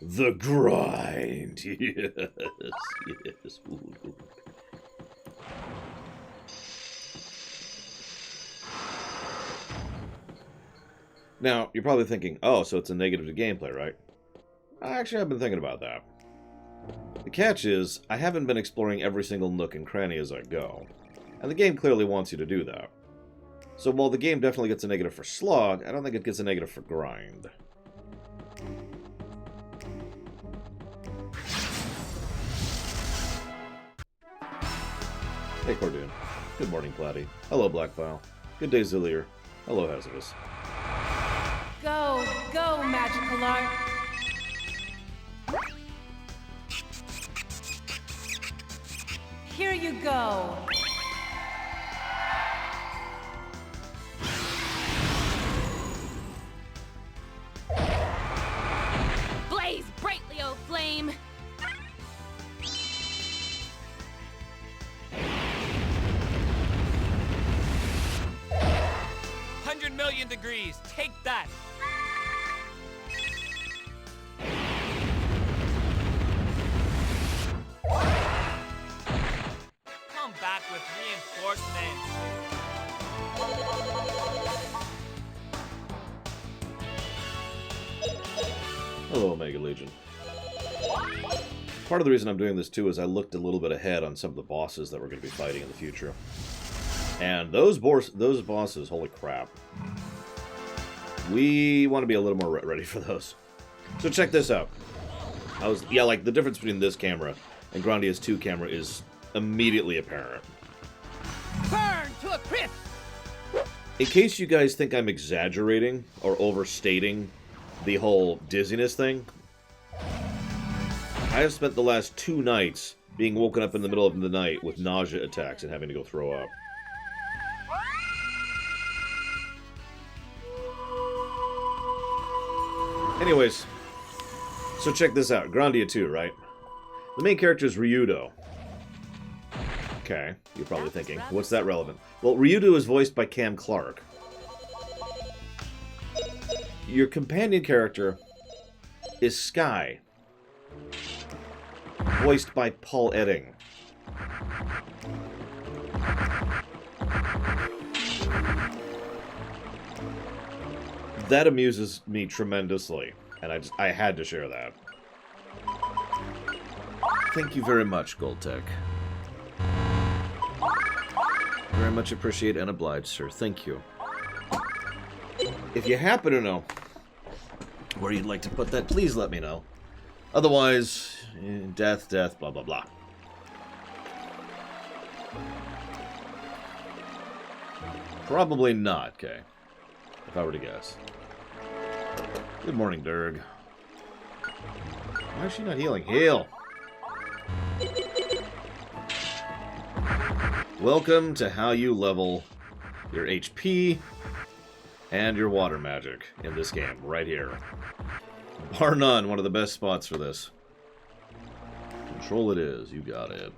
The grind. Yes, yes. Ooh. Now, you're probably thinking, oh, so it's a negative to gameplay, right? Actually, I've been thinking about that. The catch is, I haven't been exploring every single nook and cranny as I go. And the game clearly wants you to do that. So while the game definitely gets a negative for slog, I don't think it gets a negative for grind. Hey, Cordoon. Good morning, Platy. Hello, Blackfile. Good day, Zillier. Hello, Hazardous. Go, go, magical art. Here you go. Blaze brightly, O flame! 100,000,000 degrees. Take that. Come back with reinforcements. Hello, Omega Legion. Part of the reason I'm doing this, too, is I looked a little bit ahead on some of the bosses that we're going to be fighting in the future. And those bosses, holy crap. We want to be a little more ready for those. So check this out. Like, the difference between this camera and Grandia's 2 camera is immediately apparent. Burn to a crisp! In case you guys think I'm exaggerating or overstating the whole dizziness thing, I have spent the last 2 nights being woken up in the middle of the night with nausea attacks and having to go throw up. Anyways, so check this out. Grandia 2, right? The main character is Ryudo. Okay, you're probably thinking, what's that relevant? Well, Ryudo is voiced by Cam Clark. Your companion character is Sky, voiced by Paul Edding. That amuses me tremendously, and I had to share that. Thank you very much, Goldtech. Very much appreciate and oblige, sir. Thank you. If you happen to know where you'd like to put that, please let me know. Otherwise, death, blah, blah, blah. Probably not, okay. If I were to guess. Good morning, Durg. Why is she not healing? Heal! Welcome to how you level your HP and your water magic in this game, right here. Bar none, one of the best spots for this. Control it is, you got it.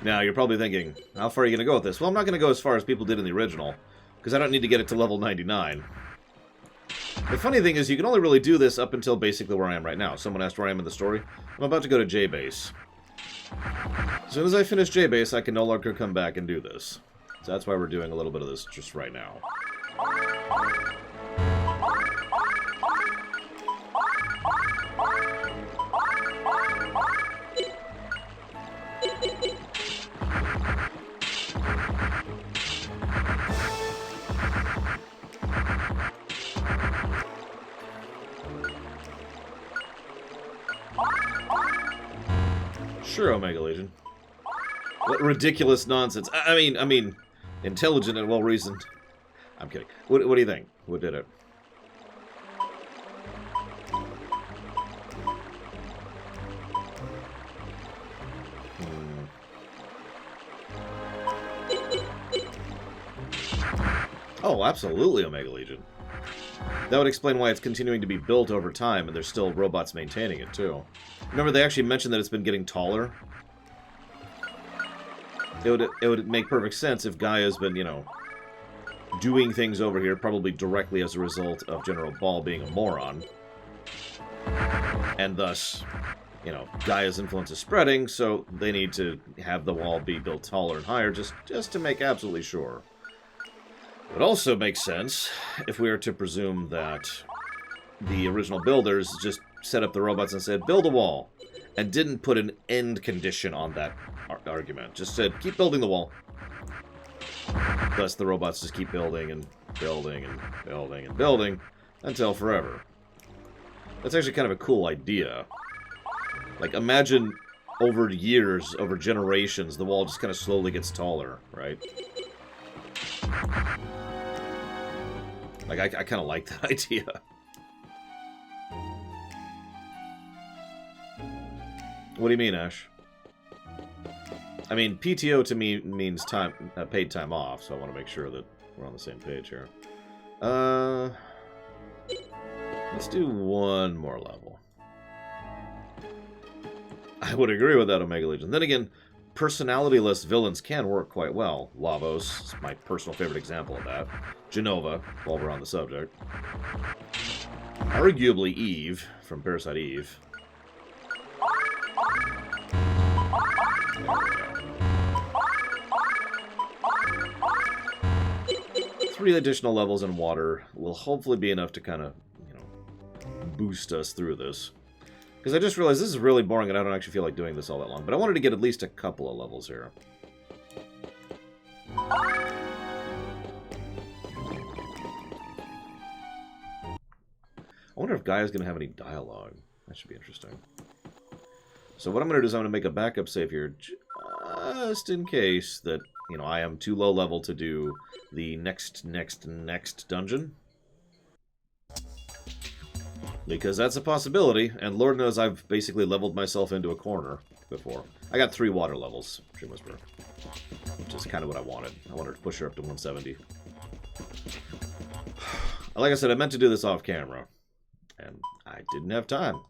Now, you're probably thinking, how far are you going to go with this? Well, I'm not going to go as far as people did in the original, because I don't need to get it to level 99. The funny thing is, you can only really do this up until basically where I am right now. Someone asked where I am in the story. I'm about to go to J-Base. As soon as I finish J-Base, I can no longer come back and do this. So that's why we're doing a little bit of this just right now. Sure, Omega Legion. What ridiculous nonsense. I mean, intelligent and well-reasoned. I'm kidding. What do you think? What did it? Oh, absolutely, Omega Legion. That would explain why it's continuing to be built over time, and there's still robots maintaining it, too. Remember, they actually mentioned that it's been getting taller? It would make perfect sense if Gaia's been, you know, doing things over here, probably directly as a result of General Ball being a moron. And thus, you know, Gaia's influence is spreading, so they need to have the wall be built taller and higher, just to make absolutely sure. It also makes sense if we are to presume that the original builders just set up the robots and said, build a wall, and didn't put an end condition on that argument. Just said, keep building the wall. Thus, the robots just keep building and building and building and building until forever. That's actually kind of a cool idea. Like, imagine over years, over generations, the wall just kind of slowly gets taller, right? Like, I kind of like that idea. What do you mean, Ash? I mean, PTO to me means time, paid time off, so I want to make sure that we're on the same page here. Let's do one more level. I would agree with that, Omega Legion. Then again, personality-less villains can work quite well. Lavos is my personal favorite example of that. Genova, while we're on the subject. Arguably Eve, from Parasite Eve. Three additional levels in water will hopefully be enough to kind of, you know, boost us through this. Because I just realized this is really boring and I don't actually feel like doing this all that long. But I wanted to get at least a couple of levels here. I wonder if Gaia's going to have any dialogue. That should be interesting. So what I'm going to do is I'm going to make a backup save here, just in case that, you know, I am too low level to do the next dungeon. Because that's a possibility, and Lord knows I've basically leveled myself into a corner before. I got 3 water levels, Dream Whisperer, which is kind of what I wanted. I wanted to push her up to 170. Like I said, I meant to do this off camera, and I didn't have time.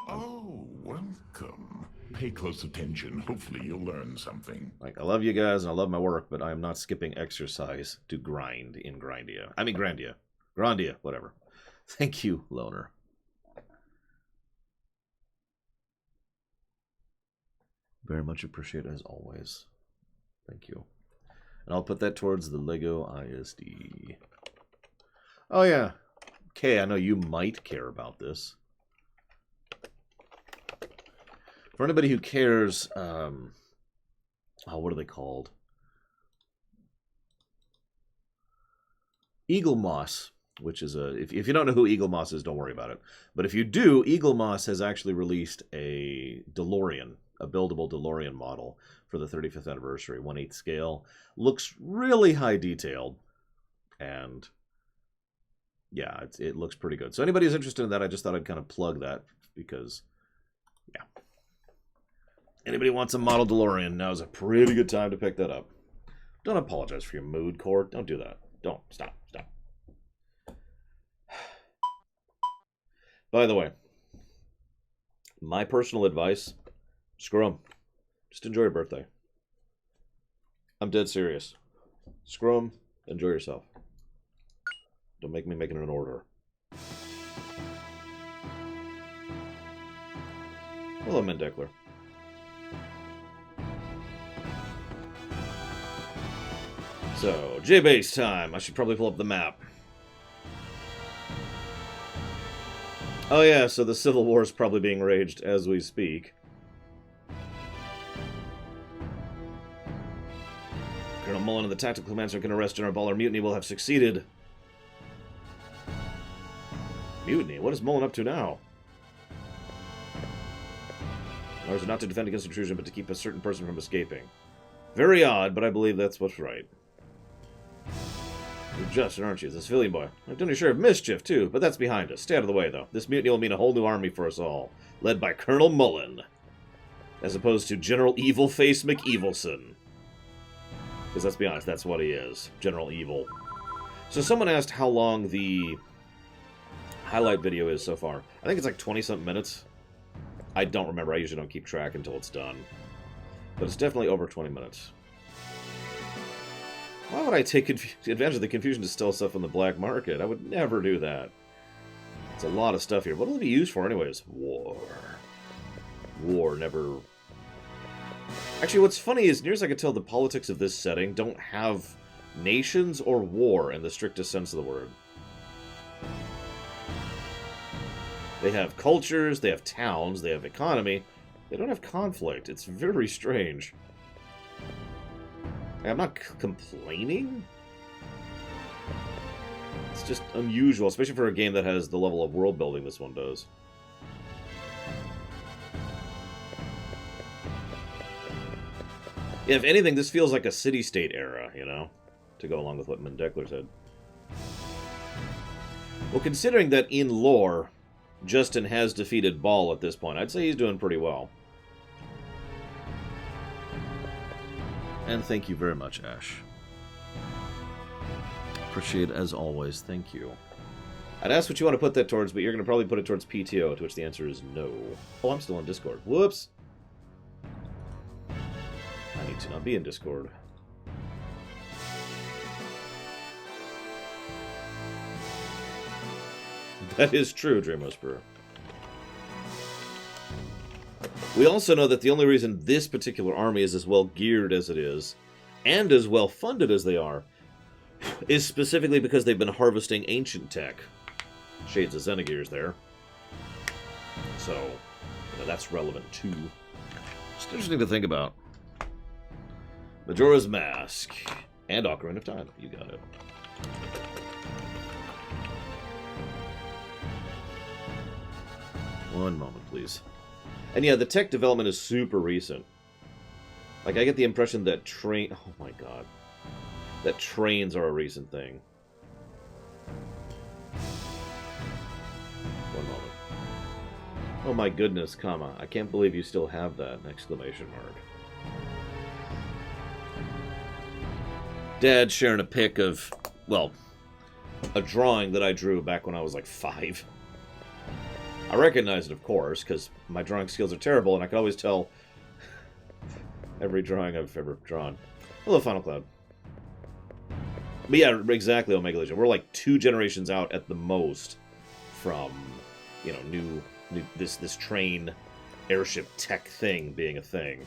Oh, welcome. Pay close attention. Hopefully you'll learn something. Like, I love you guys, and I love my work, but I am not skipping exercise to grind in Grandia. I mean, Grandia. Grandia, whatever. Thank you, Loner. Very much appreciate as always. Thank you. And I'll put that towards the Lego ISD. Oh, yeah. Okay, I know you might care about this. For anybody who cares, oh, what are they called? Eagle Moss, which is a... If you don't know who Eagle Moss is, don't worry about it. But if you do, Eagle Moss has actually released a DeLorean, a buildable DeLorean model for the 35th anniversary, 1/8 scale. Looks really high detailed, and yeah, it looks pretty good. So anybody who's interested in that, I just thought I'd kind of plug that because, yeah. Anybody wants a model DeLorean, now's a pretty good time to pick that up. Don't apologize for your mood, Cord. Don't do that. Don't. Stop. By the way, my personal advice, screw 'em. Just enjoy your birthday. I'm dead serious. Screw 'em. Enjoy yourself. Don't make me making an order. Hello, Mendeckler. So, J-Base time. I should probably pull up the map. Oh yeah, so the Civil War is probably being raged as we speak. Colonel Mullen and the tactical commander can arrest General Ball or mutiny will have succeeded. Mutiny? What is Mullen up to now? Ours are not to defend against intrusion, but to keep a certain person from escaping. Very odd, but I believe that's what's right. You're just, aren't you? The civilian boy. I've done your share of mischief, too, but that's behind us. Stay out of the way, though. This mutiny will mean a whole new army for us all, led by Colonel Mullen, as opposed to General Evil-Face McEvilson. Because let's be honest, that's what he is. General Evil. So someone asked how long the highlight video is so far. I think it's like 20-something minutes. I don't remember. I usually don't keep track until it's done. But it's definitely over 20 minutes. Why would I take advantage of the confusion to sell stuff on the black market? I would never do that. It's a lot of stuff here. What will it be used for anyways? War. War never... Actually, what's funny is, near as I can tell, the politics of this setting don't have nations or war in the strictest sense of the word. They have cultures, they have towns, they have economy. They don't have conflict. It's very strange. I'm not complaining. It's just unusual, especially for a game that has the level of world building this one does. Yeah, if anything, this feels like a city-state era, you know? To go along with what Mendekler said. Well, considering that in lore, Justin has defeated Ball at this point, I'd say he's doing pretty well. And thank you very much, Ash. Appreciate it as always. Thank you. I'd ask what you want to put that towards, but you're going to probably put it towards PTO, to which the answer is no. Oh, I'm still on Discord. Whoops! I need to not be in Discord. That is true, Dream Whisperer. We also know that the only reason this particular army is as well geared as it is, and as well funded as they are, is specifically because they've been harvesting ancient tech. Shades of Xenogears there. So, you know, that's relevant too. Just interesting to think about. Majora's Mask. And Ocarina of Time. You got it. One moment, please. And yeah, the tech development is super recent. Like, I get the impression that oh my god. That trains are a recent thing. One moment. Oh my goodness, comma. I can't believe you still have that! Exclamation mark. Dad's sharing a pic of, well, a drawing that I drew back when I was like 5. I recognize it, of course, because my drawing skills are terrible, and I can always tell every drawing I've ever drawn. Hello, Final Cloud. But yeah, exactly, Omega Legion. We're like 2 generations out at the most from, you know, this train airship tech thing being a thing.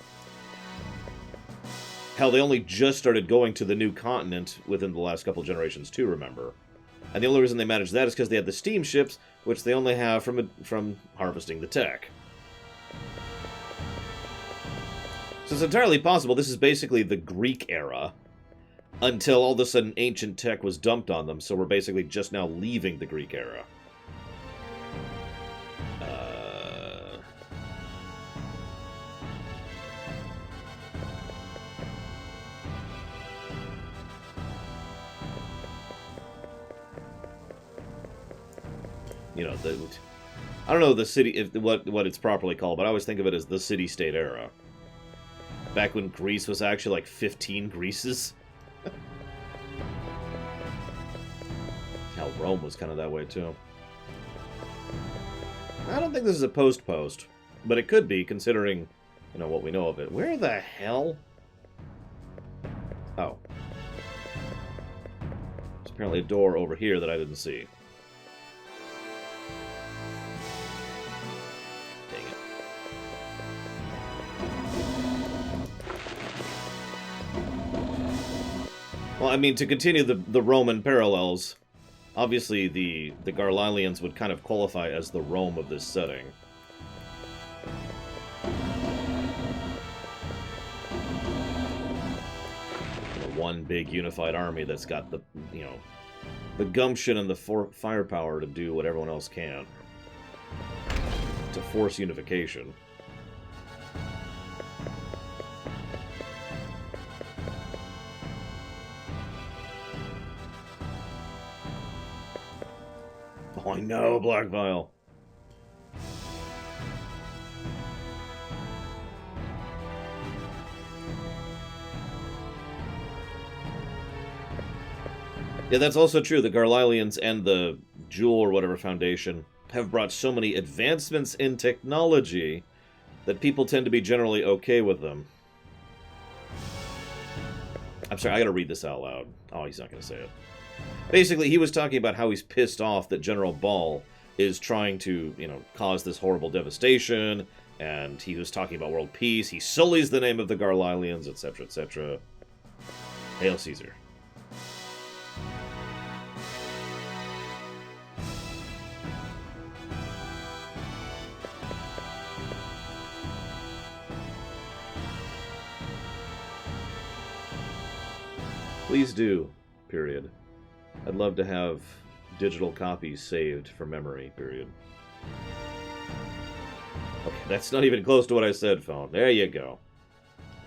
Hell, they only just started going to the new continent within the last couple generations too, remember? And the only reason they managed that is because they had the steamships, which they only have from harvesting the tech. So it's entirely possible this is basically the Greek era, until all of a sudden ancient tech was dumped on them, so we're basically just now leaving the Greek era. You know, I don't know the city, what it's properly called, but I always think of it as the city-state era. Back when Greece was actually like 15 Greases. Hell, Rome was kind of that way too. I don't think this is a post-post, but it could be, considering, you know, what we know of it. Where the hell? Oh. There's apparently a door over here that I didn't see. Well, I mean, to continue the Roman parallels, obviously the Garlilians would kind of qualify as the Rome of this setting. One big unified army that's got the, you know, the gumption and the firepower to do what everyone else can. To force unification. Oh, I know, Black Vial. Yeah, that's also true. The Garlilians and the Jewel or whatever foundation have brought so many advancements in technology that people tend to be generally okay with them. I'm sorry, I gotta read this out loud. Oh, he's not gonna say it. Basically, he was talking about how he's pissed off that General Ball is trying to, cause this horrible devastation, and he was talking about world peace. He sullies the name of the Garlilians, etc., etc. Hail Caesar. Please do, period. I'd love to have digital copies saved for memory, period. Okay, that's not even close to what I said, phone. There you go.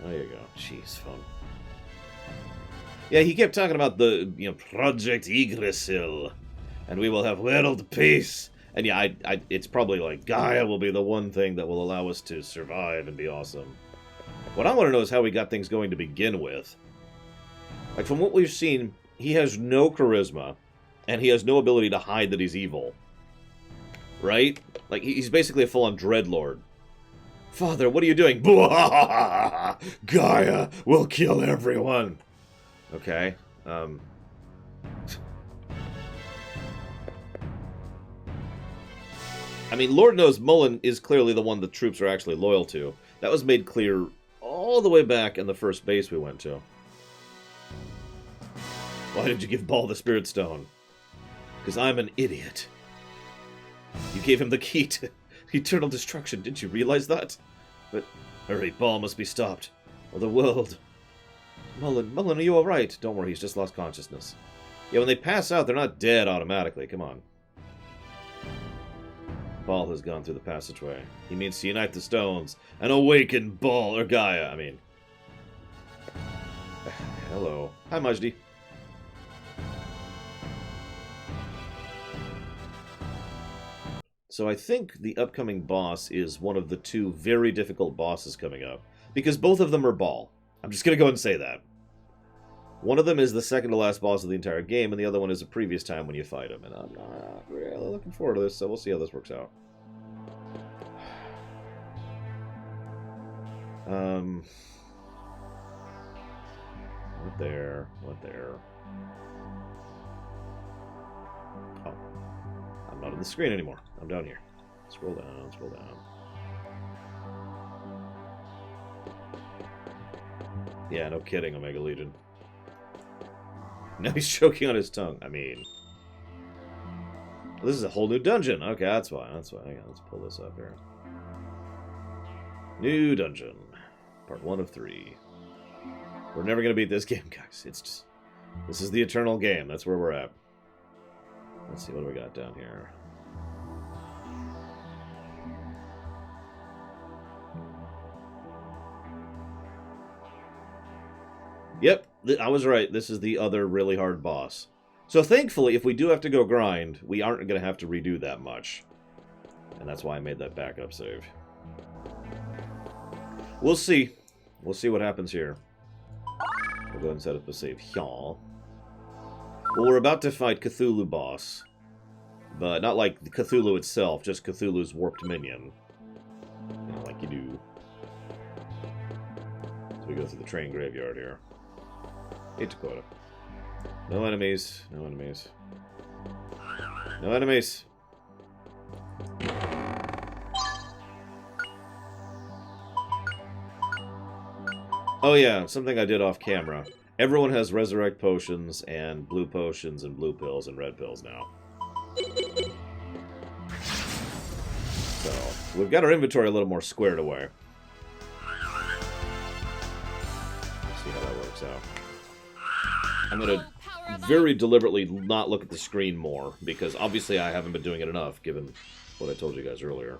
There you go. Jeez, phone. Yeah, he kept talking about the, Project Yggdrasil, and we will have world peace. And yeah, it's probably like Gaia will be the one thing that will allow us to survive and be awesome. What I want to know is how we got things going to begin with. Like, from what we've seen, he has no charisma, and he has no ability to hide that he's evil. Right? Like, he's basically a full-on dreadlord. Father, what are you doing? Gaia will kill everyone. Okay. I mean, Lord knows Mullen is clearly the one the troops are actually loyal to. That was made clear all the way back in the first base we went to. Why did you give Ball the Spirit Stone? Because I'm an idiot. You gave him the key to eternal destruction. Didn't you realize that? But hurry, Ball must be stopped, or the world... Mullen, are you alright? Don't worry, he's just lost consciousness. Yeah, when they pass out, they're not dead automatically. Come on. Ball has gone through the passageway. He means to unite the stones and awaken Ball, or Gaia, I mean. Hello. Hi, Majdi. So I think the upcoming boss is one of the two very difficult bosses coming up. Because both of them are Ball. I'm just going to go and say that. One of them is the second to last boss of the entire game, and the other one is a previous time when you fight him. And I'm not really looking forward to this, so we'll see how this works out. What there? What there? Oh. I'm not on the screen anymore. I'm down here. Scroll down, scroll down. Yeah, no kidding, Omega Legion. Now he's choking on his tongue. I mean... This is a whole new dungeon. Okay, that's why. That's why. Hang on, let's pull this up here. New dungeon. Part 1 of 3. We're never going to beat this game, guys. It's just... This is the eternal game. That's where we're at. Let's see, what do we got down here? Yep, I was right. This is the other really hard boss. So thankfully, if we do have to go grind, we aren't going to have to redo that much. And that's why I made that backup save. We'll see. We'll see what happens here. We'll go ahead and set up a save here. Well, we're about to fight Cthulhu boss. But not like Cthulhu itself, just Cthulhu's warped minion. You know, like you do. So we go through the train graveyard here. Hey, Dakota. No enemies. No enemies. No enemies. Oh yeah, something I did off camera. Everyone has resurrect potions and blue pills and red pills now. So, we've got our inventory a little more squared away. Let's see how that works out. I'm going to very deliberately not look at the screen more, because obviously I haven't been doing it enough, given what I told you guys earlier.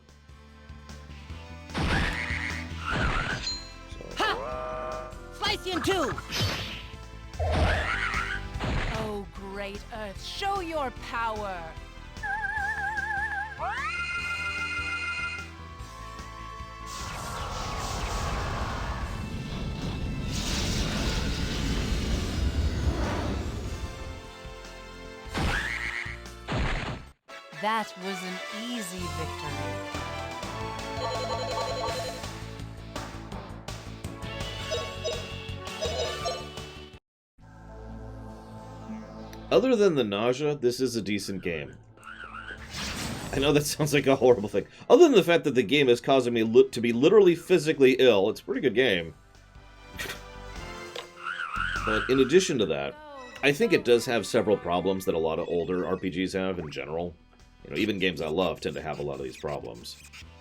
Slice you in two! Oh, great Earth, show your power! That was an easy victory. Other than the nausea, this is a decent game. I know that sounds like a horrible thing. Other than the fact that the game is causing me to be literally physically ill, it's a pretty good game. But in addition to that, I think it does have several problems that a lot of older RPGs have in general. You know, even games I love tend to have a lot of these problems.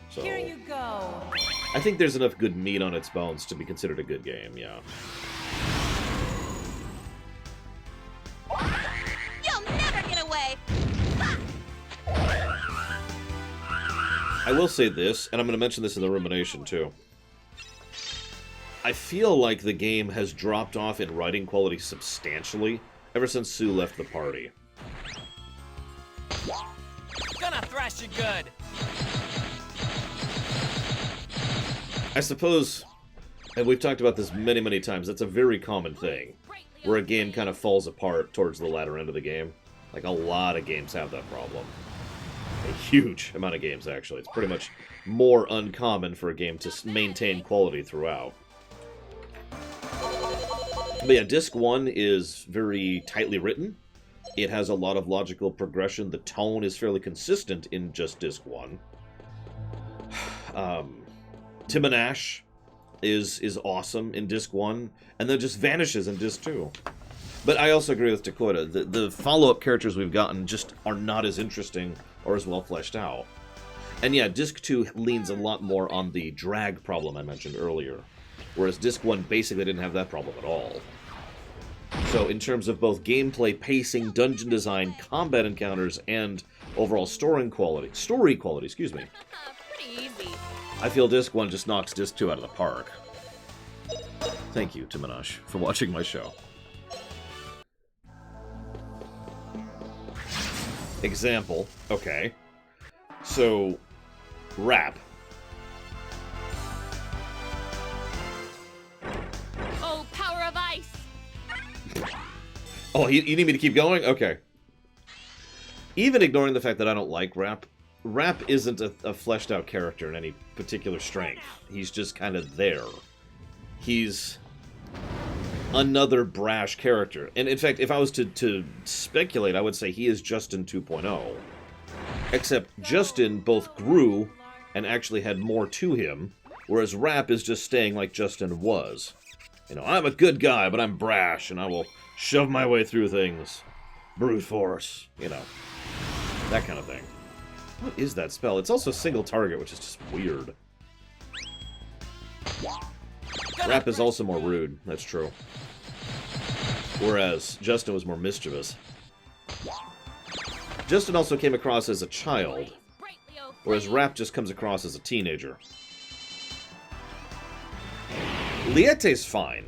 So, Here you go. I think there's enough good meat on its bones to be considered a good game, yeah. You'll never get away! I will say this, and I'm going to mention this in the rumination too. I feel like the game has dropped off in writing quality substantially ever since Sue left the party. Gonna thrash you good. I suppose, and we've talked about this many, many times, that's a very common thing, where a game kind of falls apart towards the latter end of the game. Like, a lot of games have that problem. A huge amount of games, actually. It's pretty much more uncommon for a game to maintain quality throughout. But yeah, Disc 1 is very tightly written. It has a lot of logical progression. The tone is fairly consistent in just Disc 1. Tim and Ash is awesome in Disc 1, and then just vanishes in Disc 2. But I also agree with Dakota. The follow-up characters we've gotten just are not as interesting or as well fleshed out. And yeah, Disc 2 leans a lot more on the drag problem I mentioned earlier, whereas Disc 1 basically didn't have that problem at all. So in terms of both gameplay, pacing, dungeon design, combat encounters, and overall story quality, excuse me, Pretty easy. I feel Disc 1 just knocks Disc 2 out of the park. Thank you, Timanash, for watching my show. Example. Okay. So, rap. Oh, power of ice! Oh, you need me to keep going? Okay. Even ignoring the fact that I don't like rap, Rap isn't a fleshed out character in any particular strength. He's just kind of there. He's another brash character. And in fact, if I was to speculate, I would say he is Justin 2.0. Except Justin both grew and actually had more to him, whereas Rap is just staying like Justin was. You know, I'm a good guy, but I'm brash, and I will shove my way through things. Brute force, you know. That kind of thing. What is that spell? It's also single target, which is just weird. Rap is also more rude, that's true. Whereas Justin was more mischievous. Justin also came across as a child, whereas Rap just comes across as a teenager. Liete's fine.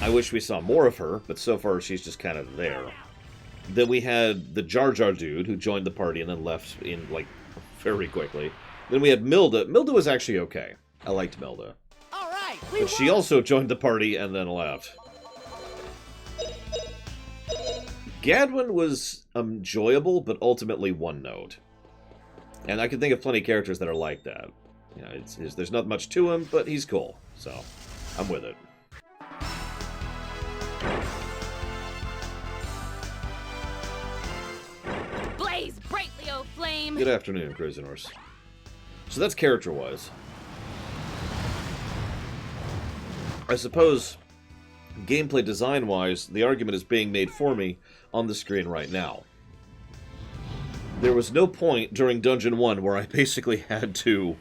I wish we saw more of her, but so far she's just kind of there. Then we had the Jar Jar dude who joined the party and then left in, like, very quickly. Then we had Milda. Milda was actually okay. I liked Milda. All right, But she also joined the party and then left. Gadwin was enjoyable, but ultimately one note. And I can think of plenty of characters that are like that. You know, there's not much to him, but he's cool. So, I'm with it. Blaze brightly, O flame! Good afternoon, Crazy Norse. So that's character-wise. I suppose, gameplay design-wise, the argument is being made for me on the screen right now. There was no point during Dungeon 1 where I basically had to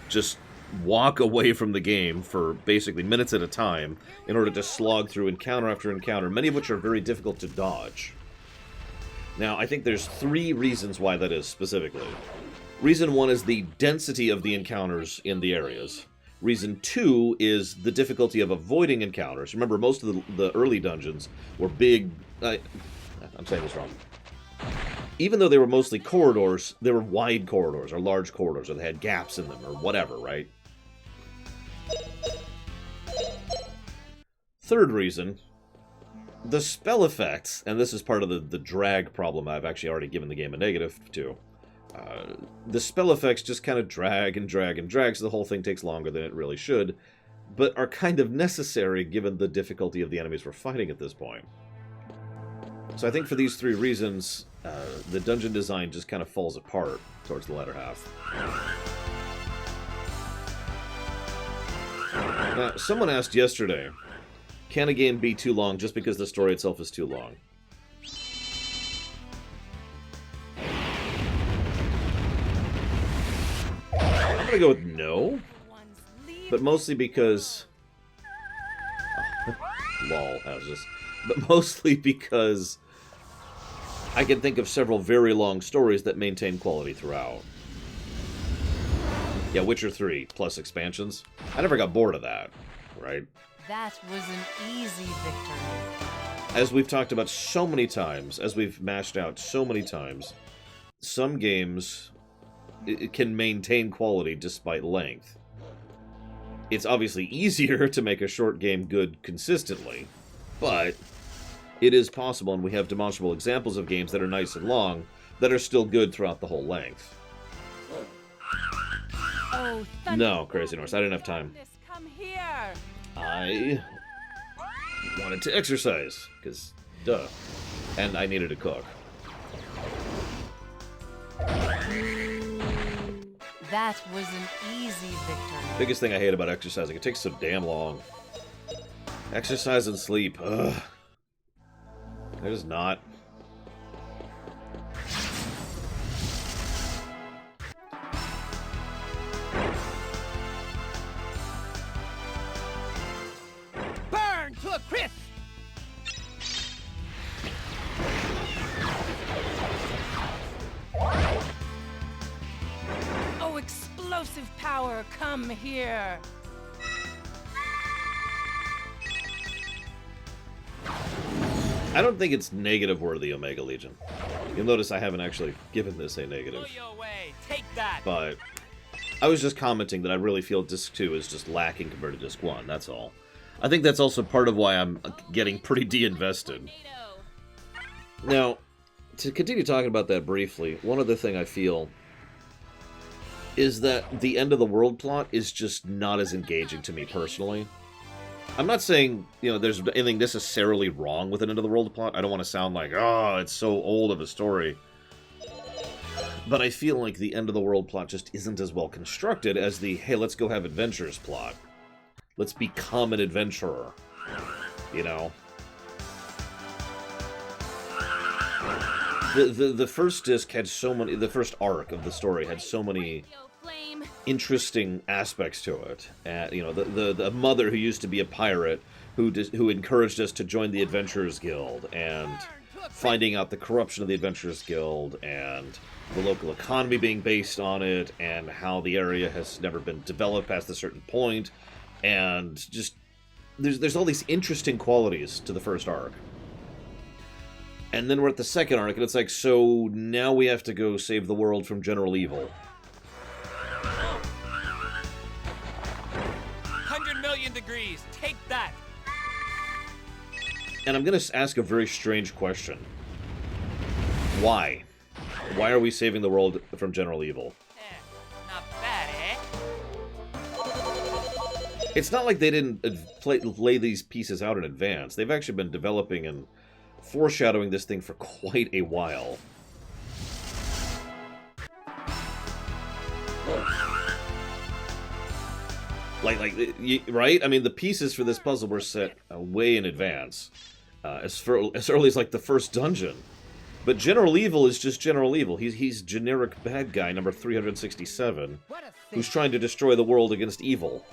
just walk away from the game for basically minutes at a time in order to slog through encounter after encounter, many of which are very difficult to dodge. Now, I think there's 3 reasons why that is specifically. Reason 1 is the density of the encounters in the areas. Reason 2 is the difficulty of avoiding encounters. Remember, most of the early dungeons were big... I'm saying this wrong. Even though they were mostly corridors, they were wide corridors, or large corridors, or they had gaps in them, or whatever, right? Third reason The spell effects, and this is part of the drag problem I've actually already given the game a negative to. The spell effects just kind of drag and drag and drag, so the whole thing takes longer than it really should, but are kind of necessary given the difficulty of the enemies we're fighting at this point. So I think for these three reasons, the dungeon design just kind of falls apart towards the latter half. Now, someone asked yesterday, can a game be too long just because the story itself is too long? I'm gonna go with no, but mostly because... lol, but mostly because I can think of several very long stories that maintain quality throughout. Yeah, Witcher 3 plus expansions. I never got bored of that, right? That was an easy victory. As we've talked about so many times, as we've mashed out so many times, some games it can maintain quality despite length. It's obviously easier to make a short game good consistently, but it is possible, and we have demonstrable examples of games that are nice and long that are still good throughout the whole length. Oh, No, Crazy Norse, I didn't have time. Come here. I wanted to exercise, because duh. And I needed to cook. That was an easy victory. Biggest thing I hate about exercising, it takes so damn long. Exercise and sleep, ugh. It is not. Burn to a crisp! Oh, explosive power, come here. I don't think it's negative worthy, Omega Legion. You'll notice I haven't actually given this a negative. Go your way. Take that. But I was just commenting that I really feel Disc 2 is just lacking compared to Disc 1, that's all. I think that's also part of why I'm getting pretty de-invested. Now, to continue talking about that briefly, one other thing I feel is that the end of the world plot is just not as engaging to me personally. I'm not saying, you know, there's anything necessarily wrong with an end of the world plot. I don't want to sound like, oh, it's so old of a story. But I feel like the end of the world plot just isn't as well constructed as the, hey, let's go have adventures plot. Let's become an adventurer. You know? The first disc had so many, the first arc of the story had so many interesting aspects to it. You know, the mother who used to be a pirate who encouraged us to join the Adventurers Guild, and finding out the corruption of the Adventurers Guild, and the local economy being based on it, and how the area has never been developed past a certain point, and just there's all these interesting qualities to the first arc. And then we're at the second arc, and it's like, so now we have to go save the world from General Evil. 100 million degrees. Take that. And I'm going to ask a very strange question. Why? Why are we saving the world from General Evil? Not bad, eh? It's not like they didn't lay these pieces out in advance. They've actually been developing and foreshadowing this thing for quite a while. Right? I mean, the pieces for this puzzle were set way in advance. As early as, like, the first dungeon. But General Evil is just General Evil. He's generic bad guy number 367, who's trying to destroy the world against evil.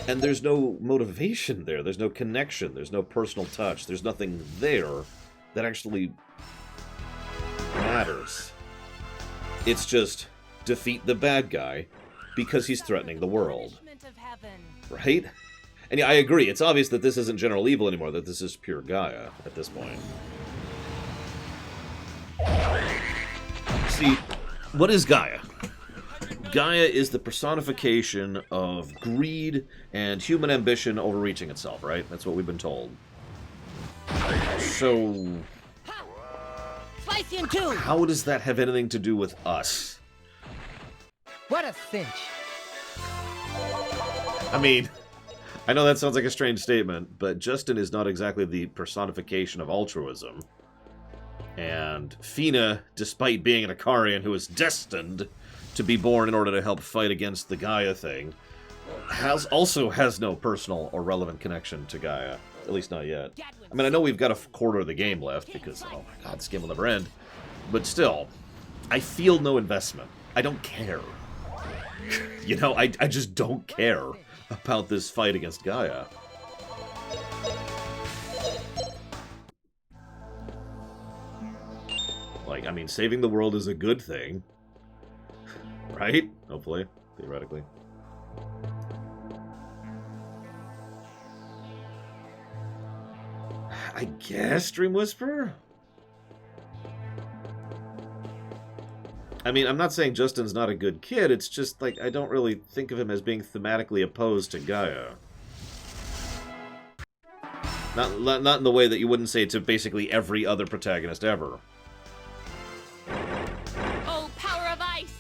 And there's no motivation there. There's no connection. There's no personal touch. There's nothing there that actually matters. It's just defeat the bad guy because he's threatening the world. Right? And yeah, I agree. It's obvious that this isn't General Evil anymore, that this is pure Gaia at this point. See, what is Gaia? Gaia is the personification of greed and human ambition overreaching itself, right? That's what we've been told. So, Slice you in two! how does that have anything to do with us? What a cinch! I mean, I know that sounds like a strange statement, but Justin is not exactly the personification of altruism. And Fina, despite being an Ikarian who is destined to be born in order to help fight against the Gaia thing, also has no personal or relevant connection to Gaia. At least not yet. I mean, I know we've got a quarter of the game left because, oh my god, this game will never end. But still, I feel no investment. I don't care. You know, I just don't care about this fight against Gaia. Like, I mean, saving the world is a good thing. Right? Hopefully. Theoretically. I guess Dream Whisperer? I mean, I'm not saying Justin's not a good kid, it's just, like, I don't really think of him as being thematically opposed to Gaia. Not in the way that you wouldn't say to basically every other protagonist ever. Oh, power of ice!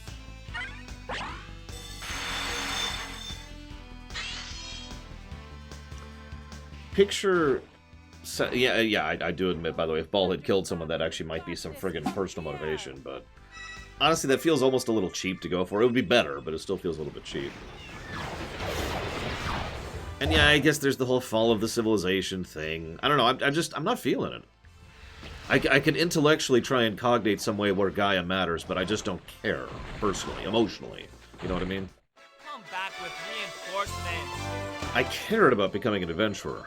Picture... So, yeah, I do admit, by the way, if Ball had killed someone, that actually might be some friggin' personal motivation, but... Honestly, that feels almost a little cheap to go for. It would be better, but it still feels a little bit cheap. And yeah, I guess there's the whole fall of the civilization thing. I don't know, I'm not feeling it. I can intellectually try and cognate some way where Gaia matters, but I just don't care, personally, emotionally. You know what I mean? Come back with reinforcements! I cared about becoming an adventurer.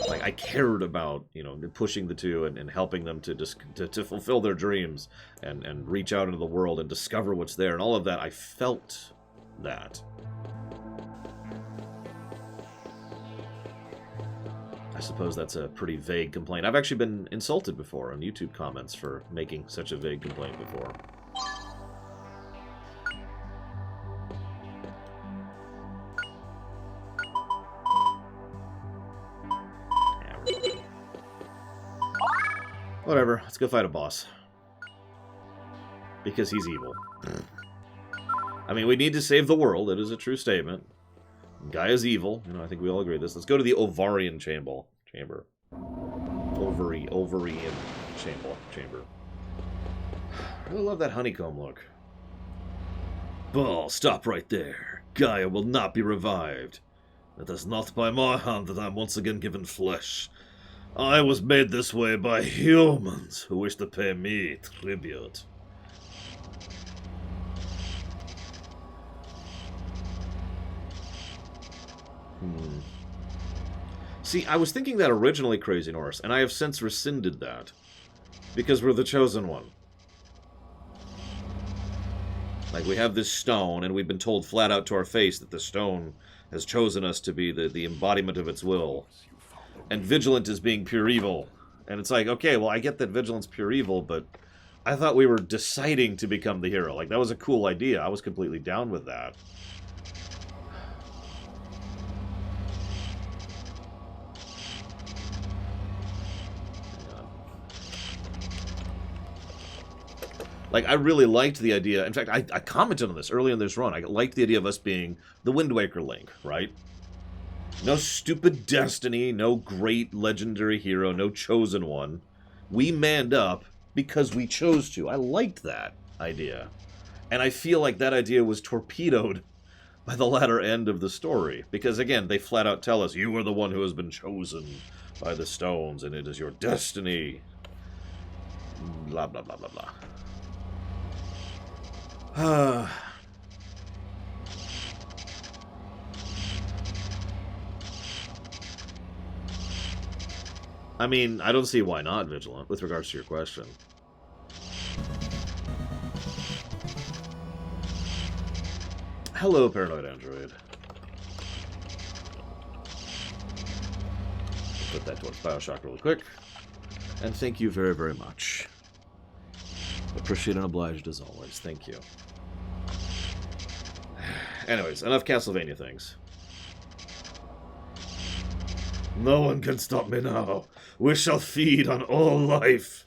Like, I cared about, you know, pushing the two and helping them to fulfill their dreams and reach out into the world and discover what's there and all of that. I felt that. I suppose that's a pretty vague complaint. I've actually been insulted before on YouTube comments for making such a vague complaint before. Whatever, let's go fight a boss. Because he's evil. I mean, we need to save the world, it is a true statement. Gaia's evil, you know, I think we all agree with this. Let's go to the Ovarian Chamber. Ovarian Chamber. I really love that honeycomb look. Ball, stop right there. Gaia will not be revived. It is not by my hand that I am once again given flesh. I was made this way by humans who wish to pay me tribute. See, I was thinking that originally, Crazy Norse, and I have since rescinded that. Because we're the chosen one. Like, we have this stone, and we've been told flat out to our face that the stone has chosen us to be the embodiment of its will. And Vigilant is being pure evil. And it's like, okay, well, I get that Vigilant's pure evil, but I thought we were deciding to become the hero. Like, that was a cool idea. I was completely down with that. Like, I really liked the idea. In fact, I commented on this early in this run. I liked the idea of us being the Wind Waker Link, right? No stupid destiny, no great legendary hero, no chosen one. We manned up because we chose to. I liked that idea. And I feel like that idea was torpedoed by the latter end of the story. Because, again, they flat out tell us, you are the one who has been chosen by the stones, and it is your destiny. Blah, blah, blah, blah, blah. I mean, I don't see why not, Vigilant, with regards to your question. Hello, Paranoid Android. Put that towards Bioshock really quick. And thank you very, very much. Appreciate and obliged as always. Thank you. Anyways, enough Castlevania things. No one can stop me now. We shall feed on all life.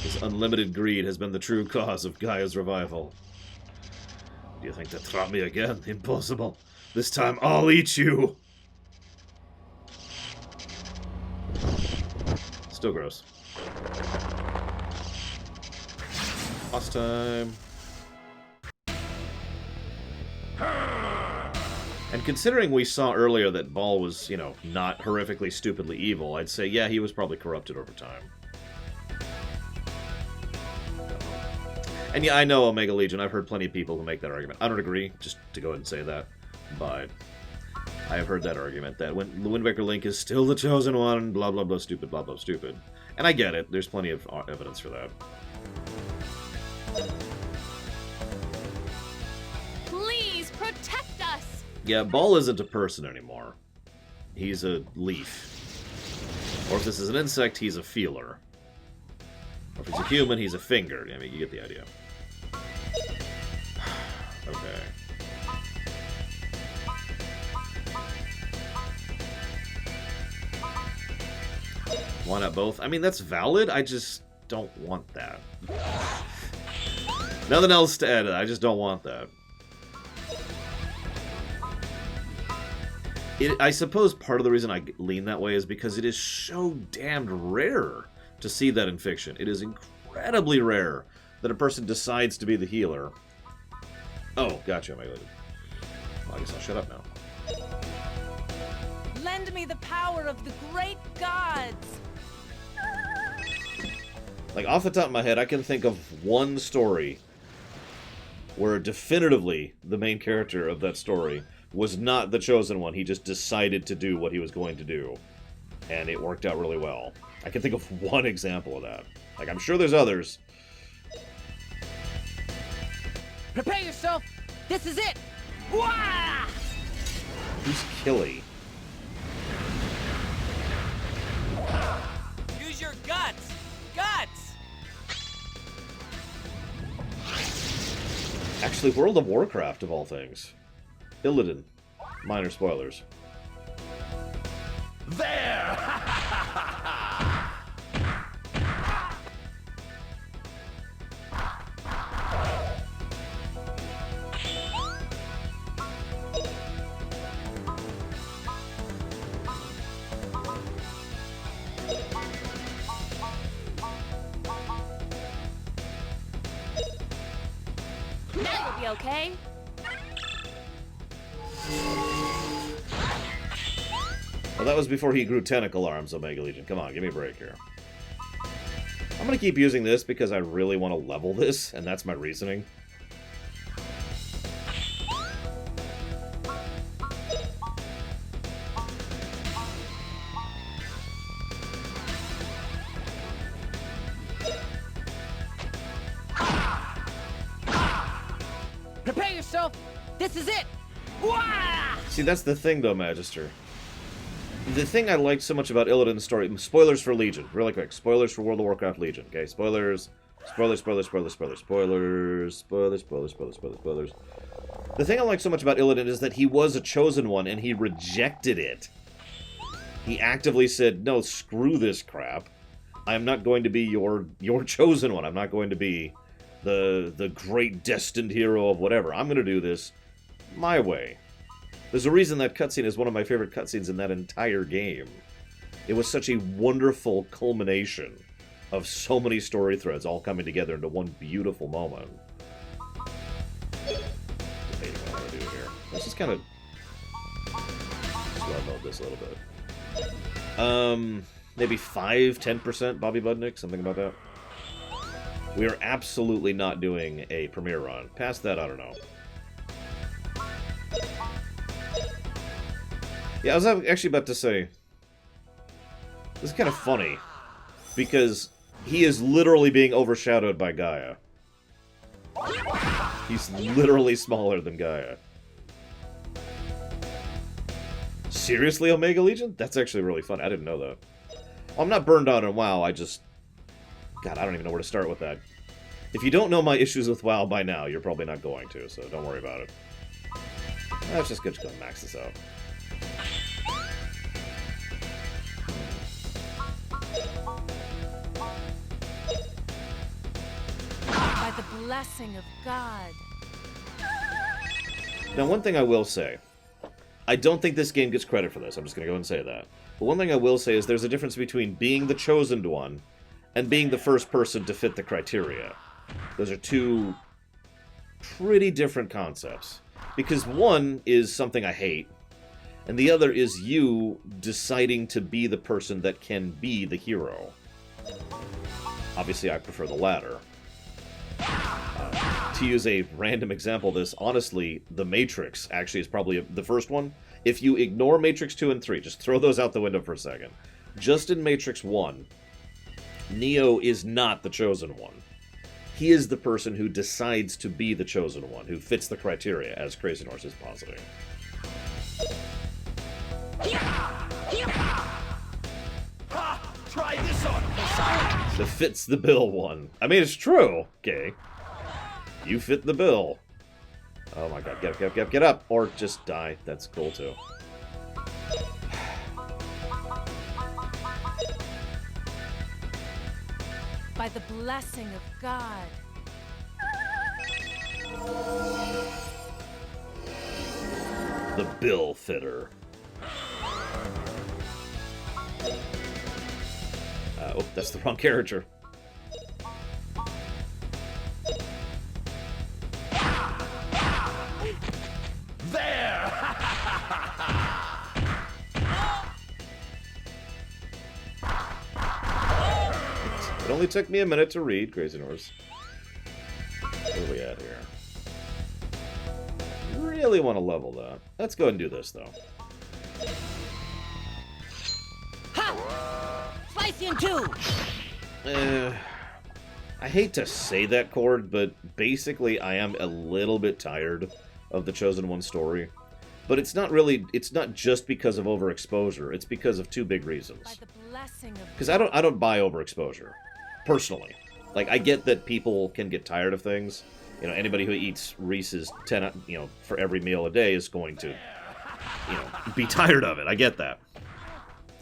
His unlimited greed has been the true cause of Gaia's revival. Do you think to trap me again? Impossible. This time I'll eat you. Still gross. Boss time. And considering we saw earlier that Ball was, you know, not horrifically, stupidly evil, I'd say, yeah, he was probably corrupted over time. And yeah, I know Omega Legion. I've heard plenty of people who make that argument. I don't agree, just to go ahead and say that. But I have heard that argument, that when the Wind Waker Link is still the chosen one, blah, blah, blah, stupid, blah, blah, stupid. And I get it. There's plenty of evidence for that. Please protect us. Yeah, Ball isn't a person anymore. He's a leaf. Or if this is an insect, he's a feeler. Or if he's a human, he's a finger. I mean, you get the idea. Okay. Why not both? I mean, that's valid. I just don't want that. Nothing else to add. I just don't want that. I suppose part of the reason I lean that way is because it is so damned rare to see that in fiction. It is incredibly rare that a person decides to be the healer. Oh, gotcha, my lady. Well, I guess I'll shut up now. Lend me the power of the great gods. Like, off the top of my head, I can think of one story where definitively the main character of that story was not the chosen one. He just decided to do what he was going to do. And it worked out really well. I can think of one example of that. Like, I'm sure there's others. Prepare yourself. This is it. Wah! Who's Killy? Use your guts. Guts. Actually, World of Warcraft, of all things. Illidan. Minor spoilers. There! That will be okay. Well, that was before he grew tentacle arms, Omega Legion. Come on, give me a break here. I'm gonna keep using this because I really want to level this, and that's my reasoning. Prepare yourself. This is it. Wah! See, that's the thing, though, Magister. The thing I liked so much about Illidan's story... Spoilers for Legion. Really quick. Spoilers for World of Warcraft Legion. Okay, spoilers. Spoilers, spoilers, spoilers, spoilers, spoilers. Spoilers, spoilers, spoilers, spoilers, spoilers. The thing I like so much about Illidan is that he was a chosen one, and he rejected it. He actively said, no, screw this crap. I'm not going to be your chosen one. I'm not going to be the great destined hero of whatever. I'm going to do this my way. There's a reason that cutscene is one of my favorite cutscenes in that entire game. It was such a wonderful culmination of so many story threads all coming together into one beautiful moment. Debating what I'm going to do here. Let's just kind of slow mode this a little bit. Maybe 5-10% Bobby Budnick, something about that. We are absolutely not doing a premiere run. Past that, I don't know. Yeah, I was actually about to say, this is kind of funny, because he is literally being overshadowed by Gaia. He's literally smaller than Gaia. Seriously, Omega Legion? That's actually really fun. I didn't know that. Well, I'm not burned out on WoW, I just... God, I don't even know where to start with that. If you don't know my issues with WoW by now, you're probably not going to, so don't worry about it. That's just good to go max this out. By the blessing of God. Now, one thing I will say, I don't think this game gets credit for this. I'm just going to go and say that. But one thing I will say is there's a difference between being the chosen one and being the first person to fit the criteria. Those are two pretty different concepts. Because one is something I hate, and the other is you deciding to be the person that can be the hero. Obviously, I prefer the latter. To use a random example of this, honestly, The Matrix actually is probably the first one. If you ignore Matrix 2 and 3, just throw those out the window for a second. Just in Matrix 1, Neo is not the chosen one. He is the person who decides to be the chosen one, who fits the criteria, as Crazy Norse is positing. Try this on. The fits the bill one. I mean, it's true. Okay. You fit the bill. Oh my god, get up, get up, get up, get up! Or just die. That's cool too. By the blessing of God. The bill fitter. Oh, that's the wrong character. There! It only took me a minute to read Crazy Norse. Where are we at here? Really want to level that. Let's go ahead and do this, though. Ha! Slice you in two! I hate to say that, Cord, but basically I am a little bit tired of the Chosen One story. But it's not just because of overexposure, it's because of two big reasons. By the blessing of Because I don't buy overexposure, personally. Like, I get that people can get tired of things. You know, anybody who eats Reese's 10, for every meal a day is going to, be tired of it. I get that.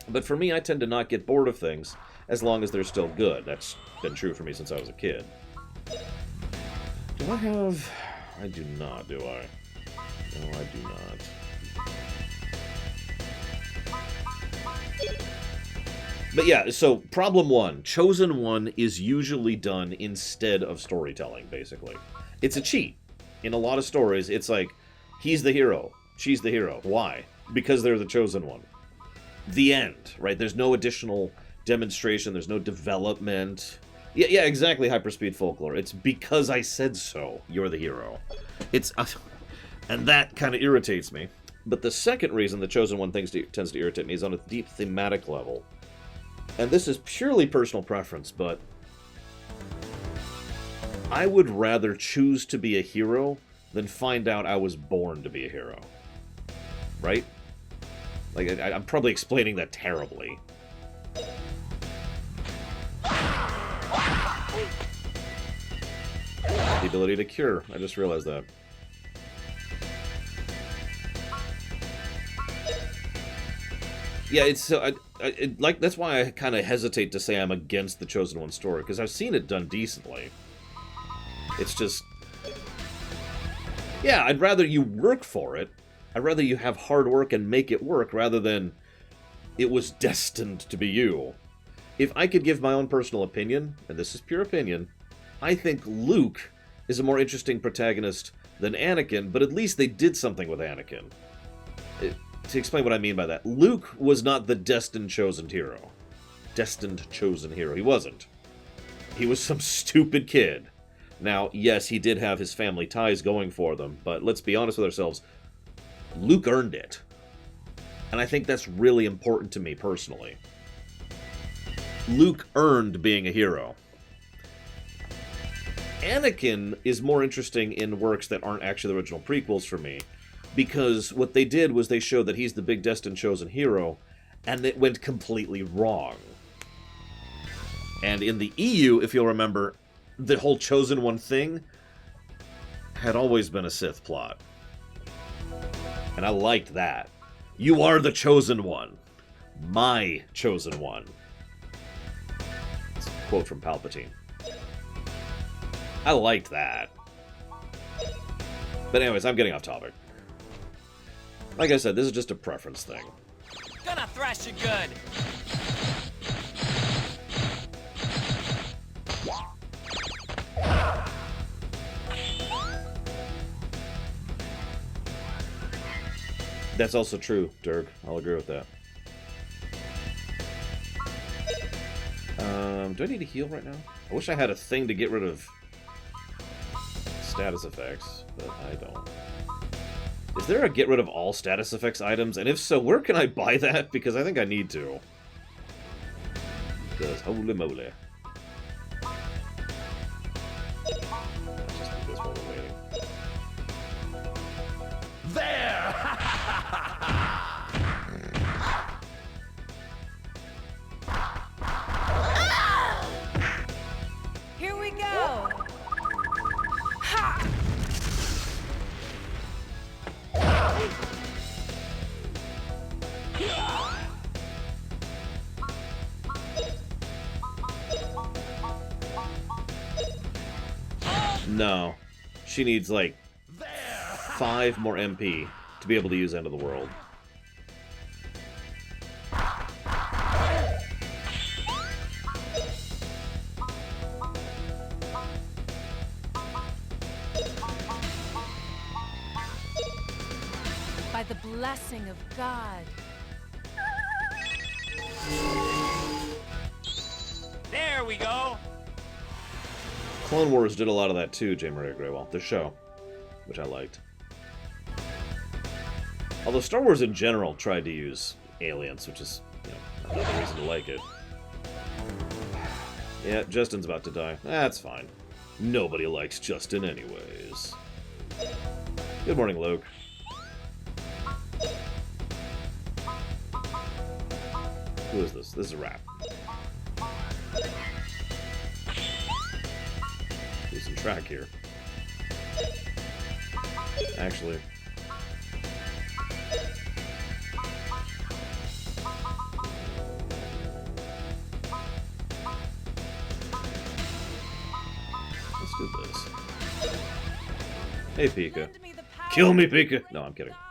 But for me, I tend to not get bored of things as long as they're still good. That's been true for me since I was a kid. Do I have... I do not, do I? No, I do not. But yeah, so problem one. Chosen One is usually done instead of storytelling, basically. It's a cheat. In a lot of stories, it's like, he's the hero, she's the hero. Why? Because they're the Chosen One. The end, right? There's no additional demonstration, there's no development. Yeah, exactly, Hyperspeed Folklore. It's because I said so, you're the hero. It's... and that kind of irritates me. But the second reason the Chosen One tends to irritate me is on a deep thematic level. And this is purely personal preference, but I would rather choose to be a hero than find out I was born to be a hero. Right? Like, I'm probably explaining that terribly. The ability to cure. I just realized that. Yeah, it's so like that's why I kind of hesitate to say I'm against the Chosen One story, because I've seen it done decently. It's just, yeah, I'd rather you work for it. I'd rather you have hard work and make it work rather than it was destined to be you. If I could give my own personal opinion, and this is pure opinion, I think Luke is a more interesting protagonist than Anakin, but at least they did something with Anakin. To explain what I mean by that, Luke was not the destined chosen hero. Destined chosen hero. He wasn't. He was some stupid kid. Now, yes, he did have his family ties going for them, but let's be honest with ourselves, Luke earned it. And I think that's really important to me personally. Luke earned being a hero. Anakin is more interesting in works that aren't actually the original prequels for me, because what they did was they showed that he's the big destined chosen hero, and it went completely wrong. And in the EU, if you'll remember, the whole Chosen One thing had always been a Sith plot. And I liked that. You are the Chosen One. My Chosen One. It's a quote from Palpatine. I liked that. But anyways, I'm getting off topic. Like I said, this is just a preference thing. Gonna thrash you good. That's also true, Dirk. I'll agree with that. Do I need to heal right now? I wish I had a thing to get rid of status effects, but I don't. Is there a get rid of all status effects items? And if so, where can I buy that? Because I think I need to. Because holy moly. Let's just do this while we're waiting. There! Here we go. Ha! No. She needs, like, 5 more MP to be able to use End of the World. By the blessing of God. There we go. Clone Wars did a lot of that too, J. Maria Graywell. The show, which I liked. Although Star Wars in general tried to use aliens, which is, you know, another reason to like it. Yeah, Justin's about to die. That's fine. Nobody likes Justin anyways. Good morning, Luke. Who is this? This is a rap. Losing track here. Actually. Let's do this. Hey, Pika. Lend me the power Kill me, of Pika! the No, I'm kidding. gods.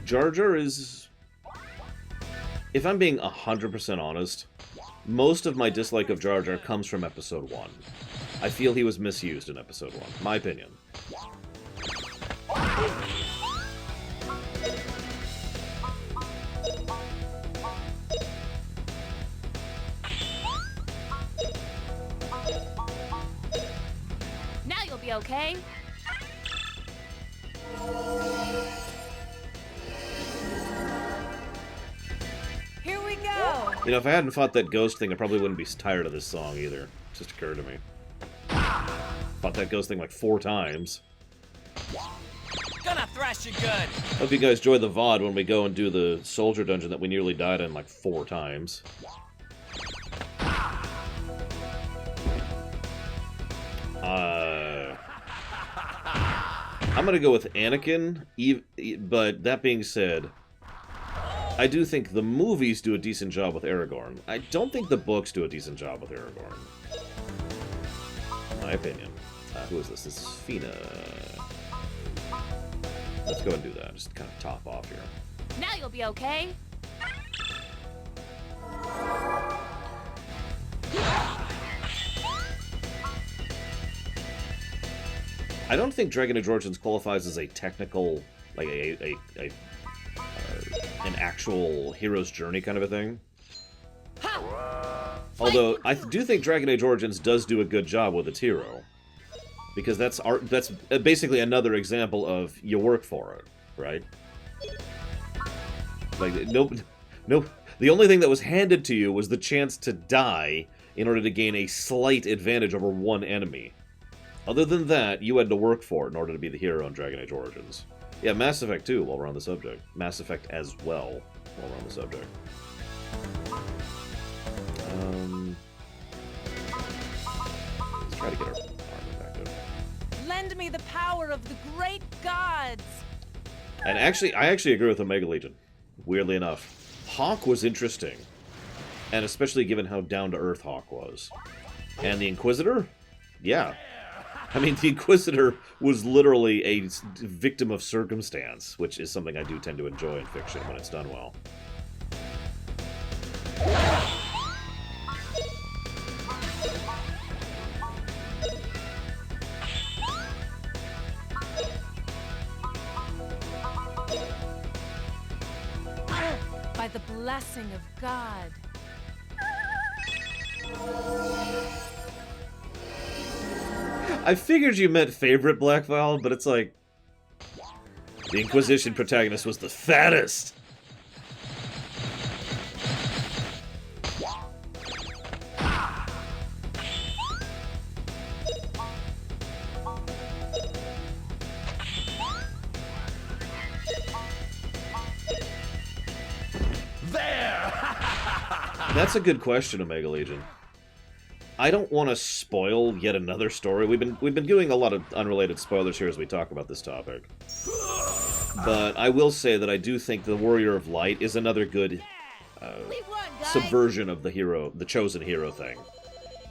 Jar Jar is... If I'm being 100% honest, most of my dislike of Jar Jar comes from Episode 1. I feel he was misused in Episode 1. My opinion. Now you'll be okay. Here we go. You know, if I hadn't fought that ghost thing, I probably wouldn't be tired of this song either. It just occurred to me. Fought that ghost thing like 4 times. Gonna thrash you good. Hope you guys enjoy the VOD when we go and do the soldier dungeon that we nearly died in like 4 times. I'm gonna go with Anakin, but that being said, I do think the movies do a decent job with Aragorn. I don't think the books do a decent job with Aragorn. My opinion. Who is this? This is Fina. Let's go and do that. Just kind of top off here. Now you'll be okay. I don't think Dragon Age Origins qualifies as a technical, like an actual hero's journey kind of a thing. Although I do think Dragon Age Origins does do a good job with its hero, because that's basically another example of you work for it, right? Like nope. The only thing that was handed to you was the chance to die in order to gain a slight advantage over one enemy. Other than that, you had to work for it in order to be the hero in Dragon Age Origins. Yeah, Mass Effect 2, while we're on the subject. Mass Effect as well. while we're on the subject. Let's try to get our armor back up. Lend me the power of the great gods. And actually, I actually agree with Omega Legion. Weirdly enough, Hawk was interesting, and especially given how down-to-earth Hawk was. And the Inquisitor, yeah. I mean, the Inquisitor was literally a victim of circumstance, which is something I do tend to enjoy in fiction when it's done well. By the blessing of God. I figured you meant favorite Black Vial, but it's like... The Inquisition protagonist was the fattest! There! That's a good question, Omega Legion. I don't want to spoil yet another story. We've been doing a lot of unrelated spoilers here as we talk about this topic. But I will say that I do think the Warrior of Light is another good subversion of the hero, the chosen hero thing.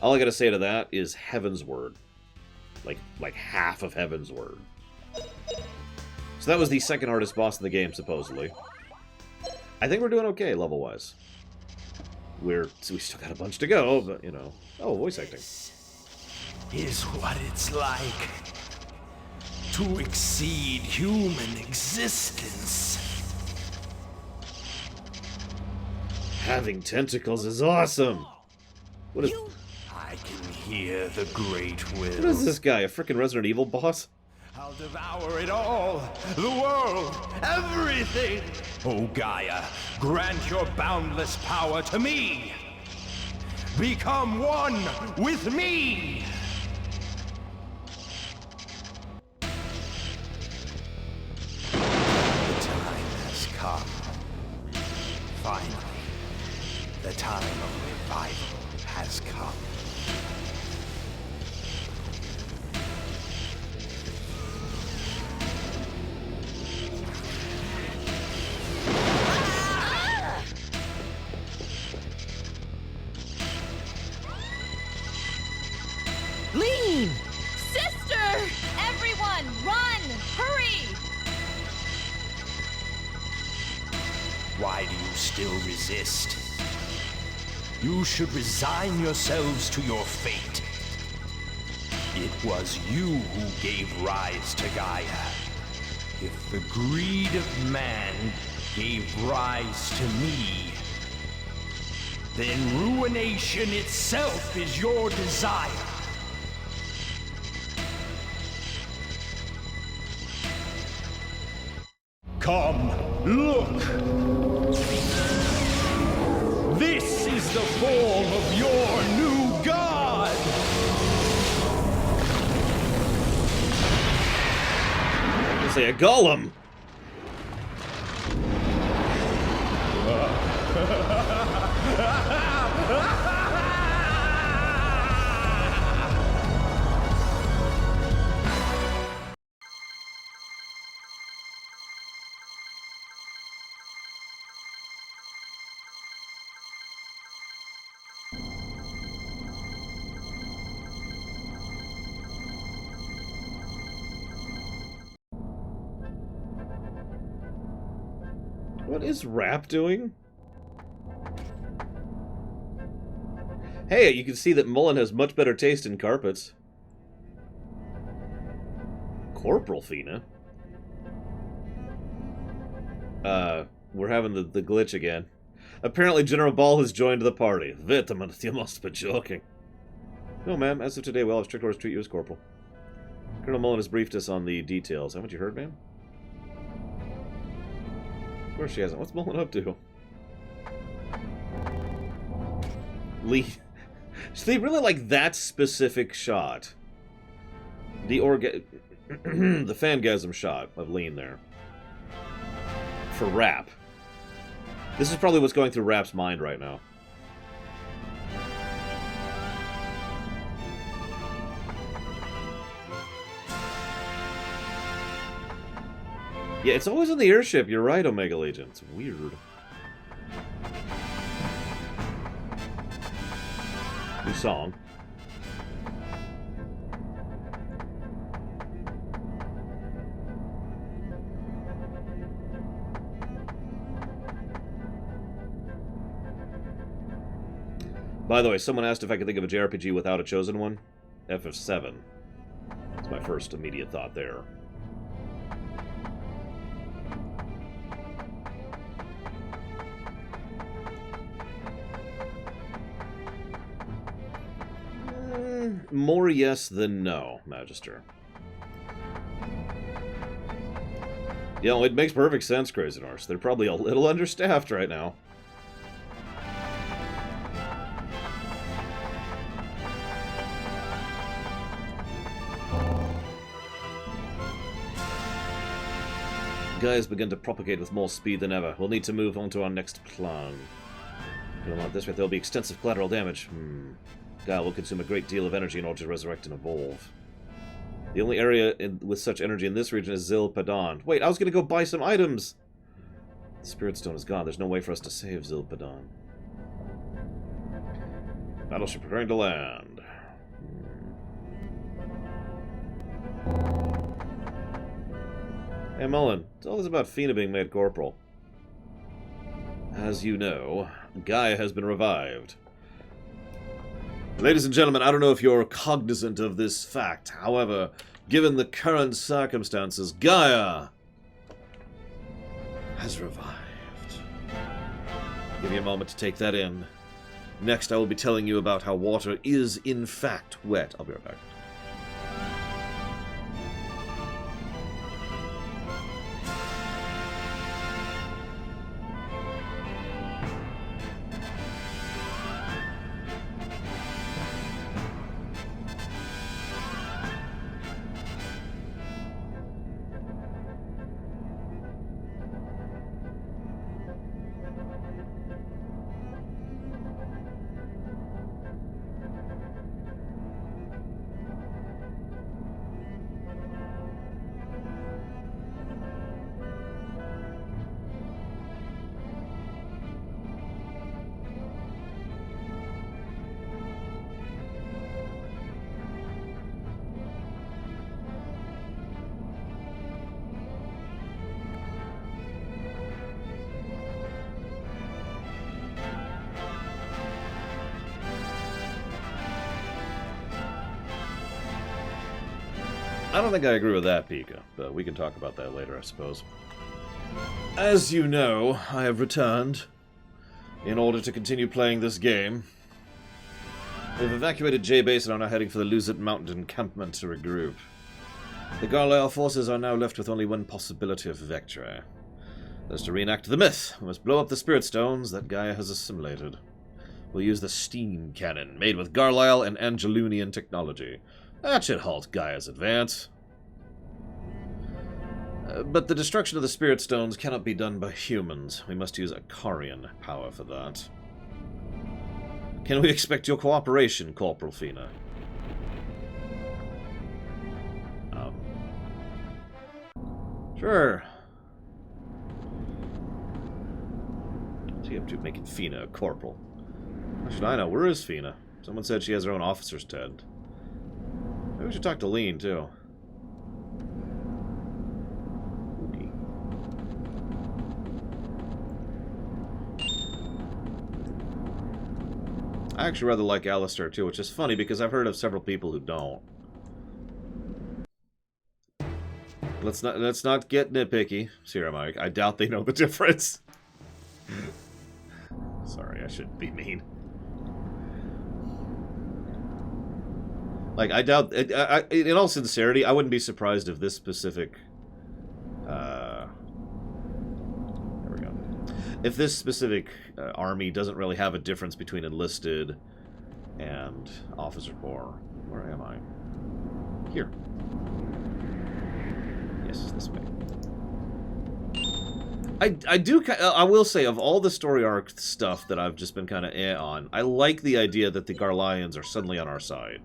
All I gotta say to that is Heaven's Word. Like half of Heaven's Word. So that was the second hardest boss in the game, supposedly. I think we're doing okay, level-wise. We still got a bunch to go, but, you know... Oh, voice acting. Is what it's like to exceed human existence. Having tentacles is awesome! What is... I can hear the great will. What is this guy, a frickin' Resident Evil boss? I'll devour it all. The world. Everything. Oh, Gaia, grant your boundless power to me. Become one with me. The time has come. Finally, the time of revival has come. Lean! Sister! Everyone, run! Hurry! Why do you still resist? You should resign yourselves to your fate. It was you who gave rise to Gaia. If the greed of man gave rise to me, then ruination itself is your desire. Come, look! This is the form of your new god! Let's say a golem! What is Rap doing? Hey, you can see that Mullen has much better taste in carpets. Corporal Fina? We're having the glitch again. Apparently General Ball has joined the party. Vitamin, you must be joking. No, ma'am. As of today, we'll have strict orders to treat you as corporal. Colonel Mullen has briefed us on the details. Haven't you heard, ma'am? Of course she hasn't. What's Mullen up to? Lee... So they really like that specific shot. The the fangasm shot of Lean there. For Rap. This is probably what's going through Rap's mind right now. Yeah, it's always in the airship. You're right, Omega Legion. It's weird. New song. By the way, someone asked if I could think of a JRPG without a chosen one. FF7. That's my first immediate thought there. More yes than no, Magister. You know, it makes perfect sense, Crazy Norse. They're probably a little understaffed right now. Gaia has begun to propagate with more speed than ever. We'll need to move on to our next plan. Going along this way, there will be extensive collateral damage. Gaia will consume a great deal of energy in order to resurrect and evolve. The only area with such energy in this region is Zilpadan. Wait, I was going to go buy some items! The Spirit Stone is gone. There's no way for us to save Zilpadan. Battleship preparing to land. Hey, Mullen. It's all this about Fina being made corporal. As you know, Gaia has been revived. Ladies and gentlemen, I don't know if you're cognizant of this fact. However, given the current circumstances, Gaia has revived. Give me a moment to take that in. Next, I will be telling you about how water is, in fact, wet. I'll be right back. I don't think I agree with that, Pika, but we can talk about that later, I suppose. As you know, I have returned in order to continue playing this game. We've evacuated J-Base and are now heading for the Luzit Mountain encampment to regroup. The Garleal forces are now left with only one possibility of victory. That's to reenact the myth. We must blow up the Spirit Stones that Gaia has assimilated. We'll use the steam cannon, made with Garleal and Angelunian technology. That should halt Gaia's advance. But the destruction of the Spirit Stones cannot be done by humans. We must use Akarian power for that. Can we expect your cooperation, Corporal Fina? Sure. What's he up to, making Fina a corporal? How should I know? Where is Fina? Someone said she has her own officer's tent. Maybe we should talk to Lean, too. Okay. I actually rather like Alistair, too, which is funny because I've heard of several people who don't. Let's not get nitpicky. Sierra Mike, I doubt they know the difference. Sorry, I shouldn't be mean. Like, I doubt... in all sincerity, I wouldn't be surprised if this specific... there we go. If this specific army doesn't really have a difference between enlisted and officer corps. Where am I? Here. Yes, this way. I do. I will say, of all the story arc stuff that I've just been kind of on, I like the idea that the Garlians are suddenly on our side.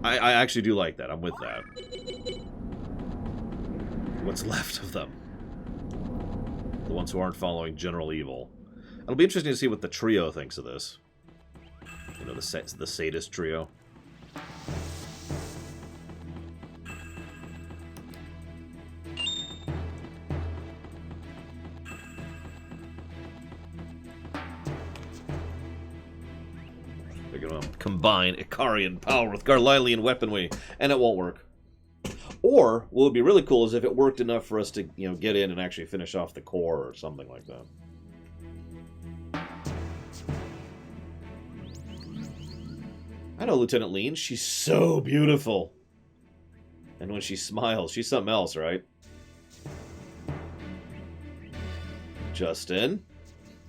I actually do like that. I'm with that. What's left of them? The ones who aren't following general evil. It'll be interesting to see what the trio thinks of this. You know, the sadist trio. They're gonna combine Ikarian power with Garlilian weaponry, and it won't work. Or, what would be really cool is if it worked enough for us to, you know, get in and actually finish off the core or something like that. I know Lieutenant Lean. She's so beautiful. And when she smiles, she's something else, right? Justin.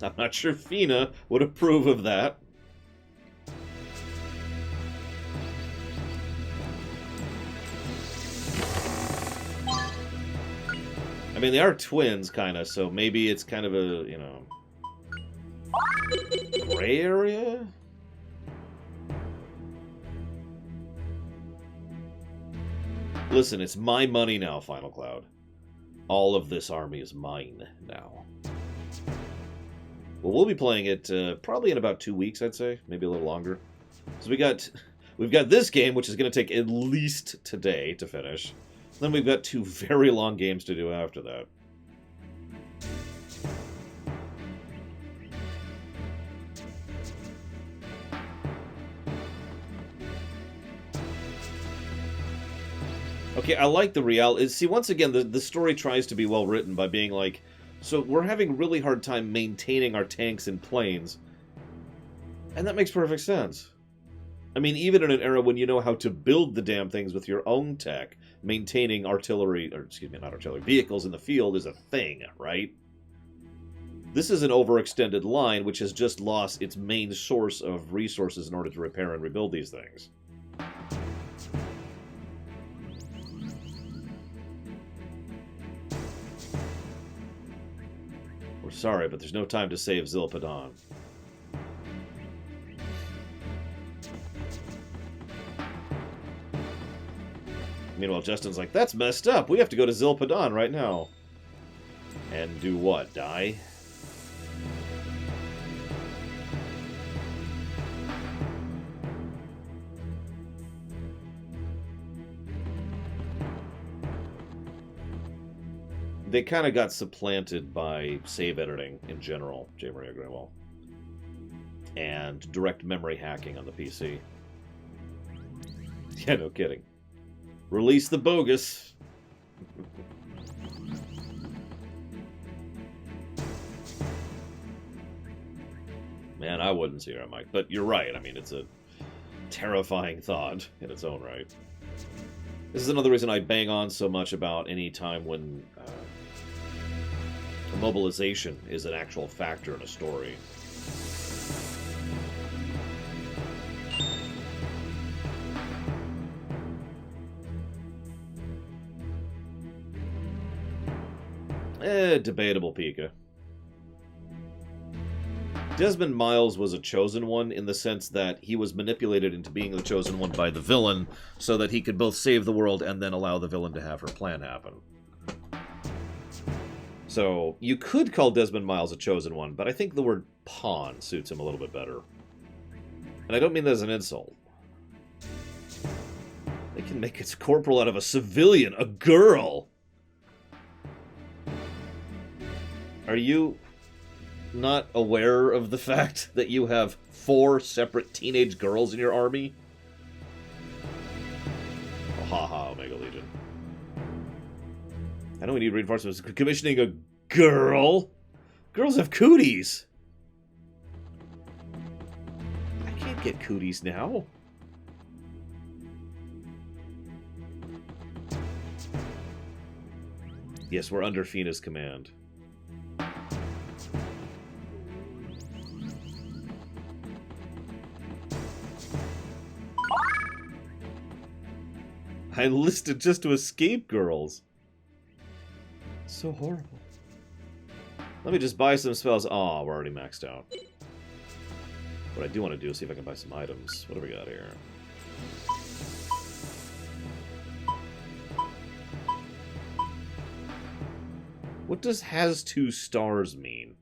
I'm not sure Fina would approve of that. I mean, they are twins, kind of, so maybe it's kind of a, you know, gray area? Listen, it's my money now, Final Cloud. All of this army is mine now. Well, we'll be playing it probably in about 2 weeks, I'd say. Maybe a little longer. So we've got this game, which is going to take at least today to finish. Then we've got 2 very long games to do after that. Okay, I like the reality. See, once again, the story tries to be well written by being like, so we're having a really hard time maintaining our tanks and planes. And that makes perfect sense. I mean, even in an era when you know how to build the damn things with your own tech, maintaining artillery, or excuse me, not artillery, vehicles in the field is a thing, right? This is an overextended line which has just lost its main source of resources in order to repair and rebuild these things. We're sorry, but there's no time to save Zilpadon. Meanwhile, Justin's like, that's messed up. We have to go to Zilpadon right now. And do what? Die? They kind of got supplanted by save editing in general, J. Maria Greenwell. And direct memory hacking on the PC. Yeah, no kidding. Release the bogus. Man, I wouldn't see her, Mike. But you're right. I mean, it's a terrifying thought in its own right. This is another reason I bang on so much about any time when mobilization is an actual factor in a story. Debatable, Pika. Desmond Miles was a chosen one in the sense that he was manipulated into being the chosen one by the villain so that he could both save the world and then allow the villain to have her plan happen. So, you could call Desmond Miles a chosen one, but I think the word pawn suits him a little bit better. And I don't mean that as an insult. They can make its corporal out of a civilian, a girl! Are you not aware of the fact that you have 4 separate teenage girls in your army? Oh, haha, Omega Legion. I know we need reinforcements. Commissioning a girl? Girls have cooties! I can't get cooties now. Yes, we're under Fina's command. I enlisted just to escape girls. So horrible. Let me just buy some spells. Oh, we're already maxed out. What I do want to do is see if I can buy some items. What do we got here? What does has 2 stars mean?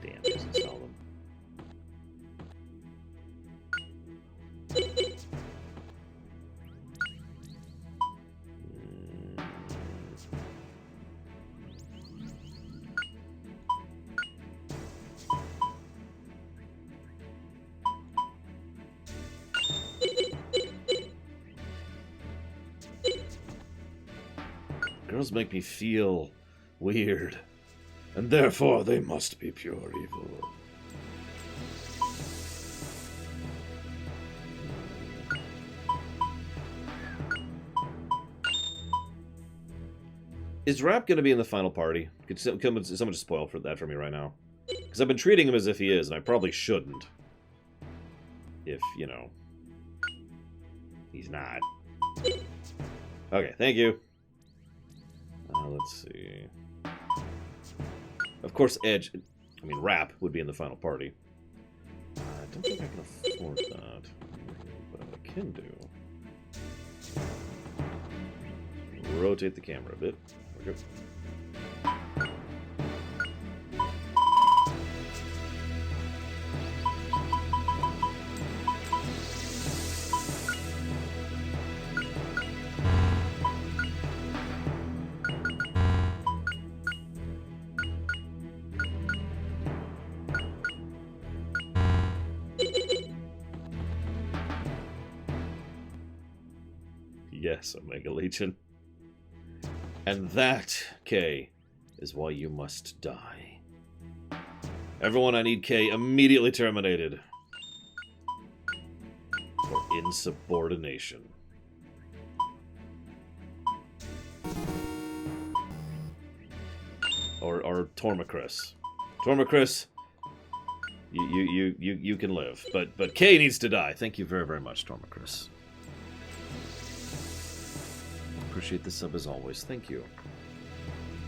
Damn, it doesn't sell them. Girls make me feel weird, and therefore they must be pure evil. Is Rap going to be in the final party? Could someone just spoil that for me right now? Because I've been treating him as if he is, and I probably shouldn't. If, you know, he's not. Okay, thank you. Let's see. Of course, Rap would be in the final party. I don't think I can afford that. But what I can do... rotate the camera a bit. There we go. Yes, Omega Legion. And that, Kay, is why you must die. Everyone, I need Kay immediately terminated. For insubordination. Or Tormacris. Tormacris, you can live. But Kay needs to die. Thank you very, very much, Tormacris. Appreciate the sub as always. Thank you.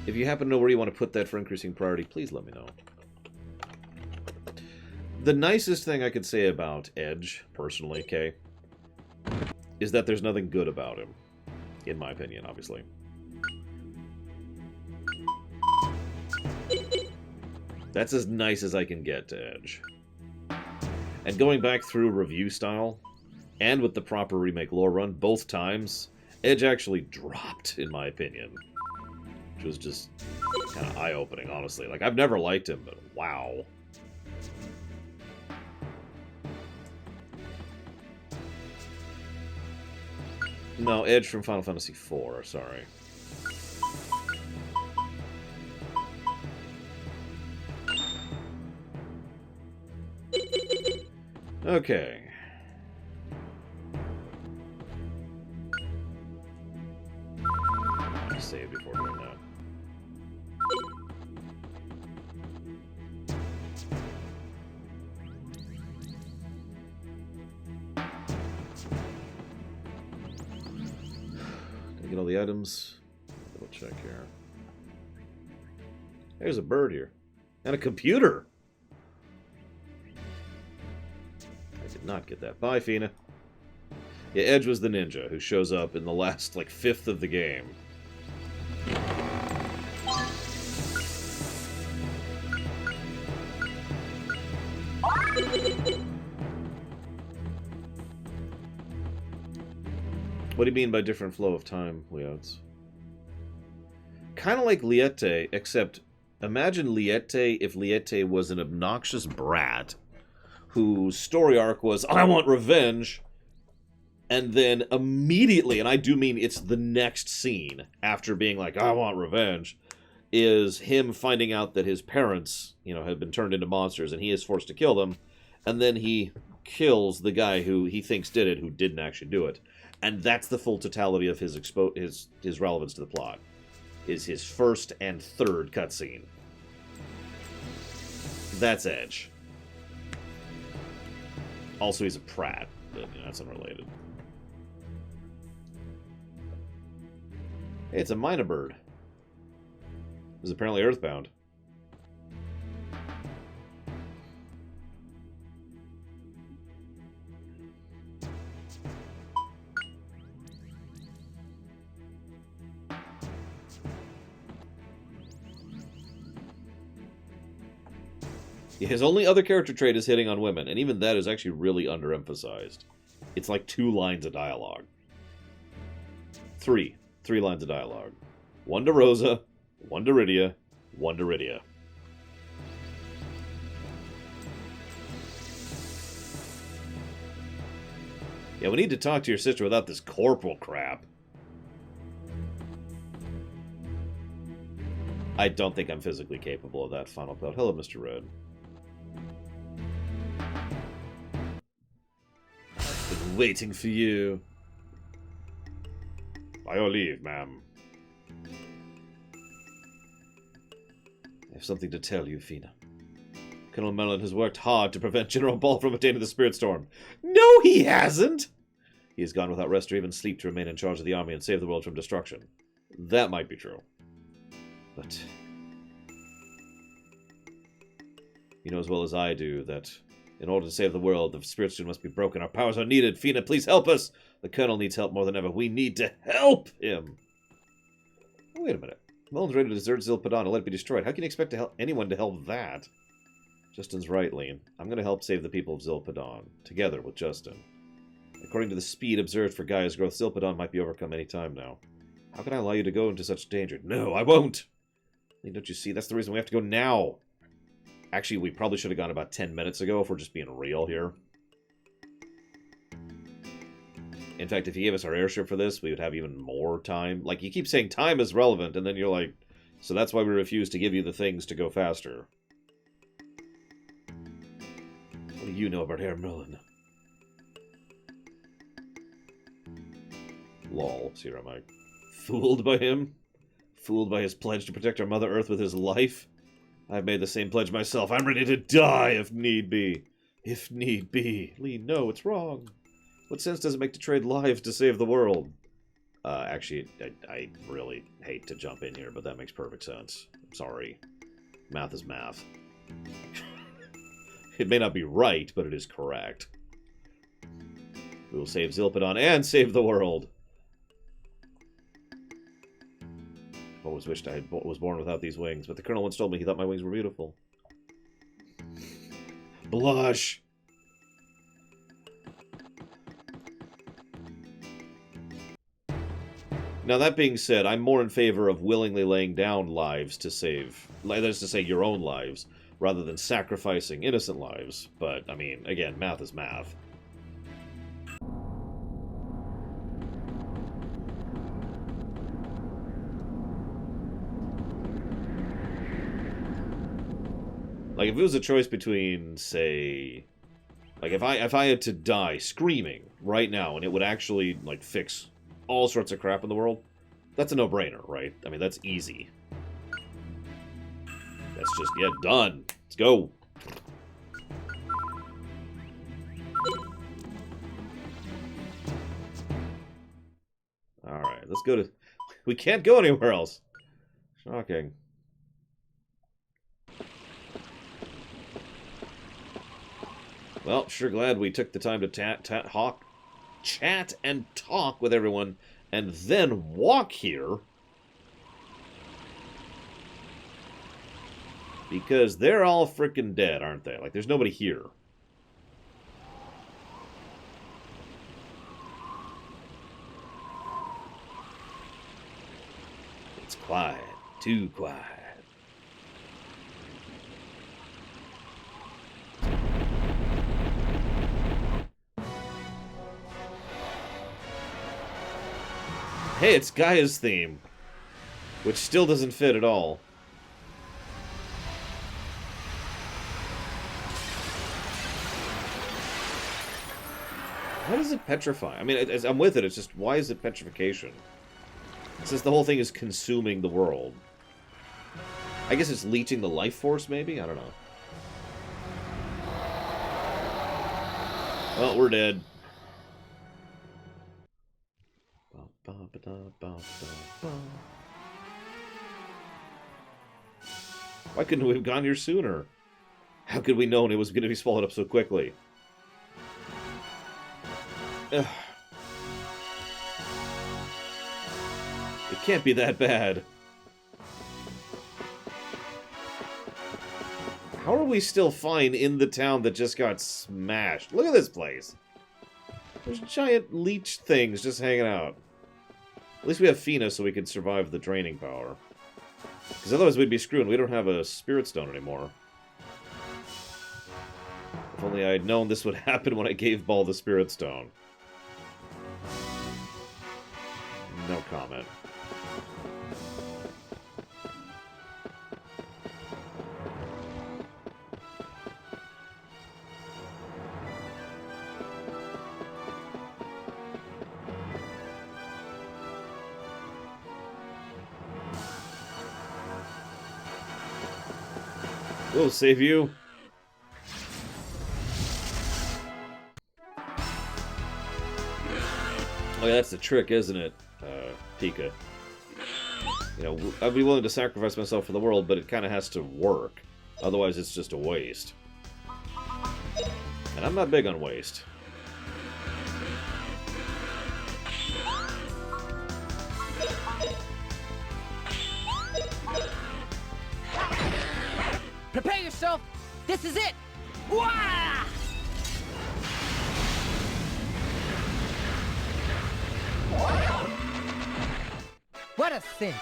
If you happen to know where you want to put that for increasing priority, please let me know. The nicest thing I could say about Edge, personally, Kay, is that there's nothing good about him. In my opinion, obviously. That's as nice as I can get to Edge. And going back through review style, and with the proper remake lore run, both times... Edge actually dropped, in my opinion. Which was just kind of eye-opening, honestly. Like, I've never liked him, but wow. No, Edge from Final Fantasy IV, sorry. Okay. Save before doing that. Can I get all the items? Double check here. There's a bird here. And a computer! I did not get that. Bye, Fina. Yeah, Edge was the ninja who shows up in the last, like, 5th of the game. What do you mean by different flow of time, Leots? Kind of like Liette, except imagine Liette if Liette was an obnoxious brat whose story arc was, I want revenge, and then immediately, and I do mean it's the next scene, after being like, I want revenge, is him finding out that his parents, you know, have been turned into monsters, and he is forced to kill them, and then he kills the guy who he thinks did it, who didn't actually do it. And that's the full totality of his relevance to the plot. Is his first and third cutscene. That's Edge. Also, he's a prat, but you know, that's unrelated. Hey, it's a minor bird. This is apparently earthbound. His only other character trait is hitting on women, and even that is actually really underemphasized. It's like 2 lines of dialogue. 3 lines of dialogue. 1 to Rosa, 1 to Rydia, 1 to Rydia. Yeah, we need to talk to your sister without this corporal crap. I don't think I'm physically capable of that, Final Cloud. Hello, Mr. Red. Been waiting for you. By your leave, ma'am. I have something to tell you, Fina. Colonel Mellon has worked hard to prevent General Ball from attaining the Spirit Storm. No, he hasn't! He has gone without rest or even sleep to remain in charge of the army and save the world from destruction. That might be true. But you know as well as I do that in order to save the world, the Spirit Stone must be broken. Our powers are needed. Fina, please help us. The Colonel needs help more than ever. We need to help him. Oh, wait a minute. Mullen's ready to desert Zilpadon and let it be destroyed. How can you expect anyone to help that? Justin's right, Lean. I'm going to help save the people of Zilpadon, together with Justin. According to the speed observed for Gaia's growth, Zilpadon might be overcome any time now. How can I allow you to go into such danger? No, I won't! Lean, don't you see? That's the reason we have to go now. Actually, we probably should have gone about 10 minutes ago if we're just being real here. In fact, if you gave us our airship for this, we would have even more time. Like, you keep saying time is relevant, and then you're like, so that's why we refuse to give you the things to go faster. What do you know about Herr Mullen? Lol, Sierra Mike. Fooled by him? Fooled by his pledge to protect our Mother Earth with his life? I've made the same pledge myself. I'm ready to die if need be. If need be. Lee, no, it's wrong. What sense does it make to trade lives to save the world? Actually, I really hate to jump in here, but that makes perfect sense. I'm sorry. Math is math. It may not be right, but it is correct. We will save Zilpadon and save the world. I've always wished I was born without these wings, but the Colonel once told me he thought my wings were beautiful. Blush! Now, that being said, I'm more in favor of willingly laying down lives to save, that is to say, your own lives, rather than sacrificing innocent lives. But, I mean, again, math is math. Like, if it was a choice between, say... Like, if I had to die screaming right now, and it would actually, like, fix all sorts of crap in the world, that's a no-brainer, right? I mean, that's easy. That's just, yeah, done. Let's go. Alright, let's go to... We can't go anywhere else. Shocking. Well, sure glad we took the time to chat and talk with everyone, and then walk here. Because they're all freaking dead, aren't they? Like, there's nobody here. It's quiet. Too quiet. Hey, it's Gaia's theme. Which still doesn't fit at all. Why does it petrify? I mean, I'm with it, it's just, why is it petrification? Since the whole thing is consuming the world. I guess it's leeching the life force, maybe? I don't know. Well, we're dead. Well, Why couldn't we have gone here sooner? How could we known it was going to be swallowed up so quickly? Ugh. It can't be that bad. How are we still fine in the town that just got smashed? Look at this place. There's giant leech things just hanging out. At least we have Fina so we can survive the draining power. Because otherwise we'd be screwed. We don't have a Spirit Stone anymore. If only I had known this would happen when I gave Ball the Spirit Stone. No comment. We'll save you. Oh yeah, that's the trick, isn't it, Pika? You know, I'd be willing to sacrifice myself for the world, but it kind of has to work. Otherwise, it's just a waste. And I'm not big on waste. Prepare yourself! This is it! Wah! What a cinch!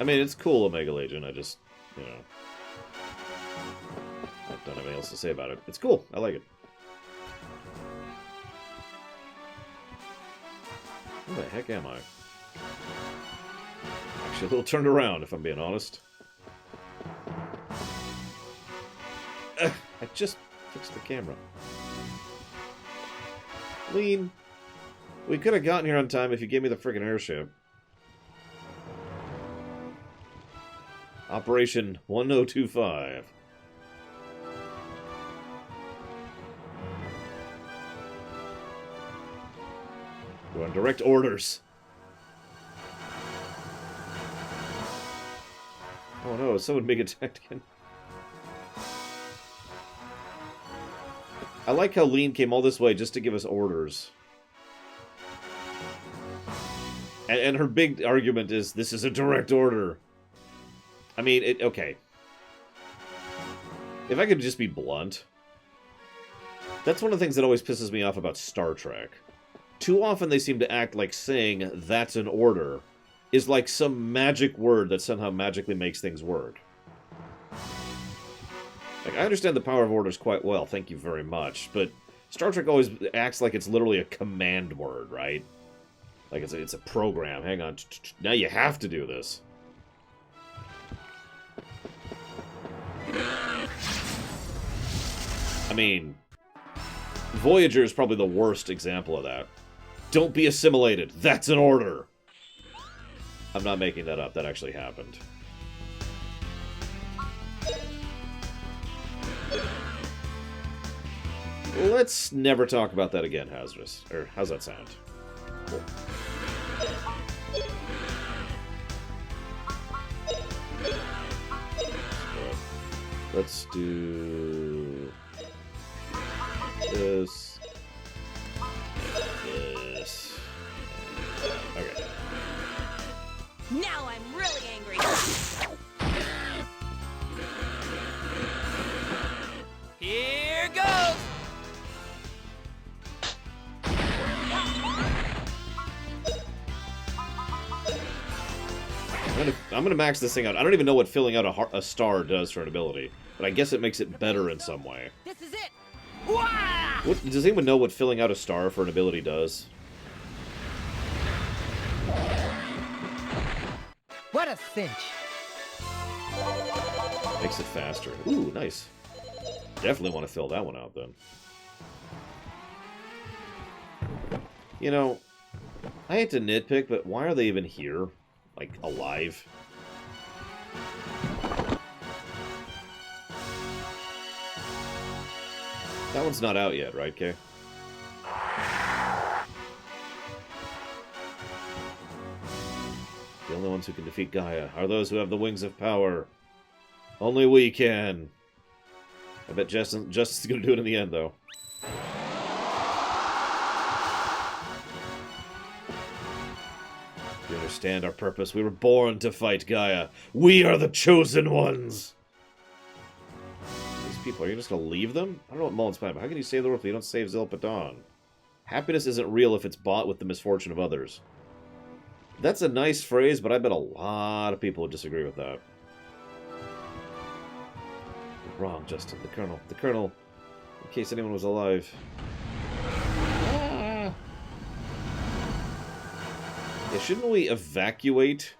I mean, it's cool, Omega Legion. I just, you know, I don't have anything else to say about it. It's cool. I like it. Where the heck am I? Actually, a little turned around, if I'm being honest. I just fixed the camera. Lean. We could have gotten here on time if you gave me the friggin' airship. Operation 1025. We're on direct orders. Oh no, someone being attacked again. I like how Lean came all this way just to give us orders. And her big argument is, this is a direct order. I mean, okay. If I could just be blunt, that's one of the things that always pisses me off about Star Trek. Too often they seem to act like saying, that's an order, is like some magic word that somehow magically makes things work. Like, I understand the power of orders quite well, thank you very much, but Star Trek always acts like it's literally a command word, right? Like it's a program. Hang on. Now you have to do this. I mean, Voyager is probably the worst example of that. Don't be assimilated. That's an order. I'm not making that up. That actually happened. Let's never talk about that again, Hazardous. Or, how's that sound? Cool. Let's do this. This. Okay. Now I'm really angry. Here goes! I'm gonna max this thing out. I don't even know what filling out a star does for an ability, but I guess it makes it better in some way. This is it! Wah! Does anyone know what filling out a star for an ability does? a cinch. Makes it faster. Ooh, nice. Definitely want to fill that one out, then. You know, I hate to nitpick, but why are they even here? Like, alive? That one's not out yet, right, Kay? The only ones who can defeat Gaia are those who have the wings of power. Only we can. I bet Justice is going to do it in the end, though. You understand our purpose. We were born to fight Gaia. We are the chosen ones. These people, are you just going to leave them? I don't know what Mullen's plan, but how can you save the world if you don't save Zilpadon? Happiness isn't real if it's bought with the misfortune of others. That's a nice phrase, but I bet a lot of people would disagree with that. You're wrong, Justin. The Colonel. The Colonel. In case anyone was alive. Ah. Yeah, shouldn't we evacuate?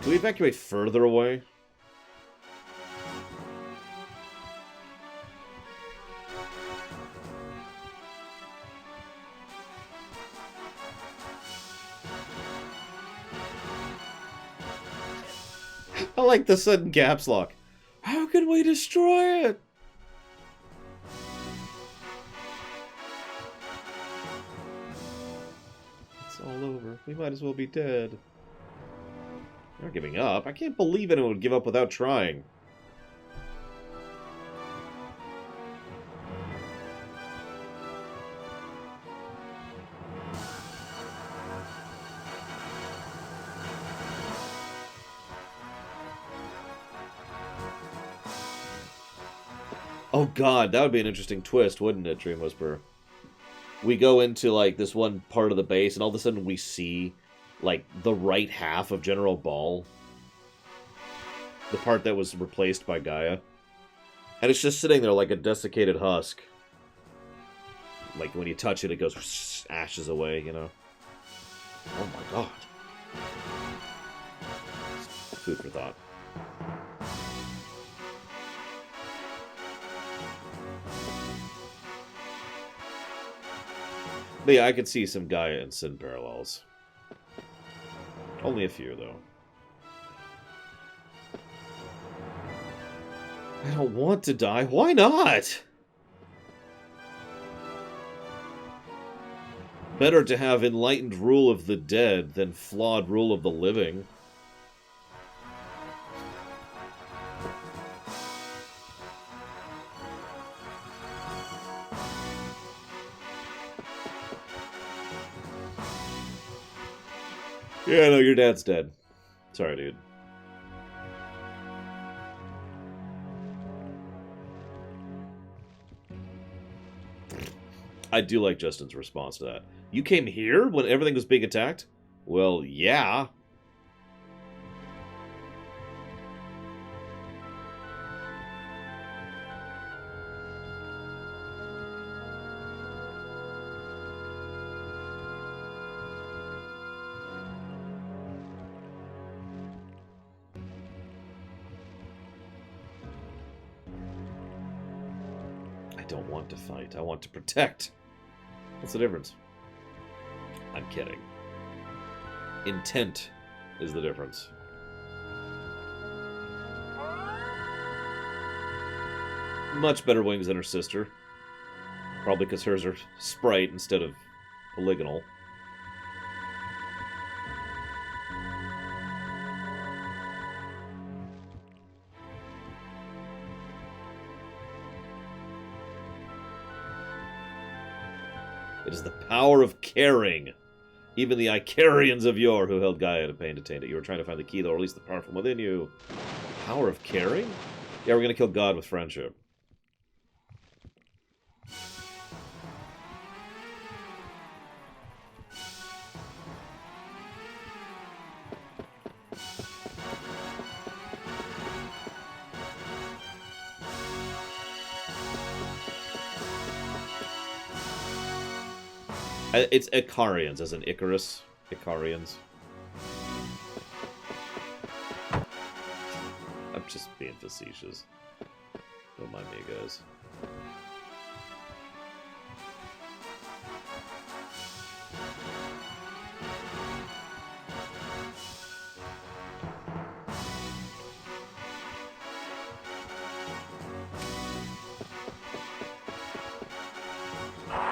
Do we evacuate further away? I like the sudden caps lock. How can we destroy it? It's all over. We might as well be dead. They're giving up. I can't believe anyone would give up without trying. Oh god, that would be an interesting twist, wouldn't it, Dream Whisperer? We go into, like, this one part of the base, and all of a sudden we see, like, the right half of General Ball. The part that was replaced by Gaia. And it's just sitting there like a desiccated husk. Like, when you touch it, it goes ashes away, you know? Oh my god. Food for thought. But yeah, I could see some Gaia and Sin parallels. Only a few, though. I don't want to die. Why not? Better to have enlightened rule of the dead than flawed rule of the living. Yeah, no, your dad's dead. Sorry, dude. I do like Justin's response to that. You came here when everything was being attacked? Well, yeah. I don't want to fight. I want to protect. What's the difference? I'm kidding. Intent is the difference. Much better wings than her sister. Probably because hers are sprite instead of polygonal. It is the power of caring. Even the Icarians of yore who held Gaia in pain detained it. You were trying to find the key, though, or at least the power from within you. Power of caring? Yeah, we're going to kill God with friendship. It's Icarians, as in Icarus. Icarians. I'm just being facetious. Don't mind me, guys.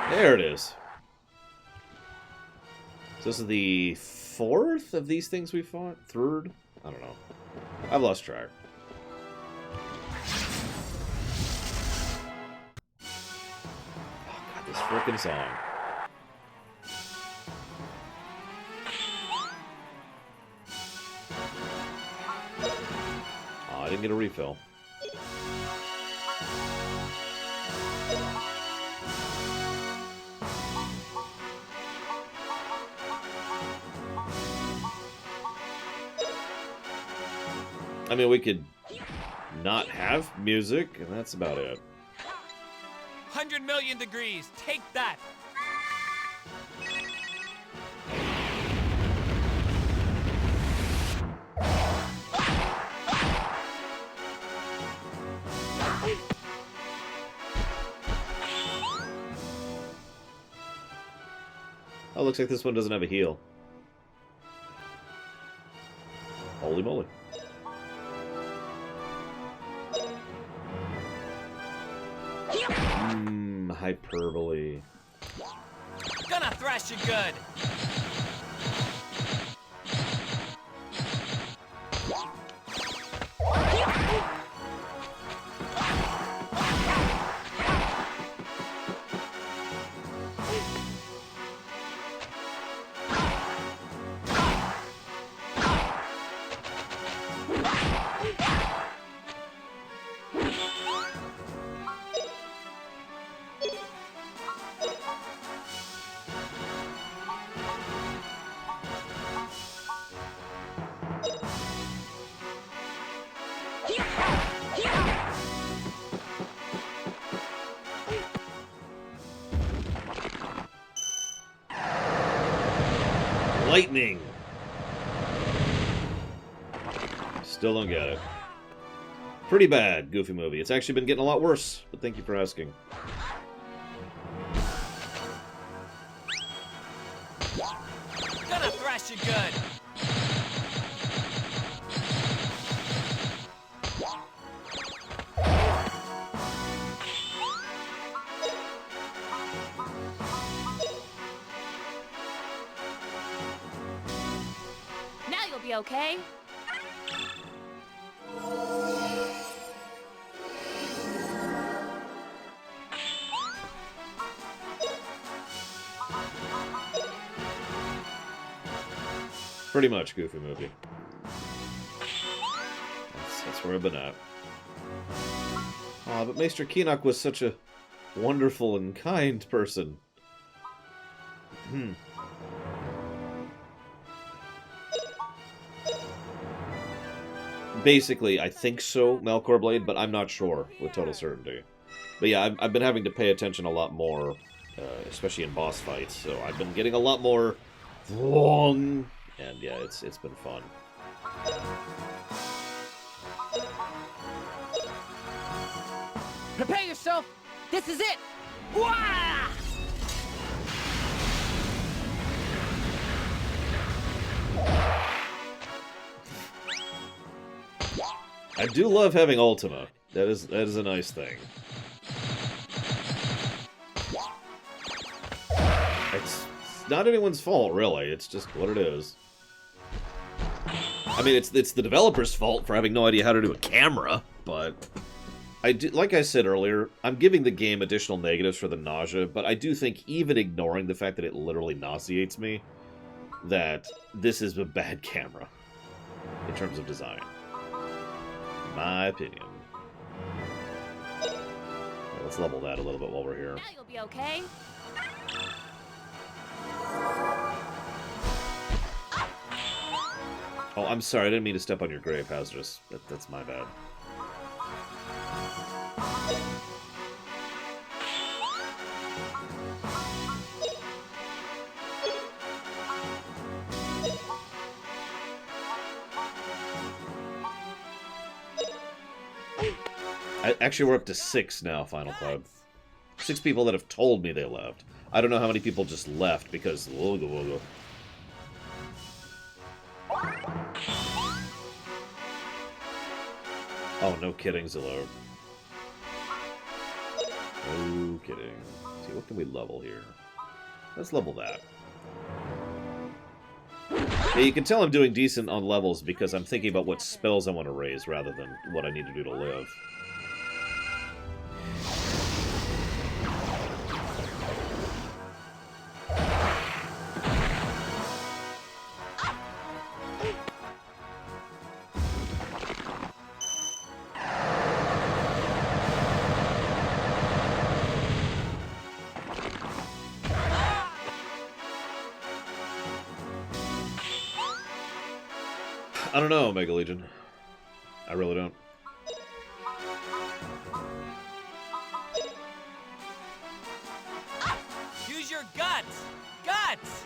There it is. So this is the fourth of these things we fought? Third? I don't know. I've lost track. Oh, God, this frickin' song. Oh, I didn't get a refill. I mean, we could not have music, and that's about it. 100 million degrees. Take that. Oh, looks like this one doesn't have a heal. Holy moly. Hyperbole. Gonna thrash you good. Lightning! Still don't get it. Pretty bad, Goofy movie. It's actually been getting a lot worse, but thank you for asking. Gonna thrash you good. Now you'll be okay. Pretty much Goofy movie. That's where I've been at. Aw, but Maester Keenock was such a wonderful and kind person. Basically, I think so, Melkor Blade, but I'm not sure with total certainty. But yeah, I've been having to pay attention a lot more, especially in boss fights, so I've been getting a lot more wrong, and yeah, it's been fun. Prepare yourself. This is it. Wah! I do love having Ultima. That is a nice thing. It's not anyone's fault, really. It's just what it is. I mean, it's the developer's fault for having no idea how to do a camera, but I do, like I said earlier, I'm giving the game additional negatives for the nausea, but I do think even ignoring the fact that it literally nauseates me, that this is a bad camera in terms of design. My opinion. Right, let's level that a little bit while we're here. Now you'll be okay. Oh, I'm sorry. I didn't mean to step on your grave, Hazardous. That's my bad. Actually, we're up to 6 now, Final Cloud. 6 people that have told me they left. I don't know how many people just left because... Oh, no kidding, Zillow. No kidding. Let's see, what can we level here? Let's level that. Yeah, you can tell I'm doing decent on levels because I'm thinking about what spells I want to raise rather than what I need to do to live. I don't know, Mega Legion. I really don't. Use your guts! Guts!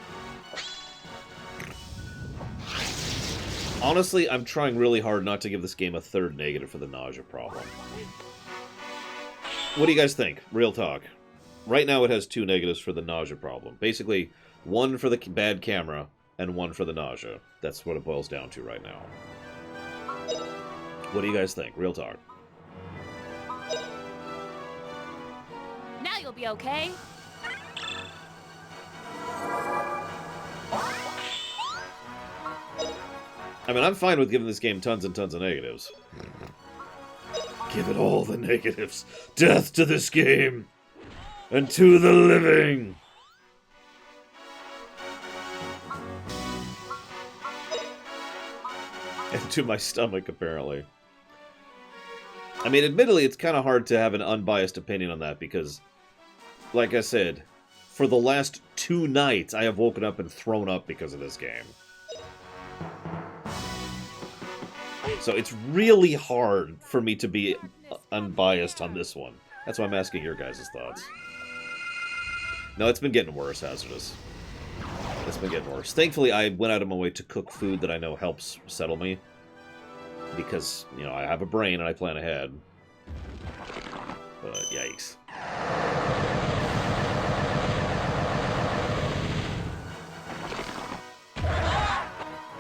Honestly, I'm trying really hard not to give this game a 3rd negative for the nausea problem. What do you guys think? Real talk. Right now it has 2 negatives for the nausea problem. Basically, 1 for the bad camera, and 1 for the nausea. That's what it boils down to right now. What do you guys think? Real talk. Now you'll be okay. I mean, I'm fine with giving this game tons and tons of negatives. Give it all the negatives. Death to this game! And to the living! And to my stomach, apparently. I mean, admittedly, it's kind of hard to have an unbiased opinion on that because, like I said, for the last 2 nights, I have woken up and thrown up because of this game. So it's really hard for me to be unbiased on this one. That's why I'm asking your guys' thoughts. No, it's been getting worse, Hazardous. It's been getting worse. Thankfully, I went out of my way to cook food that I know helps settle me. Because, you know, I have a brain and I plan ahead. But, yikes.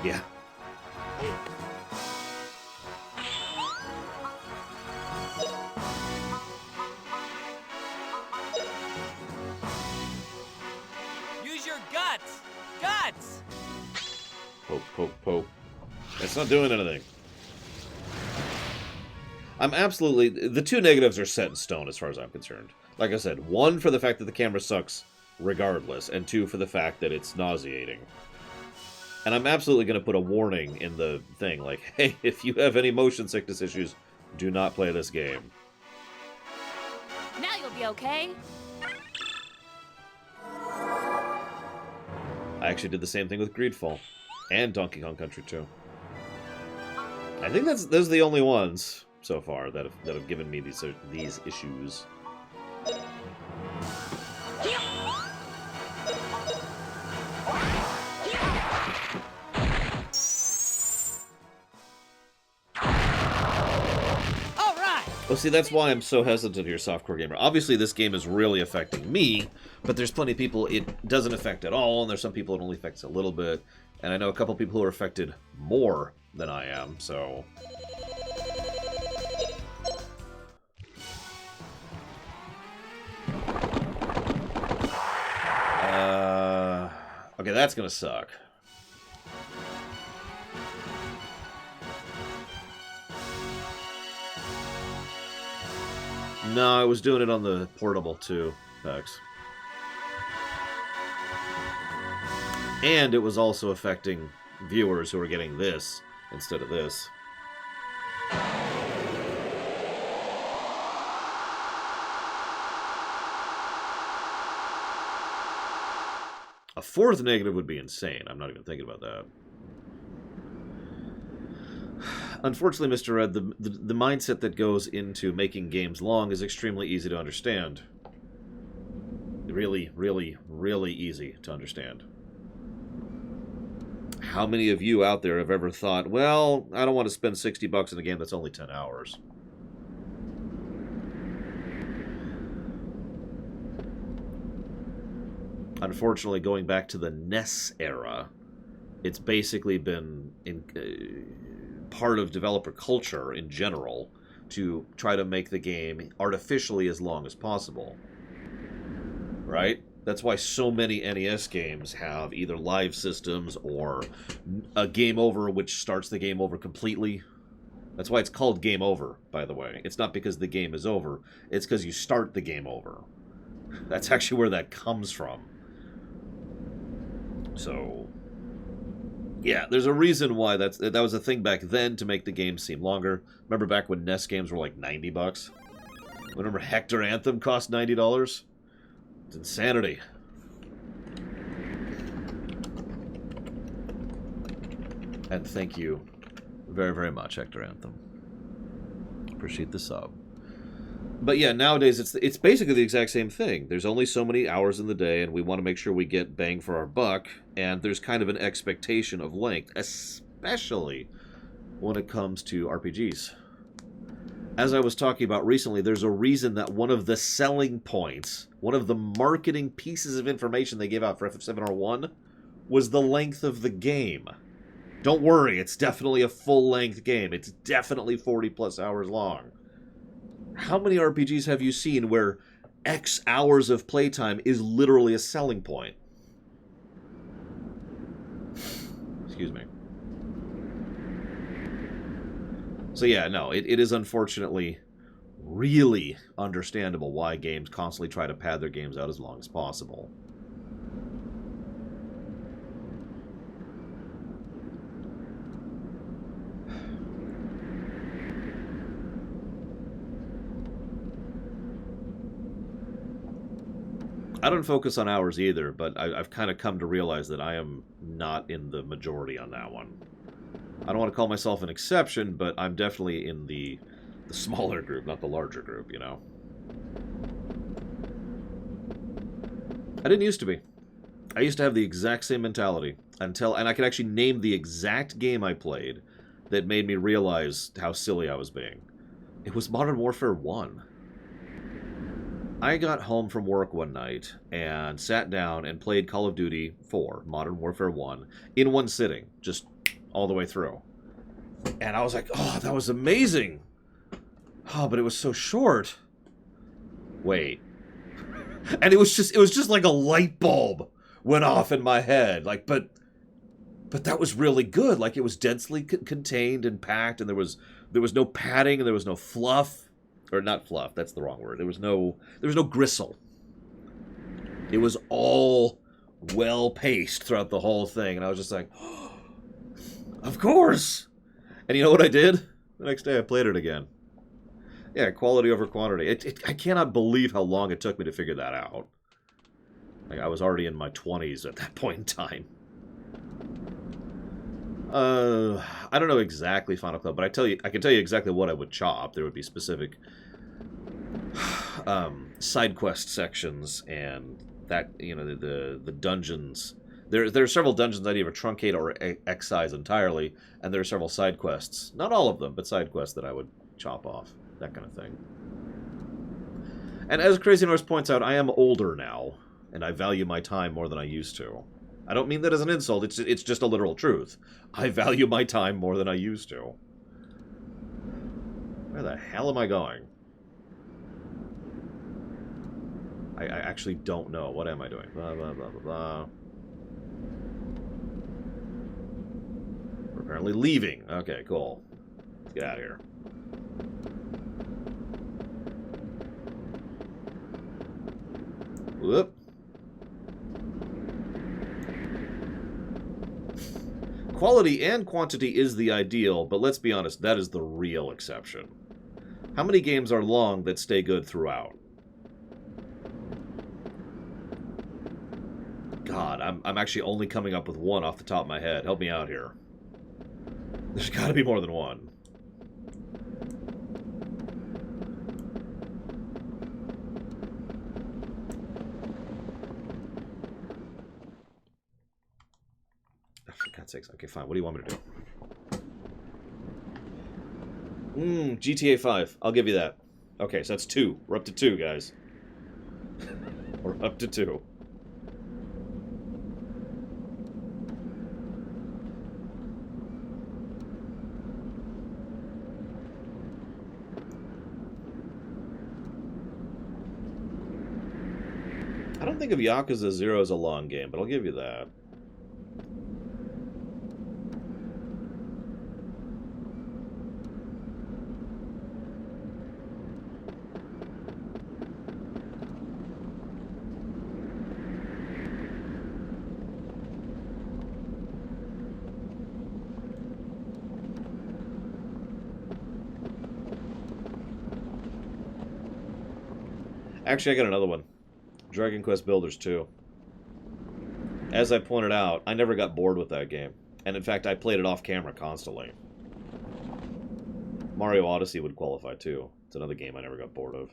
Yeah. Use your guts! Guts! Poke, poke, poke. It's not doing anything. I'm absolutely... The 2 negatives are set in stone as far as I'm concerned. Like I said, 1 for the fact that the camera sucks regardless, and 2 for the fact that it's nauseating. And I'm absolutely going to put a warning in the thing, like, hey, if you have any motion sickness issues, do not play this game. Now you'll be okay. I actually did the same thing with Greedfall. And Donkey Kong Country 2. I think those are the only ones so far that have given me these issues. Well, see, that's why I'm so hesitant here, Softcore Gamer. Obviously, this game is really affecting me, but there's plenty of people it doesn't affect at all, and there's some people it only affects a little bit. And I know a couple people who are affected more than I am, so... Okay, that's gonna suck. No, I was doing it on the portable too, Hex. And it was also affecting viewers who were getting this instead of this. A 4th negative would be insane. I'm not even thinking about that. Unfortunately, Mr. Red, the mindset that goes into making games long is extremely easy to understand. Really, really, really easy to understand. How many of you out there have ever thought, well, I don't want to spend $60 in a game that's only 10 hours? unfortunately, going back to the NES era, it's basically been part of developer culture in general to try to make the game artificially as long as possible. Right? That's why so many NES games have either live systems or a game over which starts the game over completely. That's why it's called game over, by the way. It's not because the game is over. It's because you start the game over. That's actually where that comes from. So, yeah, there's a reason why that was a thing back then to make the game seem longer. Remember back when NES games were like $90? Remember Hector Anthem cost $90? It's insanity. And thank you very, very much, Hector Anthem. Appreciate the sub. But yeah, nowadays it's basically the exact same thing. There's only so many hours in the day, and we want to make sure we get bang for our buck, and there's kind of an expectation of length, especially when it comes to RPGs. As I was talking about recently, there's a reason that one of the selling points, one of the marketing pieces of information they gave out for FF7R1 was the length of the game. Don't worry, it's definitely a full-length game. It's definitely 40-plus hours long. How many RPGs have you seen where X hours of playtime is literally a selling point? Excuse me. So yeah, no, it is unfortunately really understandable why games constantly try to pad their games out as long as possible. I don't focus on hours either, but I've kind of come to realize that I am not in the majority on that one. I don't want to call myself an exception, but I'm definitely in the smaller group, not the larger group, you know. I didn't used to be. I used to have the exact same mentality and I could actually name the exact game I played that made me realize how silly I was being. It was Modern Warfare 1. I got home from work one night and sat down and played Call of Duty 4, Modern Warfare 1, in one sitting, just all the way through. And I was like, oh, that was amazing. Oh, but it was so short. Wait. And it was just like a light bulb went off in my head. Like, but that was really good. Like, it was densely contained and packed, and there was no padding, and there was no fluff. Or not fluff, that's the wrong word. There was no gristle. It was all well-paced throughout the whole thing, and I was just like, oh, of course! And you know what I did? The next day I played it again. Yeah, quality over quantity. I cannot believe how long it took me to figure that out. Like, I was already in my 20s at that point in time. I don't know exactly Final Club, but I can tell you exactly what I would chop. There would be specific side quest sections, and that, you know, the dungeons. There are several dungeons I'd either truncate or excise entirely, and there are several side quests. Not all of them, but side quests that I would chop off. That kind of thing. And as Crazy Norse points out, I am older now, and I value my time more than I used to. I don't mean that as an insult, it's just a literal truth. I value my time more than I used to. Where the hell am I going? I actually don't know. What am I doing? Blah, blah, blah, blah, blah. We're apparently leaving. Okay, cool. Let's get out of here. Whoop. Quality and quantity is the ideal, but let's be honest, that is the real exception. How many games are long that stay good throughout? God, I'm actually only coming up with one off the top of my head. Help me out here. There's got to be more than one. For God's sakes. Okay, fine. What do you want me to do? GTA 5. I'll give you that. Okay, so that's 2. We're up to 2, guys. We're up to 2. think of Yakuza 0 as a long game, but I'll give you that. Actually, I got another one. Dragon Quest Builders 2. As I pointed out, I never got bored with that game. And in fact, I played it off camera constantly. Mario Odyssey would qualify too. It's another game I never got bored of.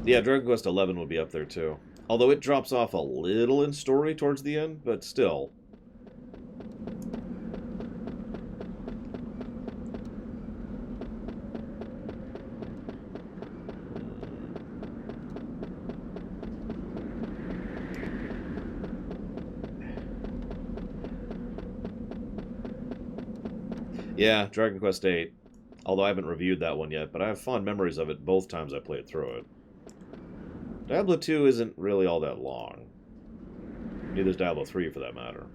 Yeah, Dragon Quest XI would be up there too. Although it drops off a little in story towards the end, but still. Yeah, Dragon Quest VIII. Although I haven't reviewed that one yet, but I have fond memories of it both times I played through it. Diablo 2 isn't really all that long. Neither is Diablo 3, for that matter.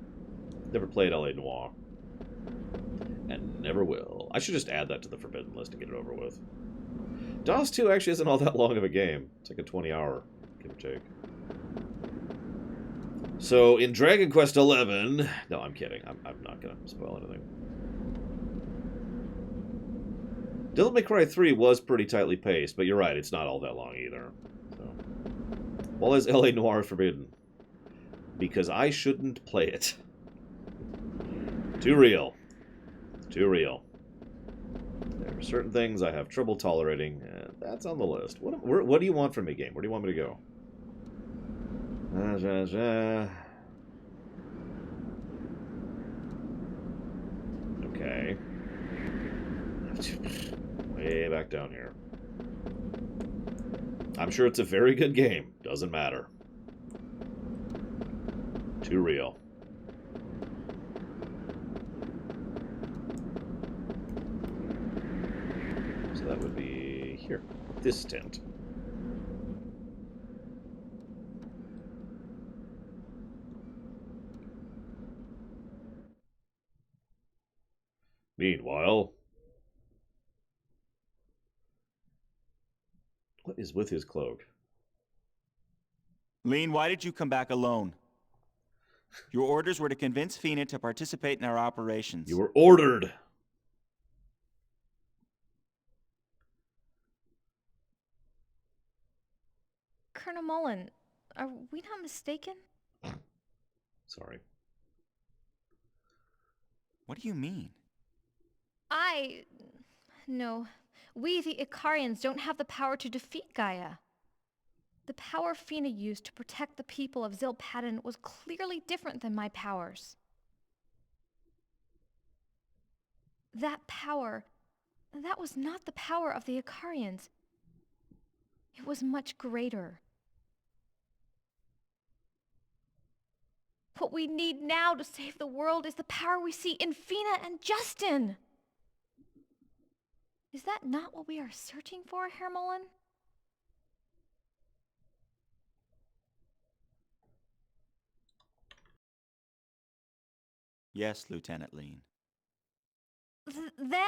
Never played L.A. Noire. And never will. I should just add that to the Forbidden list and get it over with. DOS 2 actually isn't all that long of a game. It's like a 20-hour, give or take. So, in Dragon Quest XI... No, I'm kidding. I'm not going to spoil anything. Devil May Cry 3 was pretty tightly paced, but you're right, it's not all that long either. So. Why is L.A. Noire forbidden? Because I shouldn't play it. Too real. Too real. There are certain things I have trouble tolerating, and that's on the list. What do you want from me, game? Where do you want me to go? Okay. Way back down here. I'm sure it's a very good game. Doesn't matter. Too real. So that would be here. This tent. Meanwhile... What is with his cloak? Lean, why did you come back alone? Your orders were to convince Fina to participate in our operations. You were ordered! Colonel Mullen, are we not mistaken? Sorry. What do you mean? No. We, the Icarians, don't have the power to defeat Gaia. The power Fina used to protect the people of Zilpadan was clearly different than my powers. That power, that was not the power of the Icarians. It was much greater. What we need now to save the world is the power we see in Fina and Justin. Is that not what we are searching for, Herr Mullen? Yes, Lieutenant Lean. Then?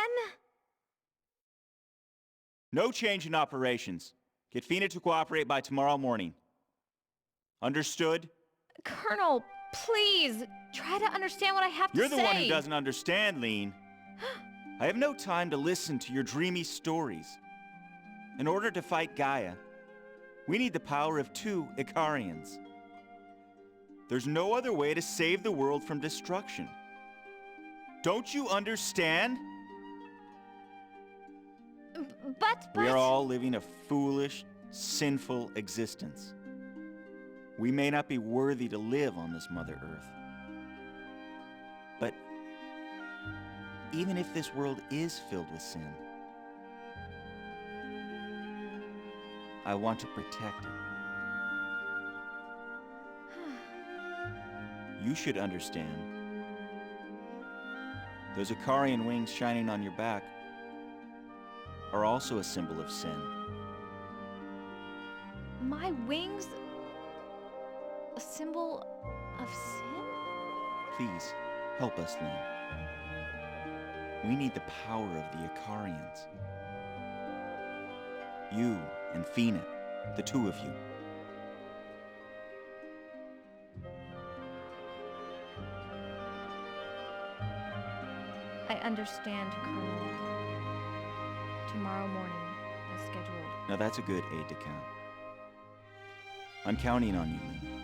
No change in operations. Get Fina to cooperate by tomorrow morning. Understood? Colonel, please, try to understand what I have to say. You're the one who doesn't understand, Lean. I have no time to listen to your dreamy stories. In order to fight Gaia, we need the power of 2 Icarians. There's no other way to save the world from destruction. Don't you understand? But... We are all living a foolish, sinful existence. We may not be worthy to live on this Mother Earth. But even if this world is filled with sin, I want to protect it. You should understand. Those Ikarian wings shining on your back are also a symbol of sin. My wings? A symbol of sin? Please, help us, Lynn. We need the power of the Ikarians. You and Fina, the two of you. I understand, Colonel. Tomorrow morning, as scheduled. Now that's a good aide-de-camp. I'm counting on you, Lynn.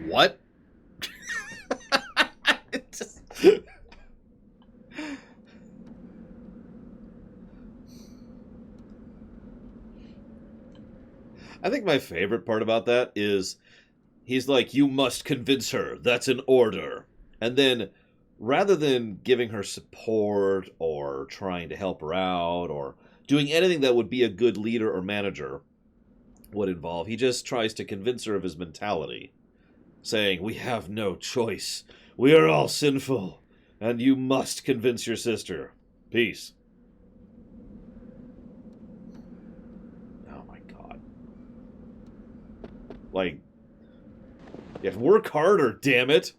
What? It just... I think my favorite part about that is he's like, you must convince her. That's an order. And then rather than giving her support or trying to help her out or doing anything that would be a good leader or manager would involve, he just tries to convince her of his mentality, saying, we have no choice. We are all sinful, and you must convince your sister. Peace. Oh my god. Like, you have to work harder, damn it.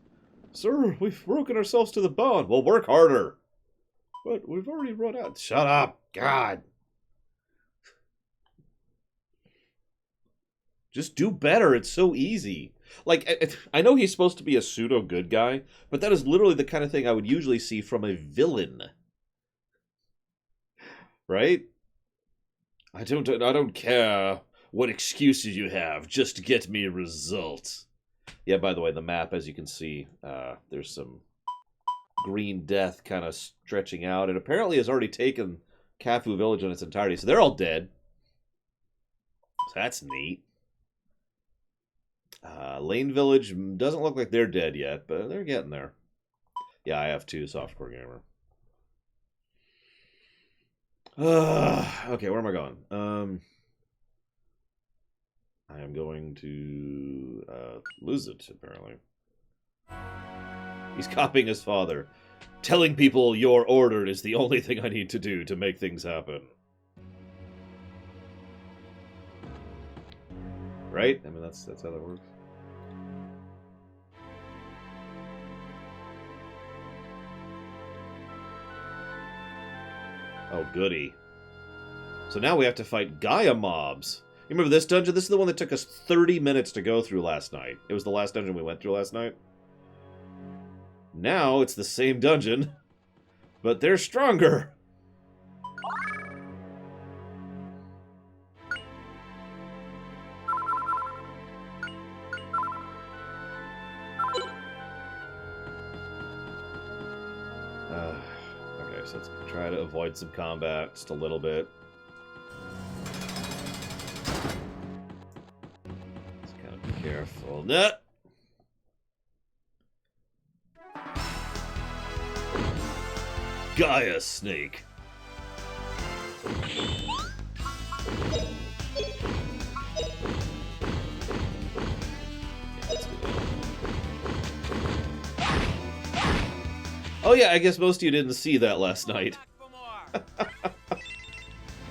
Sir, we've broken ourselves to the bone. Well, work harder. But we've already run out. Shut up. God. Just do better. It's so easy. Like, I know he's supposed to be a pseudo-good guy, but that is literally the kind of thing I would usually see from a villain. Right? I don't care what excuses you have. Just get me a result. Yeah, by the way, the map, as you can see, there's some green death kind of stretching out. It apparently has already taken Kafu village in its entirety, so they're all dead. So that's neat. Lane Village doesn't look like they're dead yet, but they're getting there. Yeah, I have two, softcore gamer. Okay, where am I going? I am going to lose it, apparently. He's copying his father. Telling people your order is the only thing I need to do to make things happen. Right? I mean, that's how that works. Oh, goody. So now we have to fight Gaia mobs. You remember this dungeon? This is the one that took us 30 minutes to go through last night. It was the last dungeon we went through last night. Now it's the same dungeon, but they're stronger. Okay, so let's try to avoid some combat just a little bit. Let's kind of be careful. No! Gaia Snake. Oh yeah, I guess most of you didn't see that last night.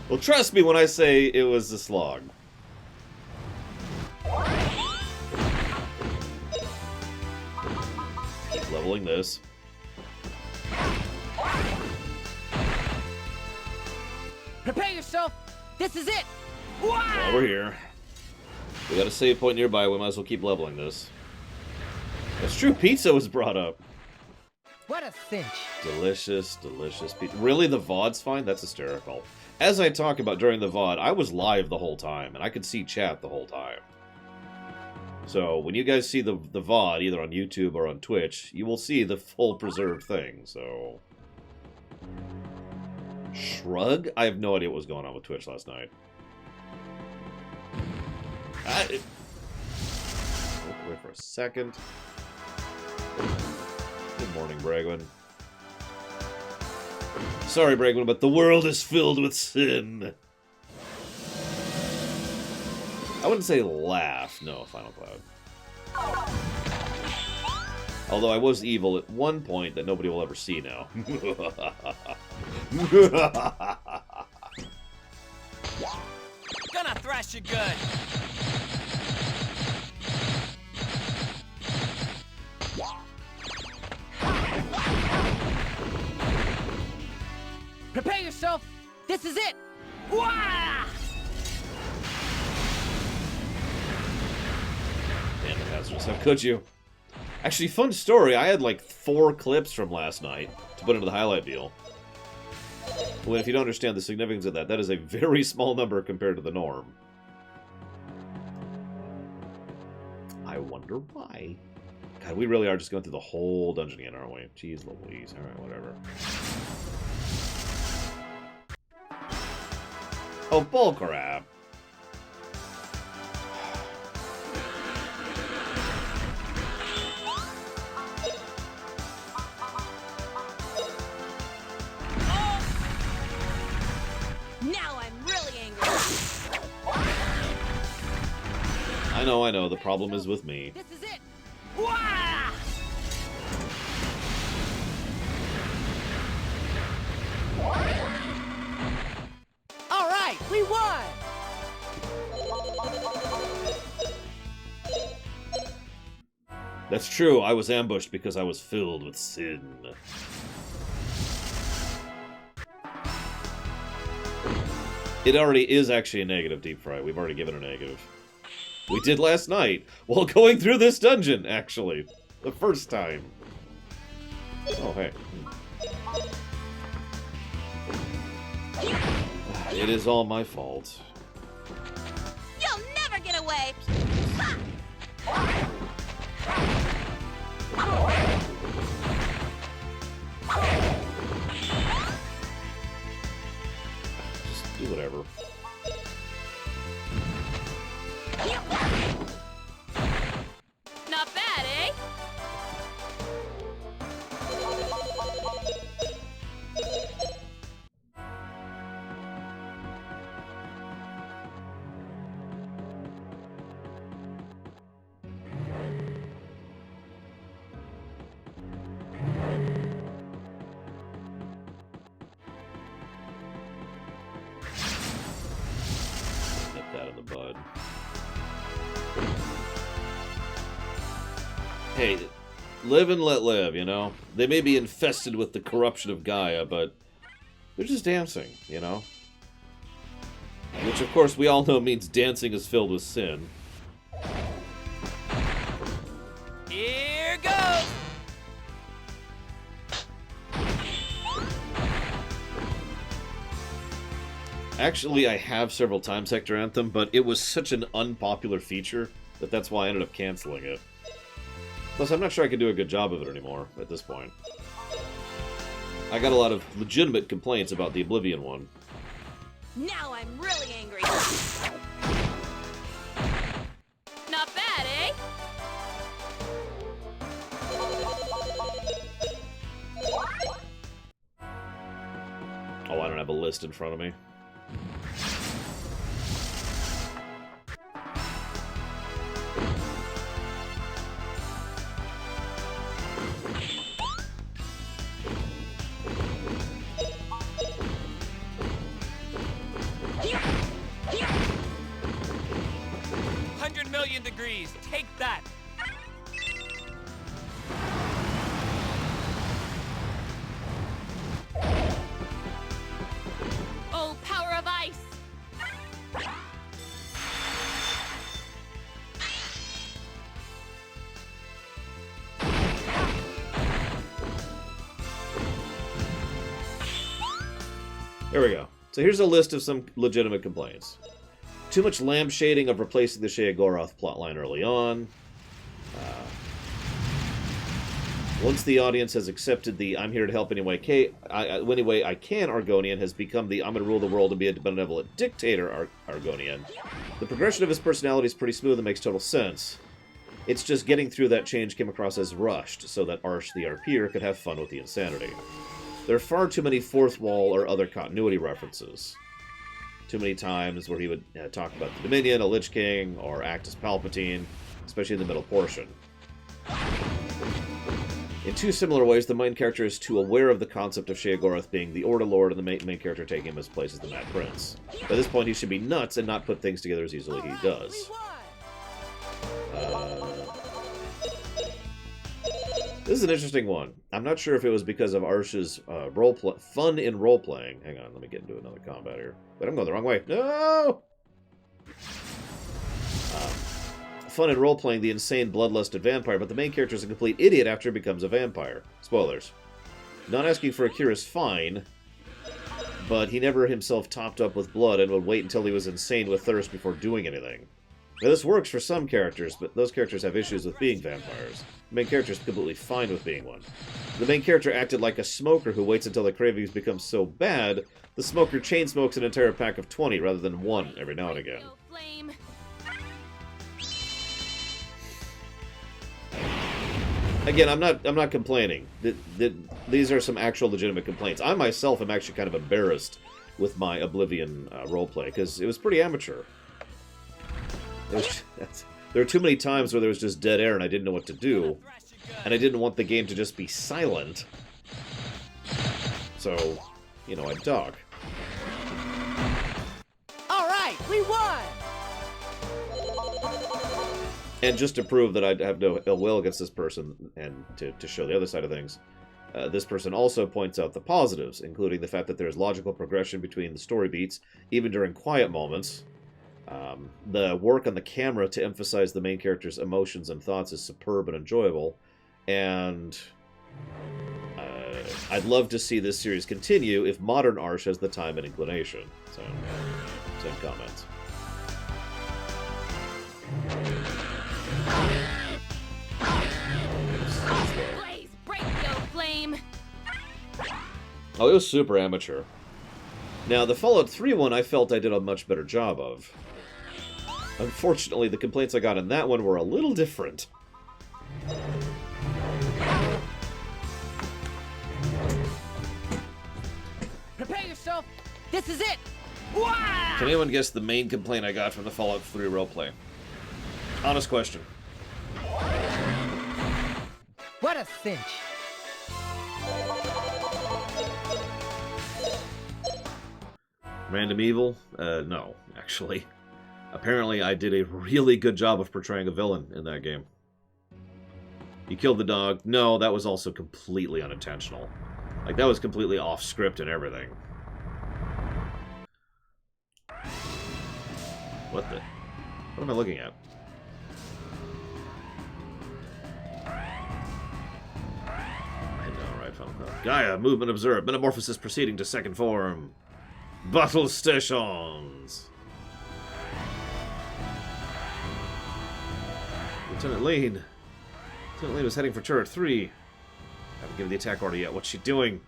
Well, trust me when I say it was a slog. Keep leveling this. Prepare yourself. This is it. While we're here, we got a save point nearby. We might as well keep leveling this. That's true. Pizza was brought up. What a cinch. Delicious, delicious pizza. Really, the VOD's fine? That's hysterical. As I talk about during the VOD, I was live the whole time, and I could see chat the whole time. So when you guys see the VOD, either on YouTube or on Twitch, you will see the full preserved thing, so... Shrug? I have no idea what was going on with Twitch last night. Wait for a second. Good morning, Bragwin. Sorry, Bragwin, but the world is filled with sin. I wouldn't say laugh. No, Final Cloud. Although I was evil at one point that nobody will ever see now. Gonna thrash you good. Prepare yourself. This is it. Wah! Damn it, Hazardous. How could you? Actually, fun story. I had like 4 clips from last night to put into the highlight reel. Well, if you don't understand the significance of that, that is a very small number compared to the norm. I wonder why. God, we really are just going through the whole dungeon again, aren't we? Jeez Louise. Alright, whatever. Oh, bullcrap. Now I'm really angry. I know. The problem is with me. This is it. Wah! All right, we won. That's true. I was ambushed because I was filled with sin. It already is actually a negative, Deep Fry. We've already given a negative. We did last night while going through this dungeon, actually. The first time. Oh, hey. It is all my fault. You'll never get away. Just do whatever. Not bad, eh? Nip that in the bud. Hey, live and let live, you know? They may be infested with the corruption of Gaia, but they're just dancing, you know? Which, of course, we all know means dancing is filled with sin. Here goes. Actually, I have several times Hector Anthem, but it was such an unpopular feature that that's why I ended up canceling it. Plus, I'm not sure I can do a good job of it anymore at this point. I got a lot of legitimate complaints about the Oblivion one. Now I'm really angry. Not bad, eh? Oh, I don't have a list in front of me. Degrees. Take that. Oh, power of ice. There we go. So here's a list of some legitimate complaints. Too much lampshading of replacing the Sheogorath plotline early on. Once the audience has accepted the I'm here to help anyway I can Argonian has become the I'm going to rule the world and be a benevolent dictator Argonian, the progression of his personality is pretty smooth and makes total sense. It's just getting through that change came across as rushed, so that Arsh the RPer could have fun with the insanity. There are far too many fourth wall or other continuity references. Too many times where he would talk about the Dominion, a Lich King, or act as Palpatine, especially in the middle portion. In two similar ways, the main character is too aware of the concept of Sheogorath being the Order Lord and the main character taking him as place as the Mad Prince. By this point, he should be nuts and not put things together as easily as he does. This is an interesting one. I'm not sure if it was because of Arsh's fun in role-playing. Hang on, let me get into another combat here. But I'm going the wrong way. No! Fun in role-playing the insane bloodlusted vampire, but the main character is a complete idiot after he becomes a vampire. Spoilers. Not asking for a cure is fine, but he never himself topped up with blood and would wait until he was insane with thirst before doing anything. Now, this works for some characters, but those characters have issues with being vampires. The main character is completely fine with being one. The main character acted like a smoker who waits until the cravings become so bad, the smoker chain smokes an entire pack of 20 rather than one every now and again. Flame. Again, I'm not complaining. These are some actual legitimate complaints. I myself am actually kind of embarrassed with my Oblivion roleplay, because it was pretty amateur. There were too many times where there was just dead air and I didn't know what to do, and I didn't want the game to just be silent. So, you know, I'd talk. All right, we won! And just to prove that I have no ill will against this person, and to show the other side of things, this person also points out the positives, including the fact that there is logical progression between the story beats, even during quiet moments. The work on the camera to emphasize the main character's emotions and thoughts is superb and enjoyable, and I'd love to see this series continue if modern Arsh has the time and inclination. So, same comments. Blaze, break, yo, flame. Oh, it was super amateur. Now, the Fallout 3 one I felt I did a much better job of. Unfortunately, the complaints I got in that one were a little different. Prepare yourself! This is it! Wah! Can anyone guess the main complaint I got from the Fallout 3 roleplay? Honest question. What a cinch! Random evil? No, actually. Apparently, I did a really good job of portraying a villain in that game. You killed the dog. No, that was also completely unintentional. Like, that was completely off script and everything. What the? What am I looking at? I know, right? Gaia, movement observed. Metamorphosis proceeding to second form. Battle stations. Lieutenant Lane. Lieutenant Lane was heading for turret 3. Haven't given the attack order yet. What's she doing?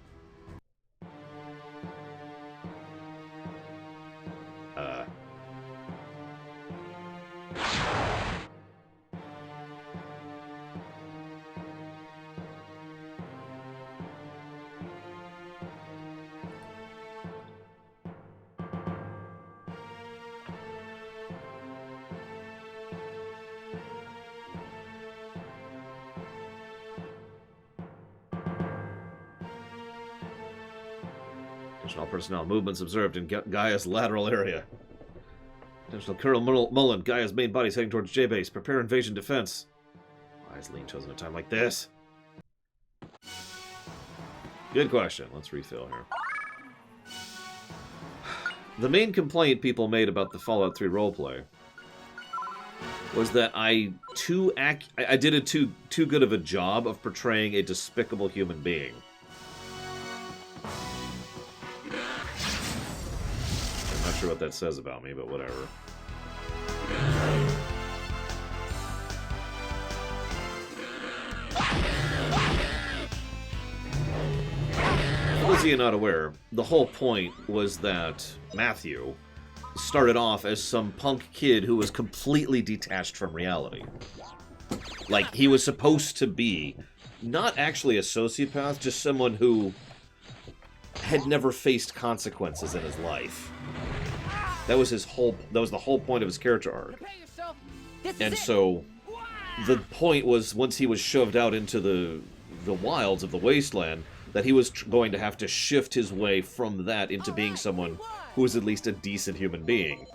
Additional personnel movements observed in Gaia's lateral area. Additional Colonel Mullen, Gaia's main body is heading towards J-Base. Prepare invasion defense. Why is Lean chosen a time like this? Good question. Let's refill here. The main complaint people made about the Fallout 3 roleplay was that I did a too good of a job of portraying a despicable human being. I'm not sure what that says about me, but whatever. Was he not aware? The whole point was that Matthew started off as some punk kid who was completely detached from reality. Like, he was supposed to be not actually a sociopath, just someone who had never faced consequences in his life. That was the whole point of his character arc. And so the point was, once he was shoved out into the wilds of the wasteland, that he was going to have to shift his way from that into being someone who was at least a decent human being.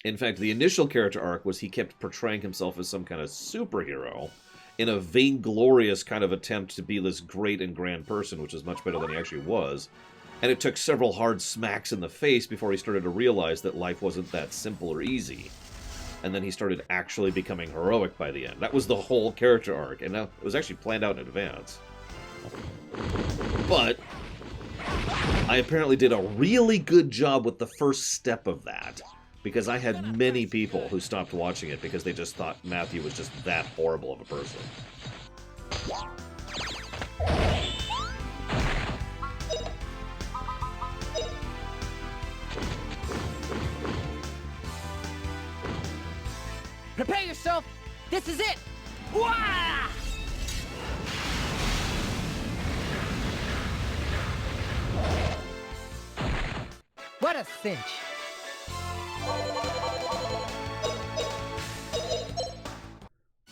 In fact, the initial character arc was he kept portraying himself as some kind of superhero in a vainglorious kind of attempt to be this great and grand person, which is much better than he actually was. And it took several hard smacks in the face before he started to realize that life wasn't that simple or easy. And then he started actually becoming heroic by the end. That was the whole character arc, and it was actually planned out in advance. But I apparently did a really good job with the first step of that, because I had many people who stopped watching it because they just thought Matthew was just that horrible of a person. Prepare yourself! This is it! Wah! What a cinch!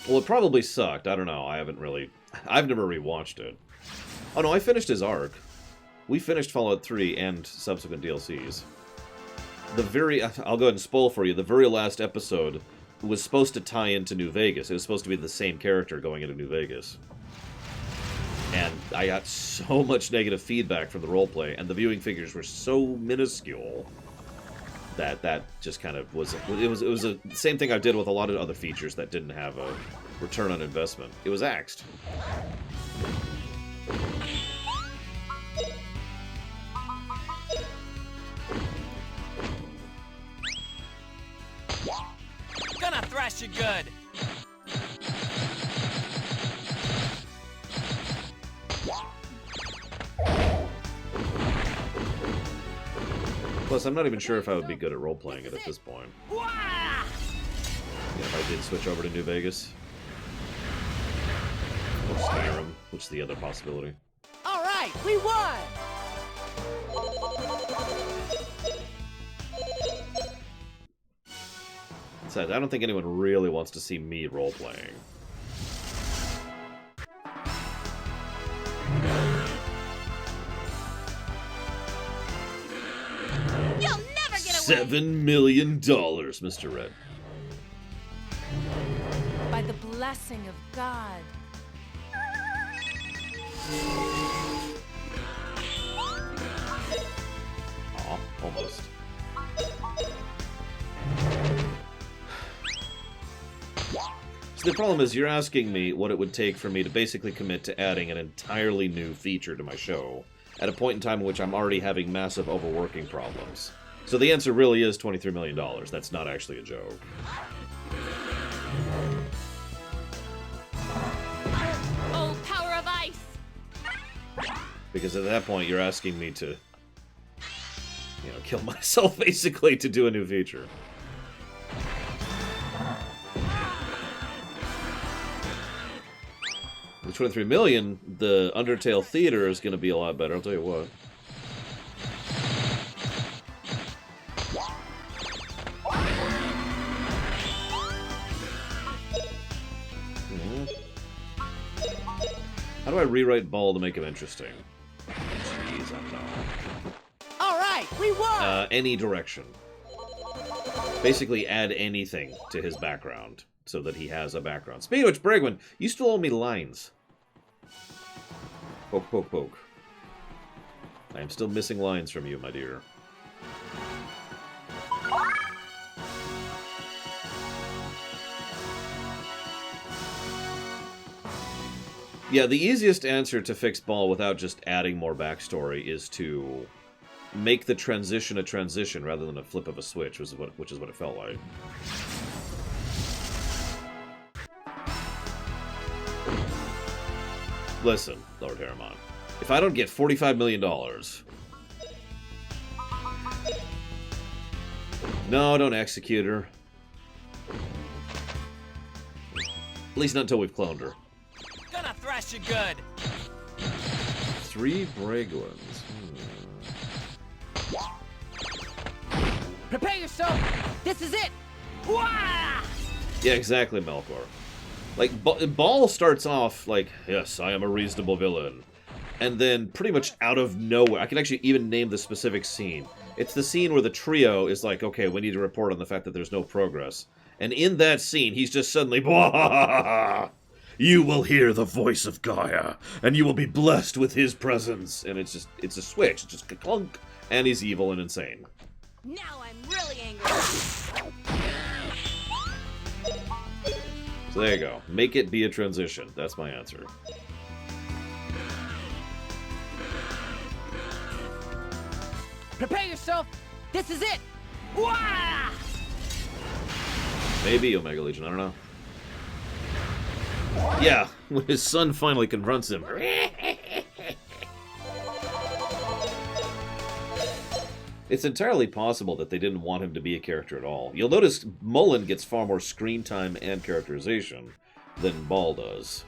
Well, it probably sucked. I don't know. I've never rewatched it. Oh no, I finished his arc. We finished Fallout 3 and subsequent DLCs. I'll go ahead and spoil for you, the very last episode was supposed to tie into New Vegas. It was supposed to be the same character going into New Vegas. And I got so much negative feedback from the roleplay, and the viewing figures were so minuscule that just kind of was... It was the same thing I did with a lot of other features that didn't have a return on investment. It was axed. Gonna thrash you good! Plus, I'm not even sure if I would be good at role-playing it at this point. Yeah, if I did switch over to New Vegas. Or Skyrim, which is the other possibility. Alright, we won! Besides, I don't think anyone really wants to see me role-playing. You'll never get away! $7 million, Mr. Red. By the blessing of God. Aw, almost. So the problem is, you're asking me what it would take for me to basically commit to adding an entirely new feature to my show, at a point in time in which I'm already having massive overworking problems. So the answer really is $23 million. That's not actually a joke. Oh, power of ice! Because at that point, you're asking me to, kill myself, basically, to do a new feature. The 23 million, the Undertale Theater is going to be a lot better, I'll tell you what. How do I rewrite Ball to make him interesting? Jeez, I don't know. Alright, we won! Any direction. Basically add anything to his background, so that he has a background. Speaking of which, Bregman, you still owe me lines. Poke, poke, poke. I am still missing lines from you, my dear. Yeah, the easiest answer to fix Ball without just adding more backstory is to make the transition a transition rather than a flip of a switch, which is what it felt like. Listen, Lord Harriman, if I don't get $45 million... No, don't execute her. At least not until we've cloned her. Gonna thrash you good. 3 Braglins. Prepare yourself. This is it. Wah! Yeah, exactly, Melkor. Like, Ball starts off like, yes, I am a reasonable villain. And then, pretty much out of nowhere, I can actually even name the specific scene. It's the scene where the trio is like, okay, we need to report on the fact that there's no progress. And in that scene, he's just suddenly, blah, you will hear the voice of Gaia, and you will be blessed with his presence. And it's a switch. It's just clunk, and he's evil and insane. Now I'm really angry. So there you go. Make it be a transition. That's my answer. Prepare yourself. This is it. Wah! Maybe Omega Legion. I don't know. Yeah, when his son finally confronts him. It's entirely possible that they didn't want him to be a character at all. You'll notice Mullen gets far more screen time and characterization than Ball does.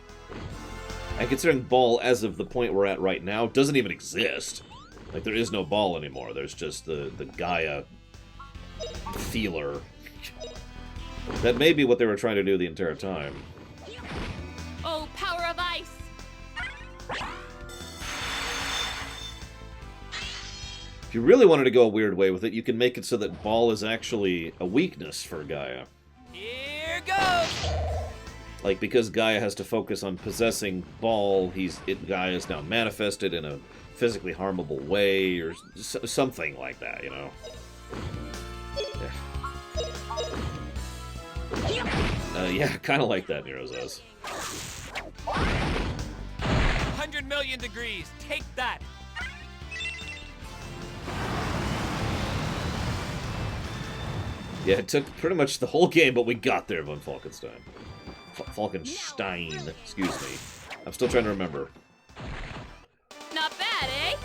And considering Ball, as of the point we're at right now, doesn't even exist. Like, there is no Ball anymore. There's just the Gaia feeler. That may be what they were trying to do the entire time. Oh, power of ice! If you really wanted to go a weird way with it, you can make it so that Ball is actually a weakness for Gaia. Here goes. Like, because Gaia has to focus on possessing Ball, Gaia is now manifested in a physically harmable way, or something like that, you know? Yeah, kind of like that, Nero says. 100 million degrees. Take that. Yeah, it took pretty much the whole game, but we got there, von Falkenstein. Falkenstein, excuse me. I'm still trying to remember. Not bad, eh?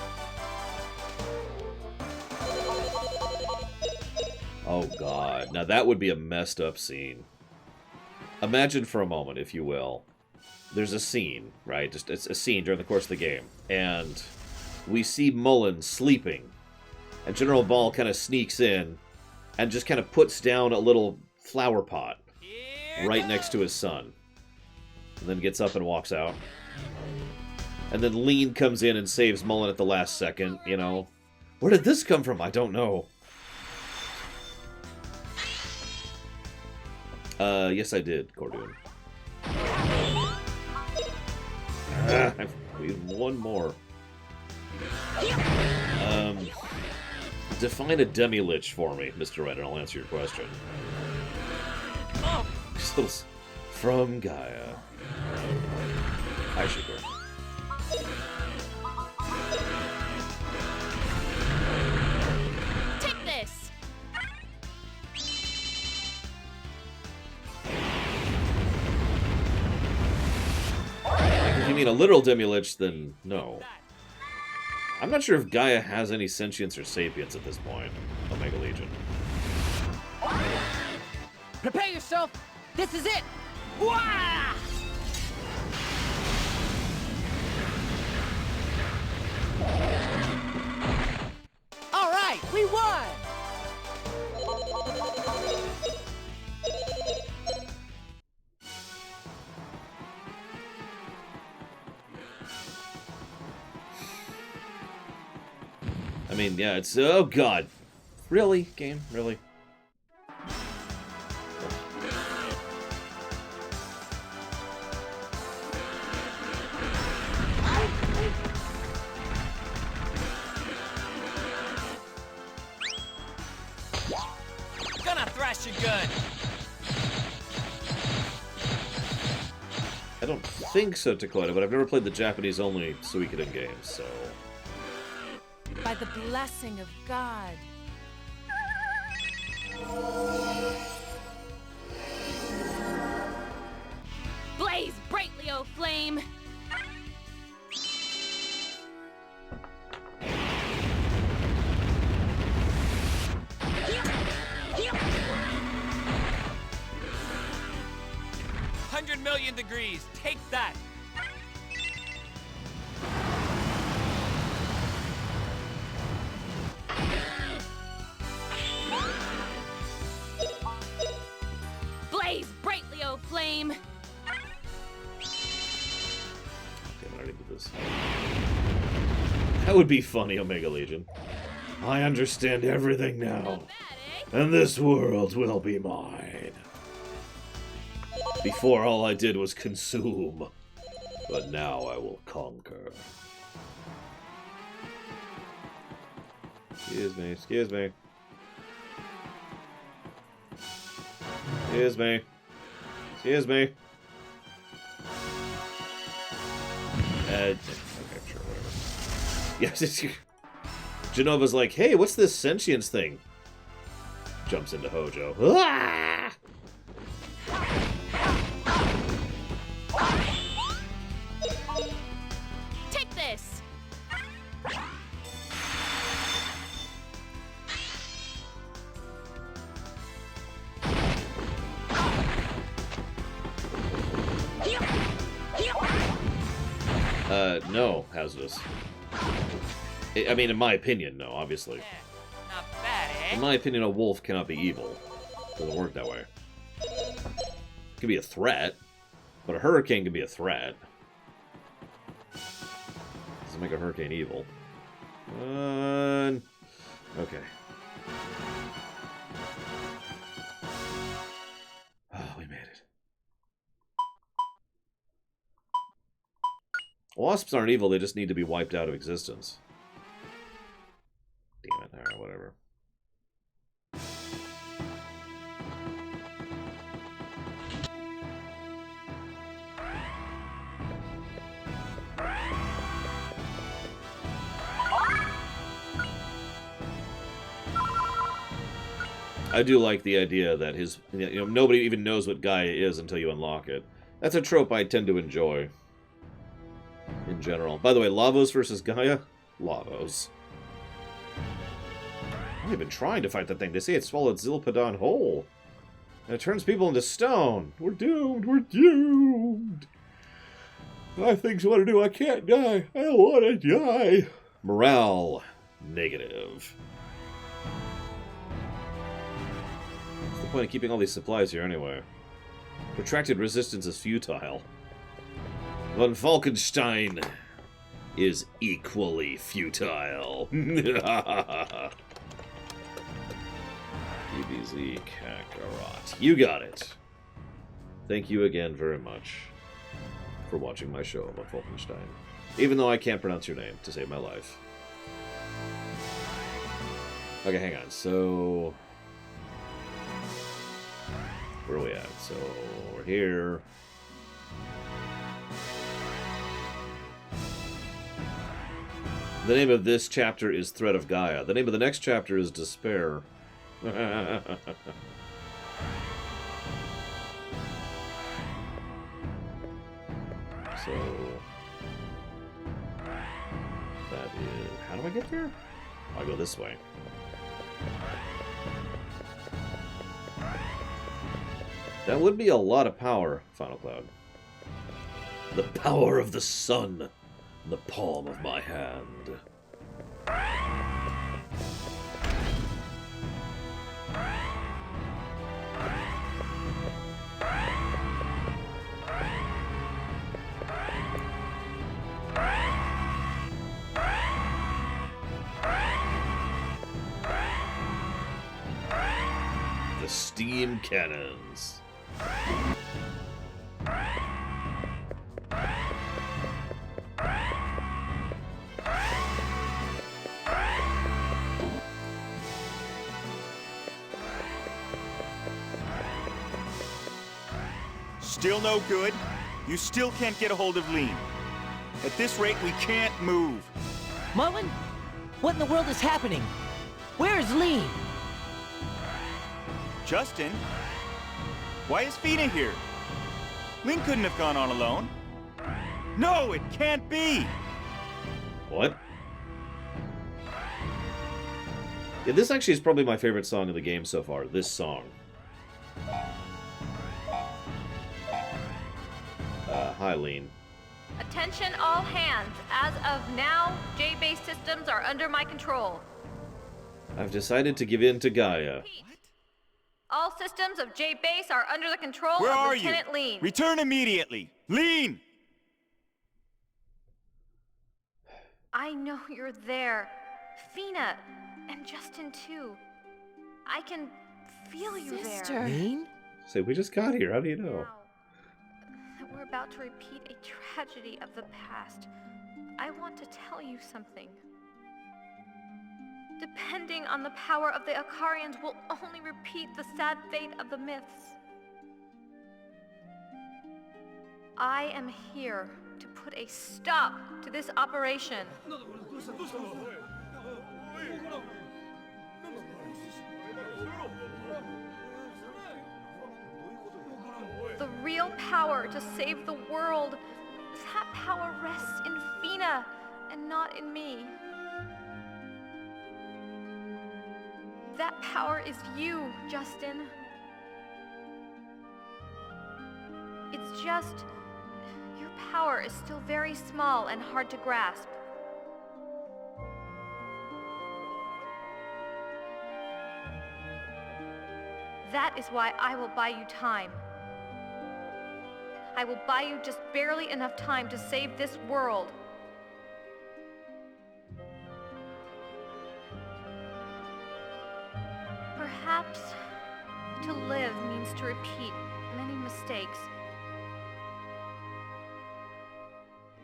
Oh god, now that would be a messed up scene. Imagine for a moment, if you will, there's a scene, right? Just it's a scene during the course of the game, and we see Mullen sleeping, and General Ball kind of sneaks in and just kind of puts down a little flower pot right next to his son, and then gets up and walks out. And then Lean comes in and saves Mullen at the last second, you know. Where did this come from? I don't know. Yes I did, Cordoon. I need one more. Define a demi-lich for me, Mr. Red, and I'll answer your question. From Gaia. Hi, Sugar. Take this! If you mean a literal demi-lich, then no. I'm not sure if Gaia has any sentience or sapience at this point, Omega Legion. Prepare yourself. This is it. Wah! All right, we won. I mean, yeah, it's... Oh, God. Really, game? Really? Gonna thrash you good. I don't think so, Dakota, but I've never played the Japanese-only Suikoden games, so... By by the blessing of God. Blaze brightly, O flame! $100,000,000 Take that! Blaze brightly, O flame! Damn it, I already did this. That would be funny, Omega Legion. I understand everything now, Not bad, eh? and this world will be mine. Before, all I did was consume, but now I will conquer. Excuse me, excuse me. Excuse me. Excuse me. Okay, sure, whatever. Yes, it's... Genova's like, hey, what's this sentience thing? Jumps into Hojo. Ah! Take this! No, hazardous. I mean, in my opinion, no, obviously. Not bad, eh? In my opinion, a wolf cannot be evil. Doesn't work that way. It can be a threat, but a hurricane can be a threat. Doesn't make a hurricane evil. Okay. Oh, we made it. Wasps aren't evil, they just need to be wiped out of existence. Damn it, alright, whatever. I do like the idea that his, nobody even knows what Gaia is until you unlock it. That's a trope I tend to enjoy. In general. By the way, Lavos versus Gaia? Lavos. I've been trying to fight that thing. They say it swallowed Zilpidon whole. And it turns people into stone. We're doomed. We're doomed. I have things I want to do. I can't die. I don't want to die. Morale. Negative. What's the point of keeping all these supplies here anyway? Protracted resistance is futile. Von Falkenstein is equally futile. DBZ Kakarot. You got it. Thank you again very much for watching my show about Falkenstein. Even though I can't pronounce your name to save my life. Okay, hang on. So... where are we at? So, we're here. The name of this chapter is Thread of Gaia. The name of the next chapter is Despair. So... that is... how do I get there? I go this way. That would be a lot of power, Final Cloud. The power of the sun in the palm of my hand. The steam cannons. Still no good? You still can't get a hold of Lean. At this rate, we can't move. Mullen, What in the world is happening? Where is Lean? Justin? Why is Fina here? Lin couldn't have gone on alone. No, it can't be! What? Yeah, this actually is probably my favorite song in the game so far. This song. Hi, Lean. Attention all hands. As of now, J-base systems are under my control. I've decided to give in to Gaia. Repeat. All systems of J-base are under the control Where of are you? Lieutenant Lean. Return immediately! Lean! I know you're there. Fina, and Justin too. I can feel you there. Sister. Lean? Say, we just got here. How do you know? Now that we're about to repeat a tragedy of the past, I want to tell you something. Depending on the power of the Ikarians will only repeat the sad fate of the myths. I am here to put a stop to this operation. The real power to save the world, that power rests in Fina and not in me. That power is you, Justin. It's just, your power is still very small and hard to grasp. That is why I will buy you time. I will buy you just barely enough time to save this world. Perhaps to live means to repeat many mistakes.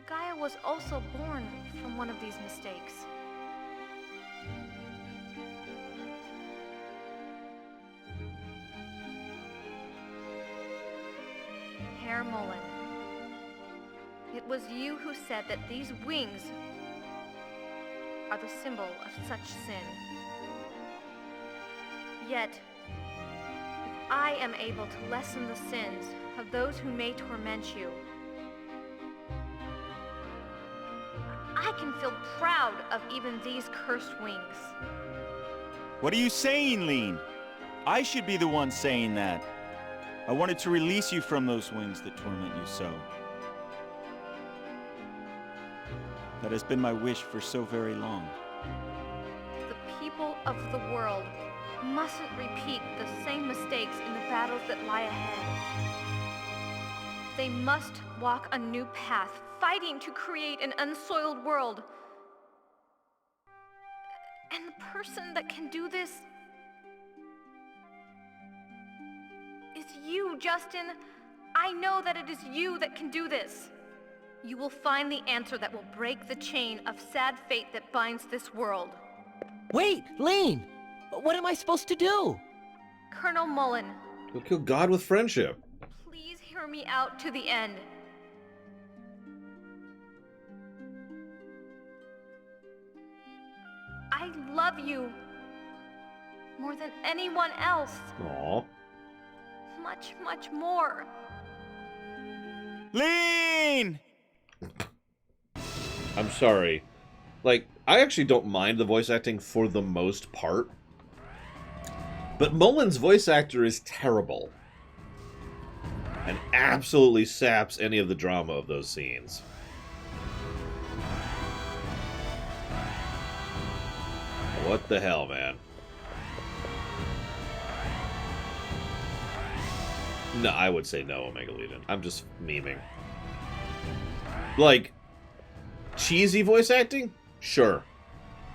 Gaia was also born from one of these mistakes. Herr Mullen, it was you who said that these wings are the symbol of such sin. Yet, if I am able to lessen the sins of those who may torment you, I can feel proud of even these cursed wings. What are you saying, Lean? I should be the one saying that. I wanted to release you from those wings that torment you so. That has been my wish for so very long. The people of the world mustn't repeat the same mistakes in the battles that lie ahead. They must walk a new path, fighting to create an unsoiled world. And the person that can do this is you, Justin. I know that it is you that can do this. You will find the answer that will break the chain of sad fate that binds this world. Wait, Lean! What am I supposed to do? Colonel Mullen, Go kill God with friendship. please hear me out to the end. I love you more than anyone else. Aw. Much, much more. Lean! I'm sorry. Like, I actually don't mind the voice acting for the most part. But Mullen's voice actor is terrible. And absolutely saps any of the drama of those scenes. What the hell, man? No, I would say no, Omega Legion. I'm just memeing. Like, cheesy voice acting? Sure.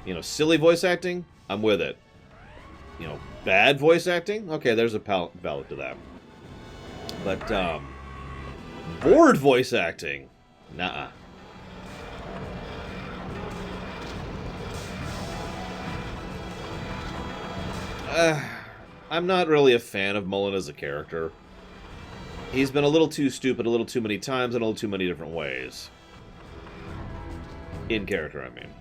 You know, silly voice acting? I'm with it. You know, bad voice acting? Okay, there's a ballot to that. But, bored voice acting? Nuh-uh. I'm not really a fan of Mullen as a character. He's been a little too stupid a little too many times in a little too many different ways. In character, I mean.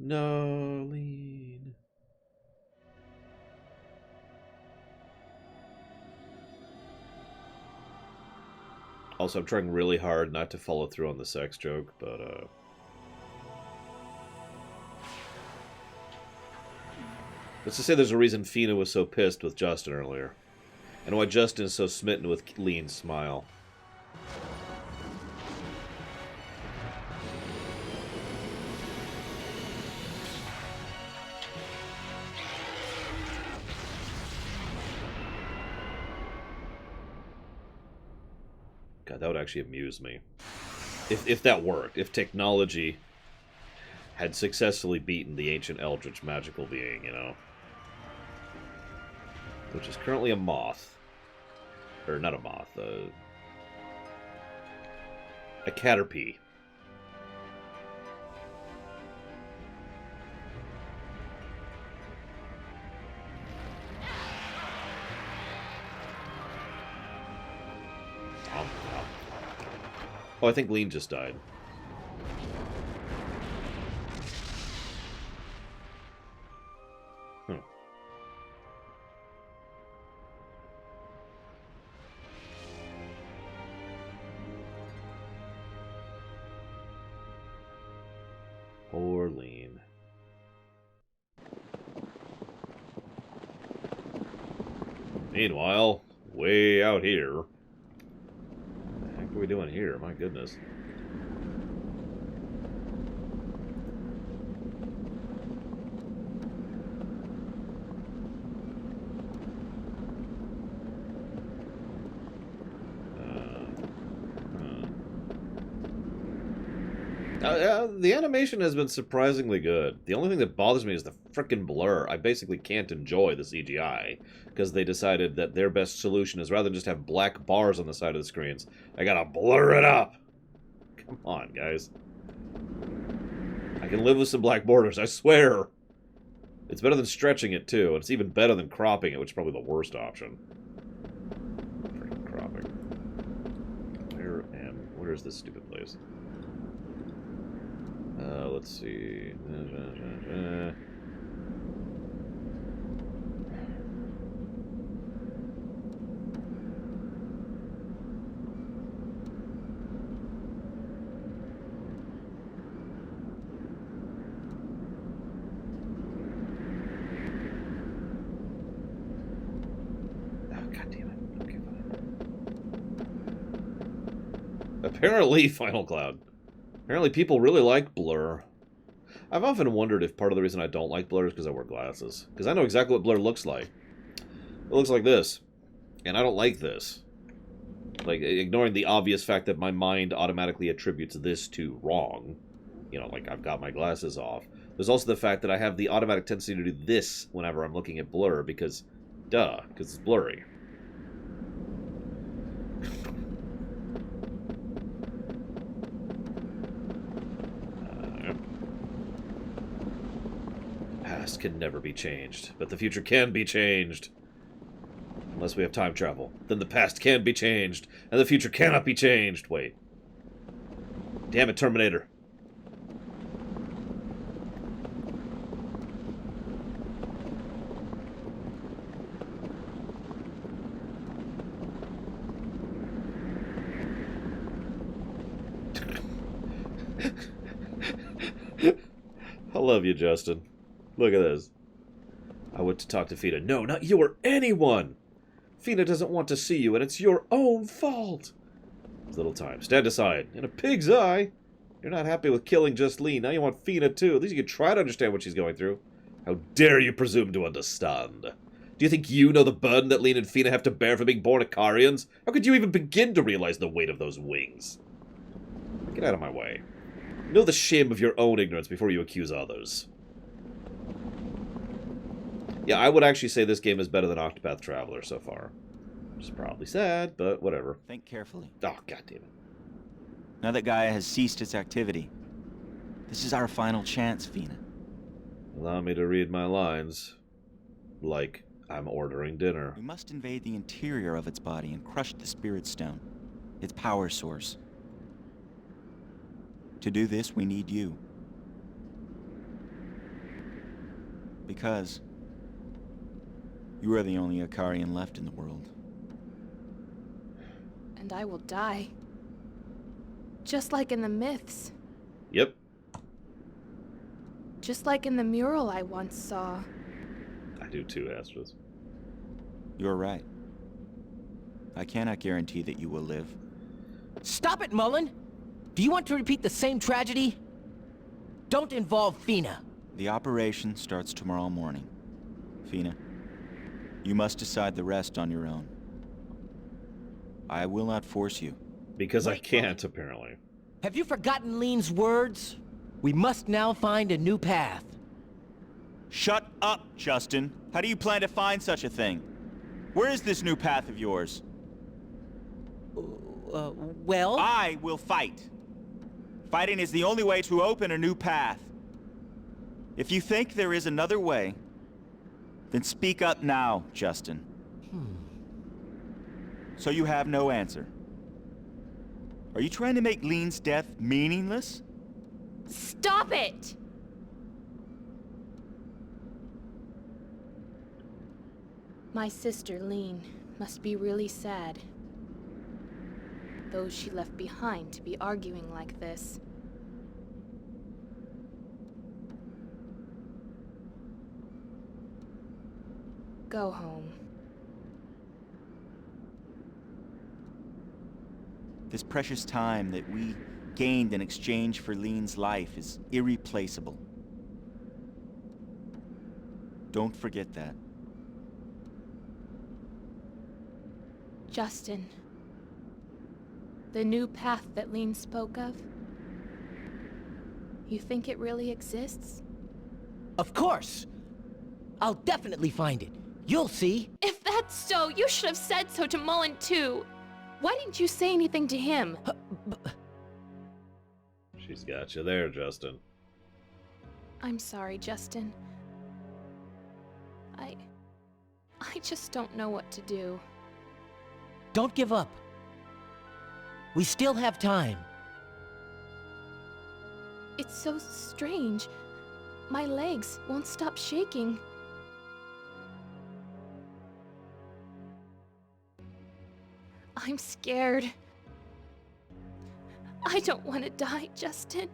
No, Lean. Also, I'm trying really hard not to follow through on the sex joke, but, let's just say there's a reason Fina was so pissed with Justin earlier. And why Justin is so smitten with Lean's smile. God, that would actually amuse me. If that worked. If technology had successfully beaten the ancient eldritch magical being, you know? Which is currently a moth. Or not a moth, a caterpie. Oh, I think Lean just died. Poor Lean. Meanwhile, way out here. What the heck are we doing here? My goodness. The animation has been surprisingly good. The only thing that bothers me is the frickin' blur. I basically can't enjoy the CGI, because they decided that their best solution is rather than just have black bars on the side of the screens, I gotta blur it up. Come on, guys. I can live with some black borders, I swear. It's better than stretching it, too, and it's even better than cropping it, which is probably the worst option. Frickin' cropping. Where is this stupid place? Let's see. Apparently, Final Cloud. Apparently people really like blur. I've often wondered if part of the reason I don't like blur is because I wear glasses. Because I know exactly what blur looks like. It looks like this. And I don't like this. Like, ignoring the obvious fact that my mind automatically attributes this to wrong. You know, like, I've got my glasses off. There's also the fact that I have the automatic tendency to do this whenever I'm looking at blur, because, duh, because it's blurry. Past can never be changed, but the future can be changed. Unless we have time travel. Then the past can be changed, and the future cannot be changed. Wait. Damn it, Terminator. I love you, Justin. Look at this. I went to talk to Fina. No, not you or anyone! Fina doesn't want to see you, and it's your own fault! It's little time. Stand aside. In a pig's eye! You're not happy with killing just Lee. Now you want Fina, too. At least you can try to understand what she's going through. How dare you presume to understand? Do you think you know the burden that Lean and Fina have to bear for being born Icarians? How could you even begin to realize the weight of those wings? Get out of my way. Know the shame of your own ignorance before you accuse others. Yeah, I would actually say this game is better than Octopath Traveler so far. Which is probably sad, but whatever. Think carefully. Oh, goddammit. Now that Gaia has ceased its activity, this is our final chance, Fina. Allow me to read my lines. Like, I'm ordering dinner. We must invade the interior of its body and crush the Spirit Stone, its power source. To do this, we need you. Because you are the only Ikarian left in the world. And I will die. Just like in the myths. Yep. Just like in the mural I once saw. I do too, Astros. You're right. I cannot guarantee that you will live. Stop it, Mullen! Do you want to repeat the same tragedy? Don't involve Fina. The operation starts tomorrow morning. Fina, you must decide the rest on your own. I will not force you. Because I Wait, can't, apparently. Have you forgotten Lean's words? We must now find a new path. Shut up, Justin. How do you plan to find such a thing? Where is this new path of yours? Well? I will fight. Fighting is the only way to open a new path. If you think there is another way, then speak up now, Justin. So you have no answer. Are you trying to make Lean's death meaningless? Stop it! My sister, Lean, must be really sad. Those she left behind to be arguing like this. Go home. This precious time that we gained in exchange for Lean's life is irreplaceable. Don't forget that. Justin. The new path that Lean spoke of? You think it really exists? Of course! I'll definitely find it. You'll see. If that's so, you should have said so to Mullen too. Why didn't you say anything to him? She's got you there, Justin. I'm sorry, Justin. I just don't know what to do. Don't give up. We still have time. It's so strange. My legs won't stop shaking. I'm scared. I don't want to die, Justin.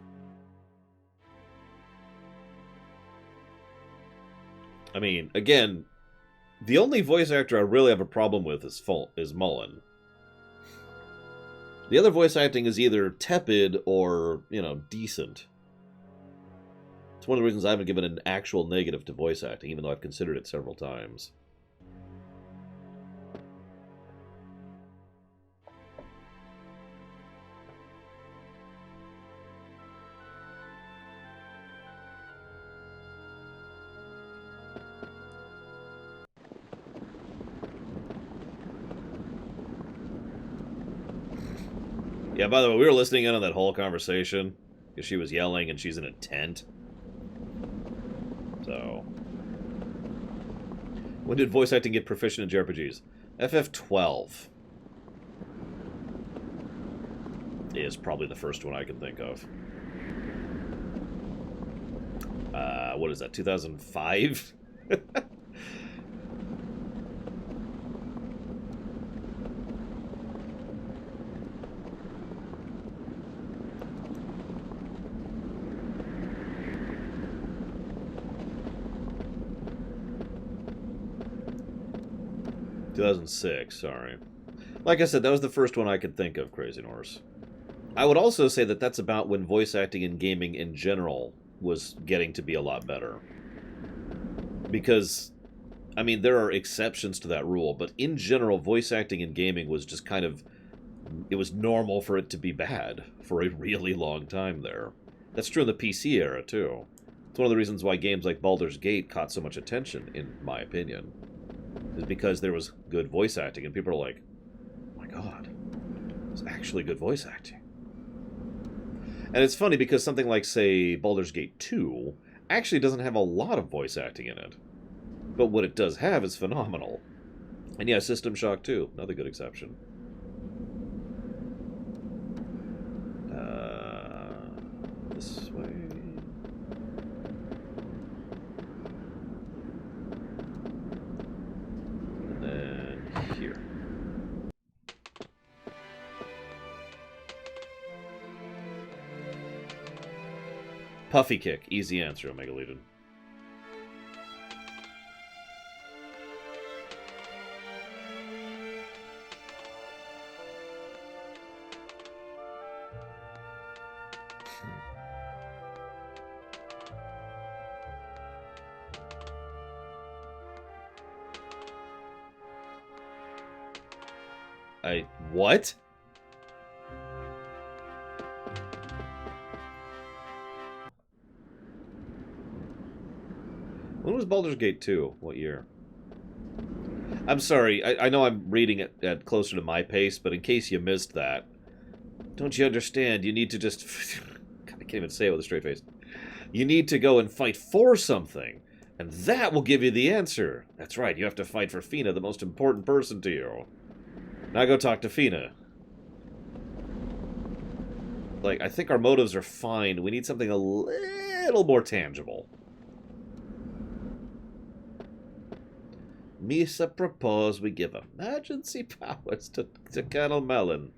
I mean, again, the only voice actor I really have a problem with is Mullen. The other voice acting is either tepid or, decent. It's one of the reasons I haven't given an actual negative to voice acting, even though I've considered it several times. Yeah, by the way, we were listening in on that whole conversation because she was yelling and she's in a tent. So, when did voice acting get proficient in JRPGs? FF12 is probably the first one I can think of. What is that, 2005? 2006, sorry. Like I said, that was the first one I could think of, Crazy Norse. I would also say that that's about when voice acting in gaming in general was getting to be a lot better. Because, I mean, there are exceptions to that rule, but in general, voice acting in gaming was just kind of... It was normal for it to be bad for a really long time there. That's true in the PC era, too. It's one of the reasons why games like Baldur's Gate caught so much attention, in my opinion. Is because there was good voice acting, and people are like, oh my god, it's actually good voice acting. And it's funny because something like, say, Baldur's Gate 2 actually doesn't have a lot of voice acting in it. But what it does have is phenomenal. And yeah, System Shock 2, another good exception. This way. Puffy kick. Easy answer, Omega Legion. What? When was Baldur's Gate 2? What year? I'm sorry, I know I'm reading it at closer to my pace, but in case you missed that, don't you understand? You need to just... I can't even say it with a straight face. You need to go and fight for something, and that will give you the answer. That's right, you have to fight for Fina, the most important person to you. Now go talk to Fina. Like, I think our motives are fine. We need something a little more tangible. Misa propose we give emergency powers to Colonel Mellon.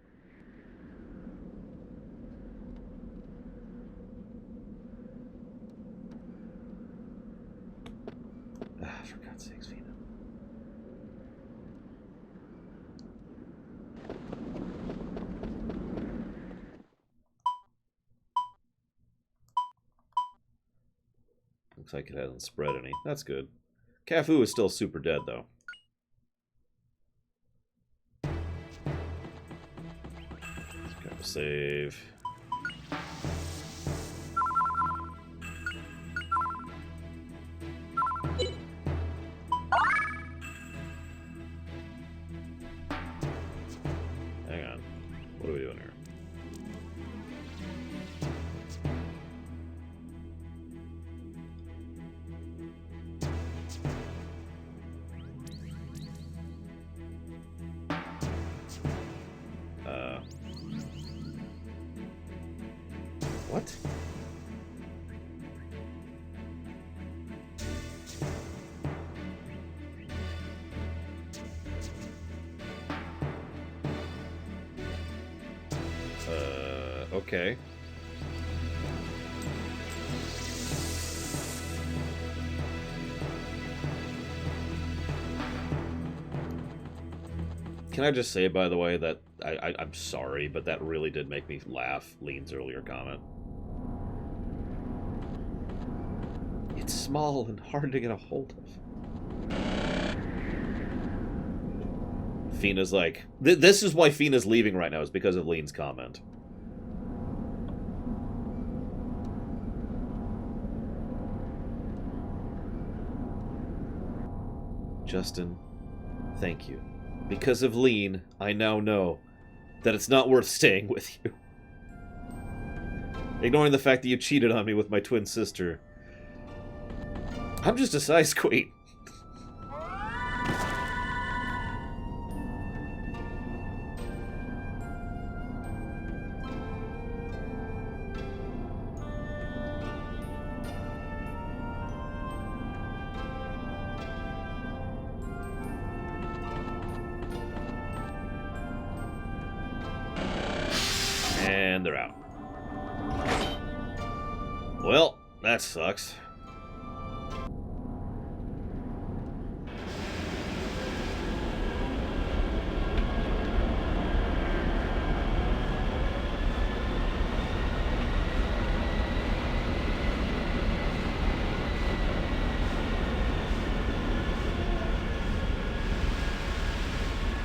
For God's sakes, Fina. Looks like it hasn't spread any. That's good. Cafu is still super dead, though. Let's grab a save. Hang on. What are we doing here? What? Okay. Can I just say, by the way, that I'm sorry, but that really did make me laugh, Lean's earlier comment. It's small and hard to get a hold of. Fina's like... This is why Fina's leaving right now, is because of Lean's comment. Justin, thank you. Because of Lean, I now know that it's not worth staying with you. Ignoring the fact that you cheated on me with my twin sister. I'm just a size queen. And they're out. Well, that sucks.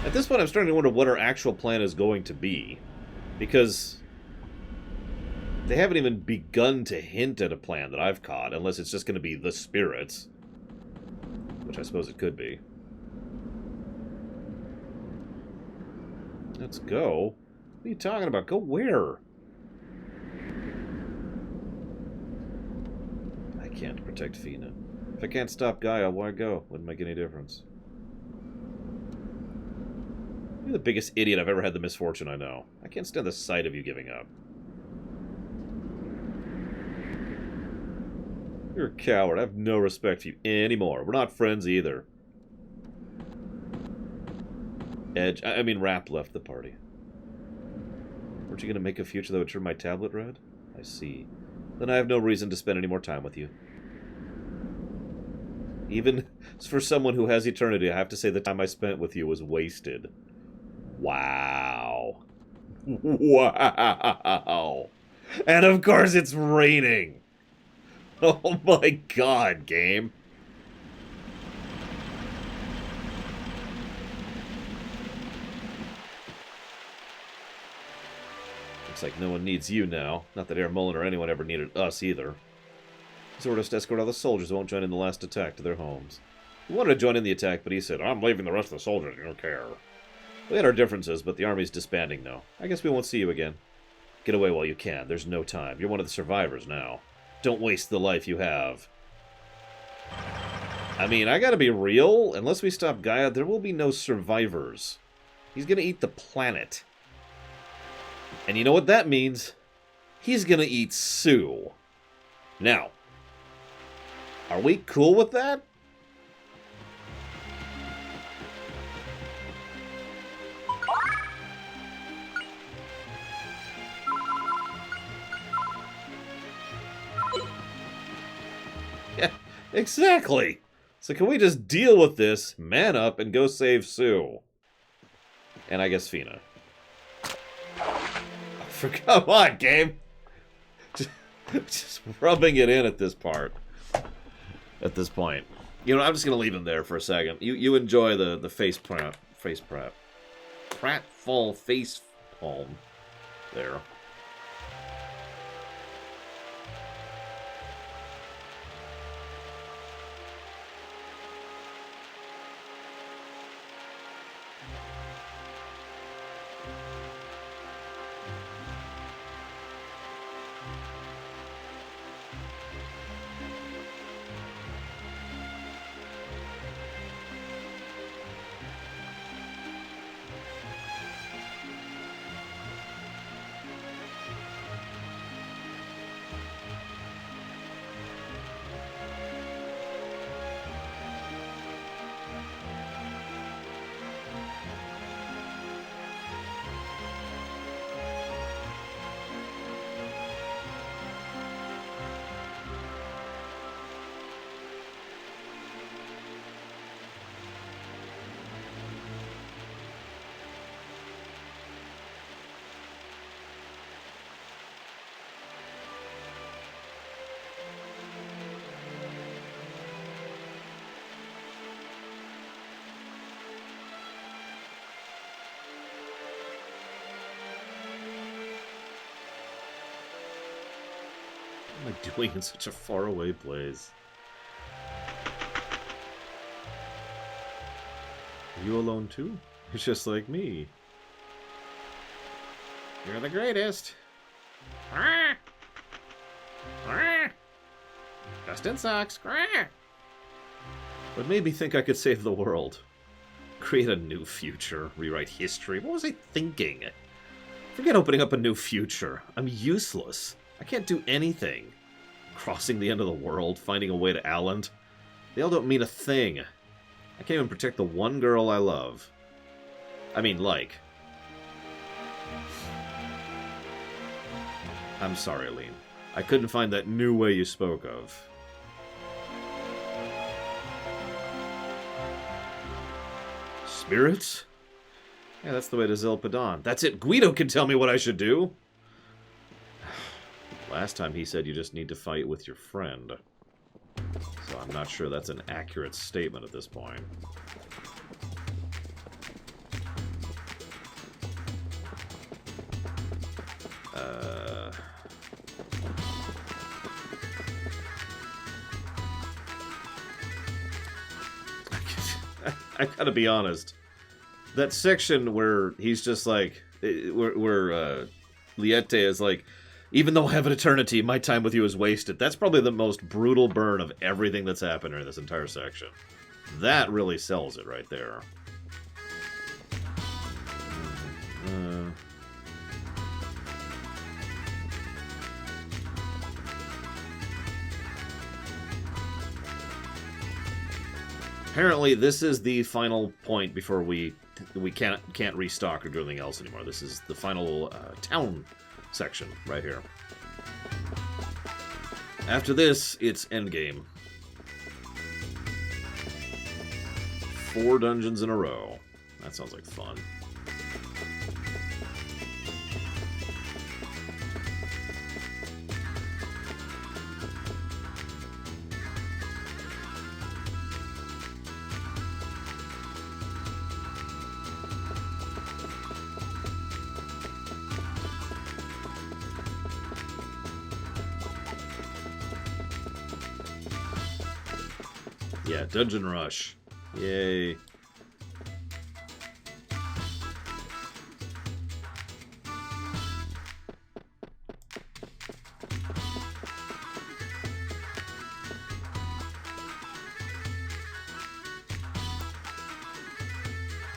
At this point, I'm starting to wonder what our actual plan is going to be. Because they haven't even begun to hint at a plan that I've caught, unless it's just going to be the spirits. Which I suppose it could be. Let's go. What are you talking about? Go where? I can't protect Fina. If I can't stop Gaia, why go? Wouldn't make any difference. You're the biggest idiot I've ever had the misfortune I know. I can't stand the sight of you giving up. You're a coward. I have no respect for you anymore. We're not friends either. I mean, Rap left the party. Weren't you going to make a future that would turn my tablet red? I see. then I have no reason to spend any more time with you. Even for someone who has eternity, I have to say the time I spent with you was wasted. Wow. Wow. And of course it's raining. Oh my god, game. Looks like no one needs you now. Not that Air Mullen or anyone ever needed us either. He's ordered us to escort all the soldiers who won't join in the last attack to their homes. We wanted to join in the attack, but he said, I'm leaving the rest of the soldiers, I don't care. We had our differences, but the army's disbanding now. I guess we won't see you again. Get away while you can. There's no time. You're one of the survivors now. Don't waste the life you have. I mean, I gotta be real. Unless we stop Gaia, there will be no survivors. He's gonna eat the planet. And you know what that means? He's gonna eat Sue. Now, are we cool with that? Yeah, exactly. So can we just deal with this, man up, and go save Sue? And I guess Fina. Come on, game. Just rubbing it in at this part. At this point. You know, I'm just going to leave him there for a second. You enjoy the face prep. Pratfall face palm. There. What am I doing in such a faraway place? Are you alone too? You're just like me. You're the greatest. Justin sucks. What made me think I could save the world? Create a new future. Rewrite history. What was I thinking? Forget opening up a new future. I'm useless. I can't do anything. Crossing the end of the world, finding a way to Alland. They all don't mean a thing. I can't even protect the one girl I love. I mean, like. I'm sorry, Aline. I couldn't find that new way you spoke of. Spirits? Yeah, that's the way to Zilpadon. That's it. Guido can tell me what I should do. Last time he said you just need to fight with your friend. So I'm not sure that's an accurate statement at this point. I gotta be honest. That section where he's just like, where Liette is like, even though I have an eternity, my time with you is wasted. That's probably the most brutal burn of everything that's happened in this entire section. That really sells it right there. Apparently, this is the final point before we can't restock or do anything else anymore. This is the final town section right here. After this, it's endgame. 4 dungeons in a row. That sounds like fun. Yeah, Dungeon Rush. Yay.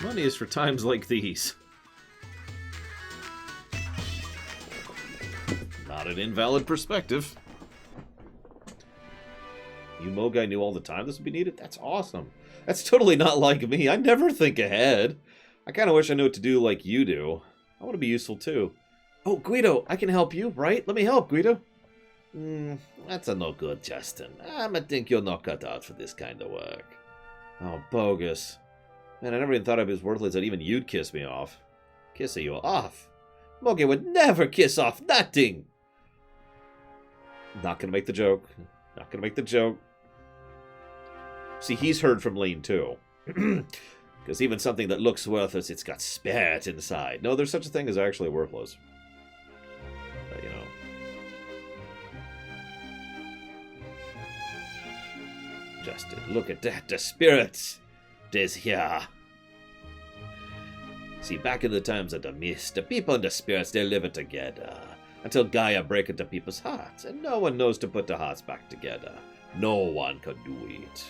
Money is for times like these. Not an invalid perspective. You Mogai knew all the time this would be needed? That's awesome. That's totally not like me. I never think ahead. I kind of wish I knew what to do like you do. I want to be useful too. Oh, Guido, I can help you, right? Let me help, Guido. That's a no good, Justin. I think you're not cut out for this kind of work. Oh, bogus. Man, I never even thought I was worthless that even you'd kiss me off. Kissing you off? Mogai would never kiss off nothing! Not gonna make the joke. Not gonna make the joke. See, he's heard from Lean, too. Because even something that looks worthless, it's got spirit inside. No, there's such a thing as actually worthless. But, you know. Justin, look at that. The spirits. Is here. See, back in the times of the mist, the people and the spirits, they live together. Until Gaia break into people's hearts, and no one knows to put the hearts back together. No one can do it.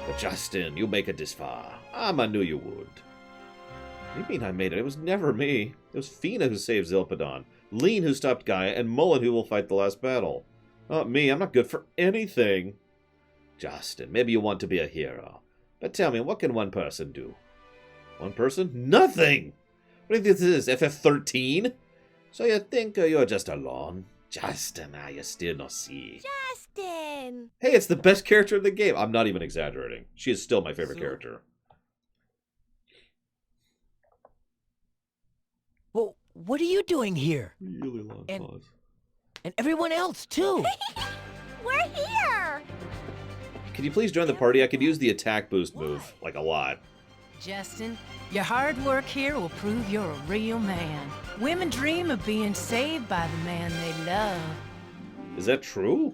But Justin, you make it this far. I knew you would. What do you mean I made it? It was never me. It was Fina who saved Zilpidon, Lean who stopped Gaia, and Mullen who will fight the last battle. Not me, I'm not good for anything. Justin, maybe you want to be a hero. But tell me, what can one person do? One person? Nothing! What do you think this is, FF13? So you think you're just alone? Justin, you still not see. Justin! Hey, it's the best character in the game. I'm not even exaggerating. She is still my favorite character. Well, what are you doing here? Really long pause. And everyone else, too! We're here! Can you please join the party? I could use the attack boost move, like a lot. Justin, your hard work here will prove you're a real man. Women dream of being saved by the man they love. Is that true?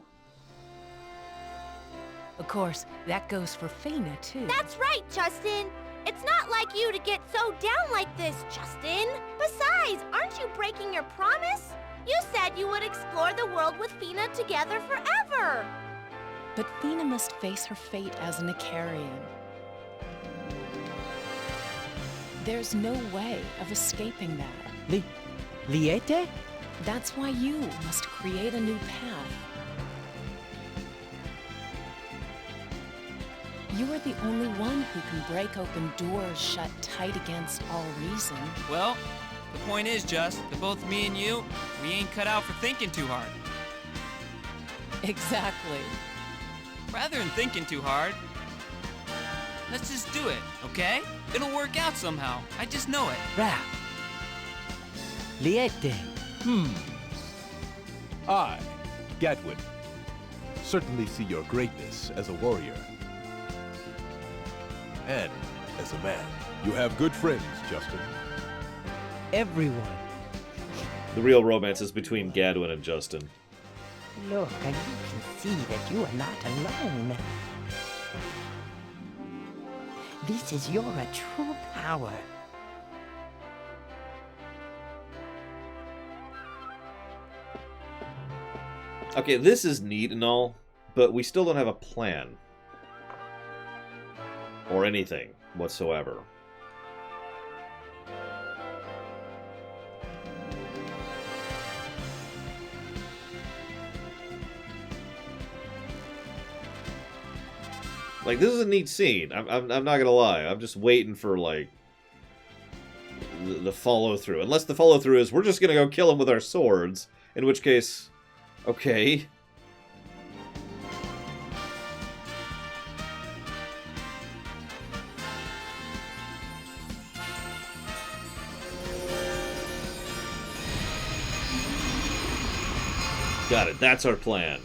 Of course, that goes for Fina, too. That's right, Justin! It's not like you to get so down like this, Justin! Besides, aren't you breaking your promise? You said you would explore the world with Fina together forever! But Fina must face her fate as an Icarian. There's no way of escaping that. Liete? That's why you must create a new path. You are the only one who can break open doors shut tight against all reason. Well, the point is, Just, that both me and you, we ain't cut out for thinking too hard. Exactly. Rather than thinking too hard, let's just do it, okay? It'll work out somehow. I just know it. Rap. Liete. I, Gadwin, certainly see your greatness as a warrior. And as a man. You have good friends, Justin. Everyone. The real romance is between Gadwin and Justin. Look, and you can see that you are not alone. This is your true power. Okay, this is neat and all, but we still don't have a plan. Or anything whatsoever. Like, this is a neat scene. I'm not gonna lie. I'm just waiting for, like, the follow-through. Unless the follow-through is, we're just gonna go kill him with our swords. In which case, okay. Got it. That's our plan.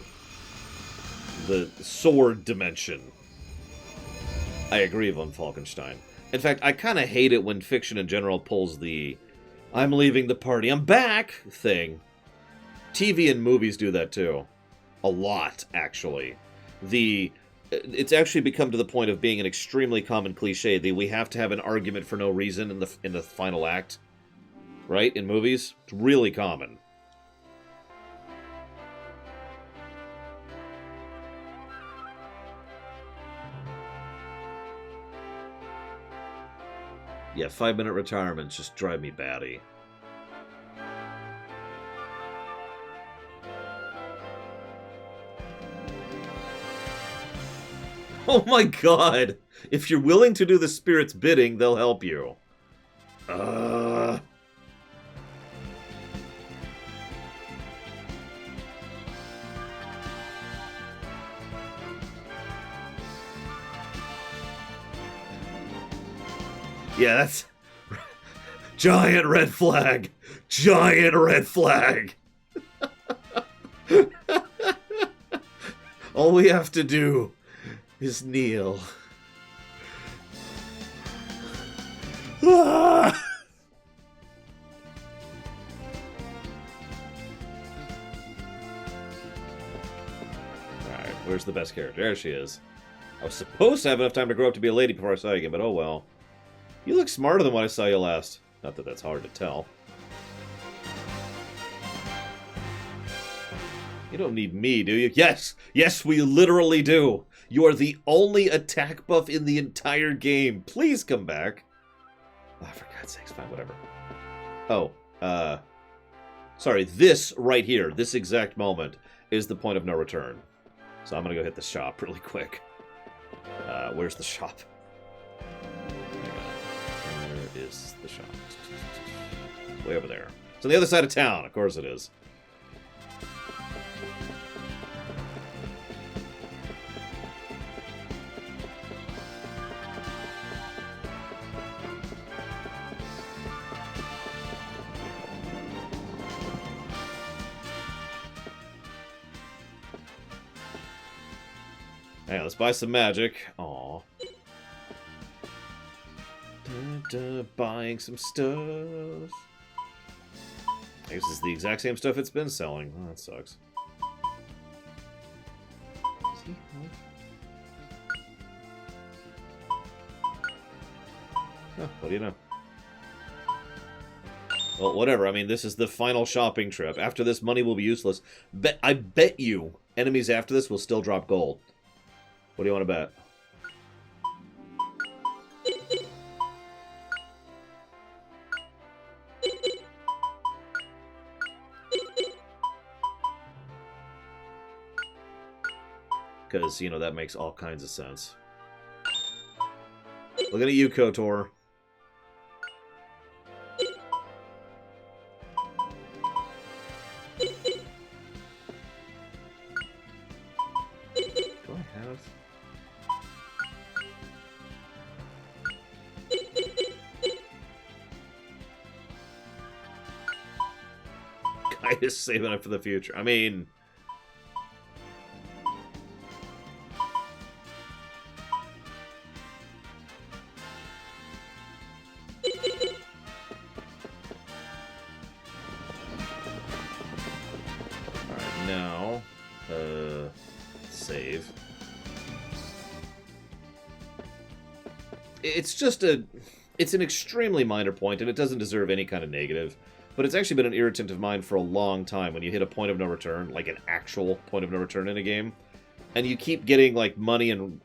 The sword dimension. I agree, von Falkenstein. In fact, I kind of hate it when fiction in general pulls the "I'm leaving the party, I'm back" thing. TV and movies do that too. A lot, actually. It's actually become to the point of being an extremely common cliche that we have to have an argument for no reason in the final act. Right? In movies? It's really common. Yeah, 5-minute retirements just drive me batty. Oh my god! If you're willing to do the spirit's bidding, they'll help you. Yeah, that's... Giant red flag! Giant red flag! All we have to do is kneel. Alright, where's the best character? There she is. I was supposed to have enough time to grow up to be a lady before I saw you again, but oh well. You look smarter than when I saw you last. Not that that's hard to tell. You don't need me, do you? Yes! Yes, we literally do! You are the only attack buff in the entire game. Please come back. Oh, for God's sakes, fine, whatever. Oh, sorry, this right here, this exact moment, is the point of no return. So I'm gonna go hit the shop really quick. Where's the shop? Where is the shop? It's way over there. It's on the other side of town, of course it is. Hey, let's buy some magic. Aw. Buying some stuff. I guess it's the exact same stuff it's been selling. Oh, that sucks. Oh, what do you know? Well, whatever. I mean, this is the final shopping trip. After this, money will be useless. I bet you enemies after this will still drop gold. What do you want to bet? Because, you know, that makes all kinds of sense. Looking at you, KOTOR. Do I have... Guy is saving up for the future. I mean... Alright, now... save. It's just a... It's an extremely minor point, and it doesn't deserve any kind of negative. But it's actually been an irritant of mine for a long time when you hit a point of no return, like an actual point of no return in a game, and you keep getting, like, money and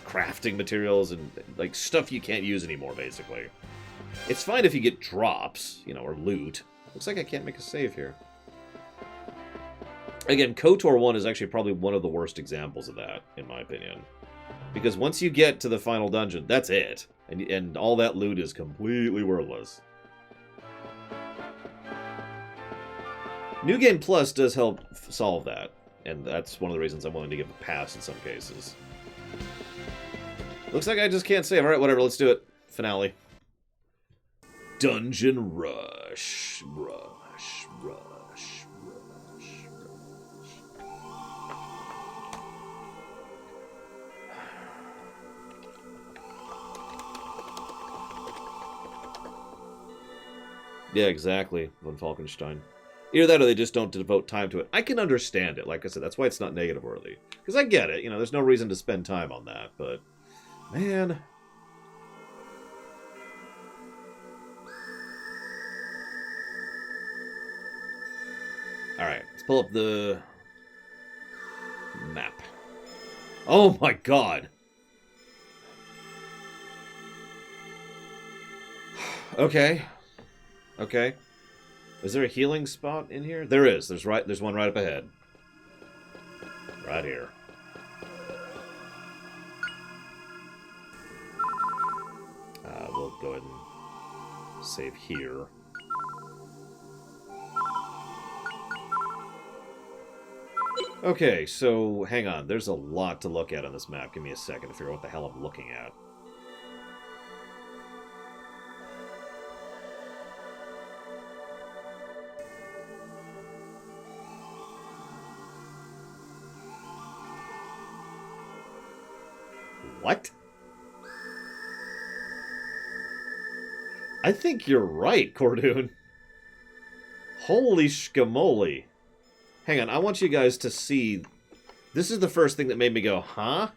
crafting materials and, like, stuff you can't use anymore, basically. It's fine if you get drops, you know, or loot. Looks like I can't make a save here. Again, KOTOR 1 is actually probably one of the worst examples of that, in my opinion. Because once you get to the final dungeon, that's it. And all that loot is completely worthless. New Game Plus does help solve that. And that's one of the reasons I'm willing to give a pass in some cases. Looks like I just can't save. Alright, whatever, let's do it. Finale. Dungeon Rush. Rush, rush, rush, Yeah, exactly, von Falkenstein. Either that or they just don't devote time to it. I can understand it, like I said, that's why it's not negative worthy. Because I get it, you know, there's no reason to spend time on that, but... Man... Alright, let's pull up the... map. Oh my god! Okay. Okay. Is there a healing spot in here? There is. There's one right up ahead. Right here. We'll go ahead and save here. Okay, so hang on. There's a lot to look at on this map. Give me a second to figure out what the hell I'm looking at. What? I think you're right, Cordoon. Holy shkamoli. Hang on, I want you guys to see... This is the first thing that made me go, huh?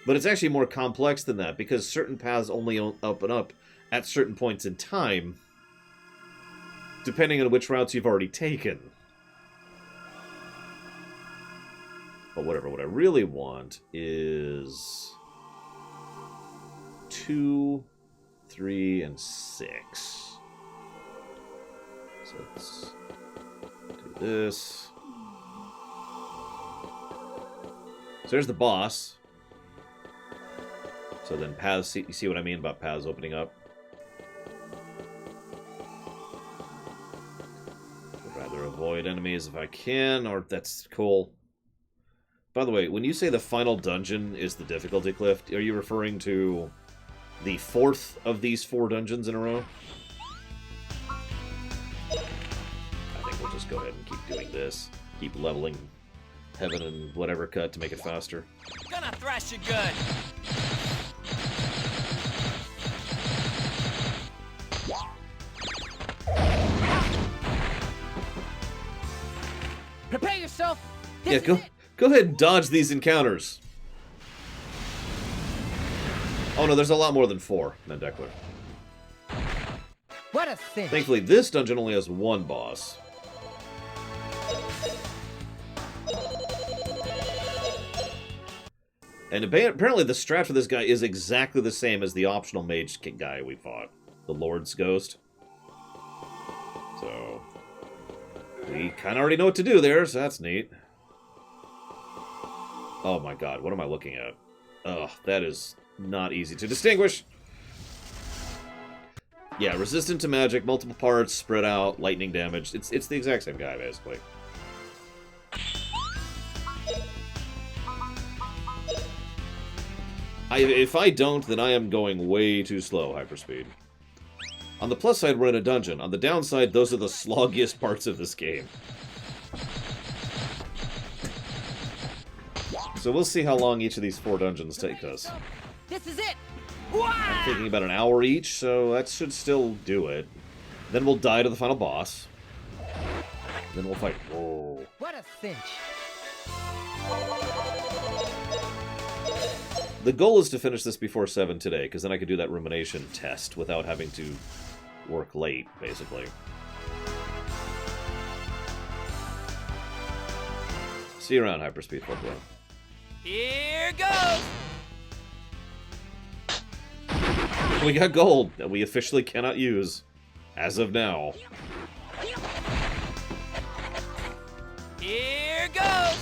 But it's actually more complex than that, because certain paths only open up at certain points in time, depending on which routes you've already taken. But whatever, what I really want is... 2, 3, and 6. So let's do this. So there's the boss. So then paths, you see what I mean about paths opening up? I'd rather avoid enemies if I can, or that's cool. By the way, when you say the final dungeon is the difficulty cliff, are you referring to the 4th of these 4 dungeons in a row? I think we'll just go ahead and keep doing this. Keep leveling heaven and whatever cut to make it faster. Gonna thrash you good. Prepare yourself. Yeah, go ahead and dodge these encounters. Oh no, there's a lot more than 4, Mendekler. What a cinch. Thankfully, this dungeon only has 1 boss. And apparently the strat for this guy is exactly the same as the optional mage guy we fought. The Lord's Ghost. So... we kind of already know what to do there, so that's neat. Oh my god, what am I looking at? Ugh, that is not easy to distinguish. Yeah, resistant to magic, multiple parts, spread out, lightning damage. It's the exact same guy, basically. If I don't, then I am going way too slow, hyperspeed. On the plus side, we're in a dungeon. On the downside, those are the sloggiest parts of this game. So we'll see how long each of these 4 dungeons take us. This is it. I'm thinking about an hour each, so that should still do it. Then we'll die to the final boss. Then we'll fight. Whoa. What a cinch. The goal is to finish this before 7 today, because then I could do that rumination test without having to work late, basically. See you around, Hyperspeed 4.0. Here goes! We got gold that we officially cannot use, as of now. Here goes!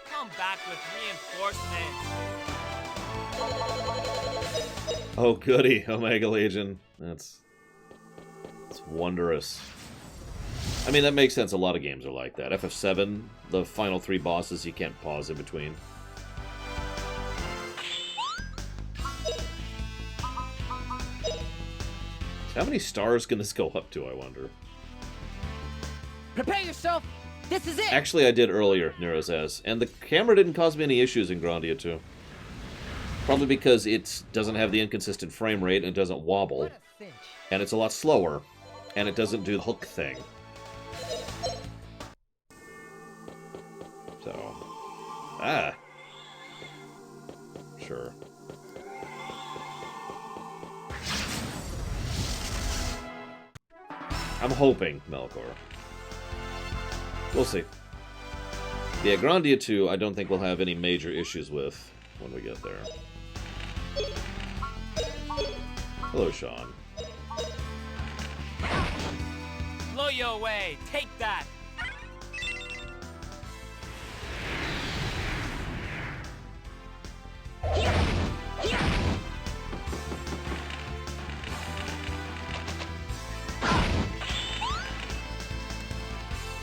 Come back with reinforcements. Oh goody, Omega Legion. That's wondrous. I mean, that makes sense. A lot of games are like that. FF7, the final 3 bosses, you can't pause in between. How many stars can this go up to, I wonder? Prepare yourself. This is it. Actually, I did earlier, Nero says. And the camera didn't cause me any issues in Grandia 2. Probably because it doesn't have the inconsistent frame rate and it doesn't wobble. And it's a lot slower. And it doesn't do the hook thing. So... Ah! Sure. I'm hoping, Melkor. We'll see. Yeah, Grandia 2, I don't think we'll have any major issues with when we get there. Hello, Sean. Blow you away! Take that!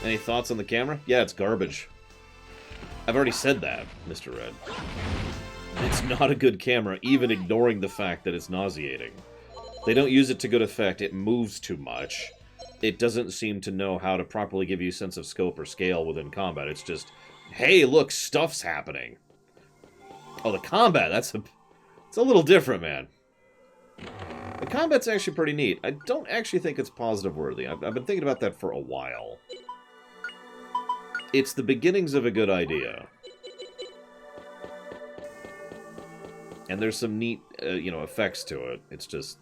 Any thoughts on the camera? Yeah, it's garbage. I've already said that, Mr. Red. It's not a good camera, even ignoring the fact that it's nauseating. They don't use it to good effect, it moves too much. It doesn't seem to know how to properly give you a sense of scope or scale within combat. It's just, hey, look, stuff's happening. Oh, the combat, it's a little different, man. The combat's actually pretty neat. I don't actually think it's positive worthy. I've been thinking about that for a while. It's the beginnings of a good idea. And there's some neat, effects to it. It's just...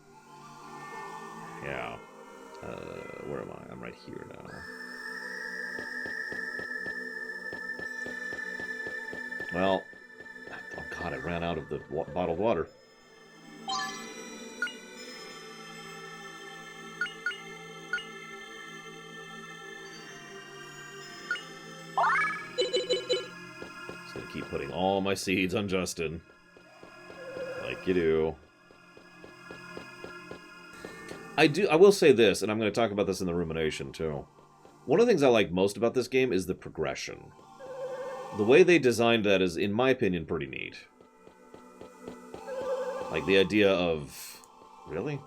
Yeah. Where am I? I'm right here now. Well... Oh god, I ran out of the bottled water. Just gonna keep putting all my seeds on Justin. Like you do. I will say this, and I'm going to talk about this in the rumination, too. One of the things I like most about this game is the progression. The way they designed that is, in my opinion, pretty neat. Like, the idea of... Really?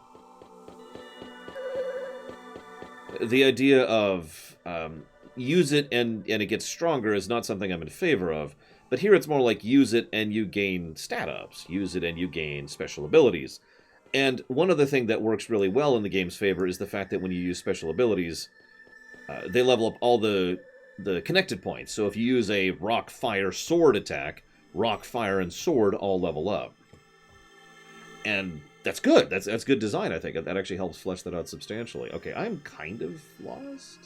The idea of use it and it gets stronger is not something I'm in favor of. But here it's more like use it and you gain stat-ups. Use it and you gain special abilities. And one other thing that works really well in the game's favor is the fact that when you use special abilities, they level up all the connected points. So if you use a rock, fire, sword attack, rock, fire, and sword all level up. And that's good. That's good design, I think. That actually helps flesh that out substantially. Okay, I'm kind of lost.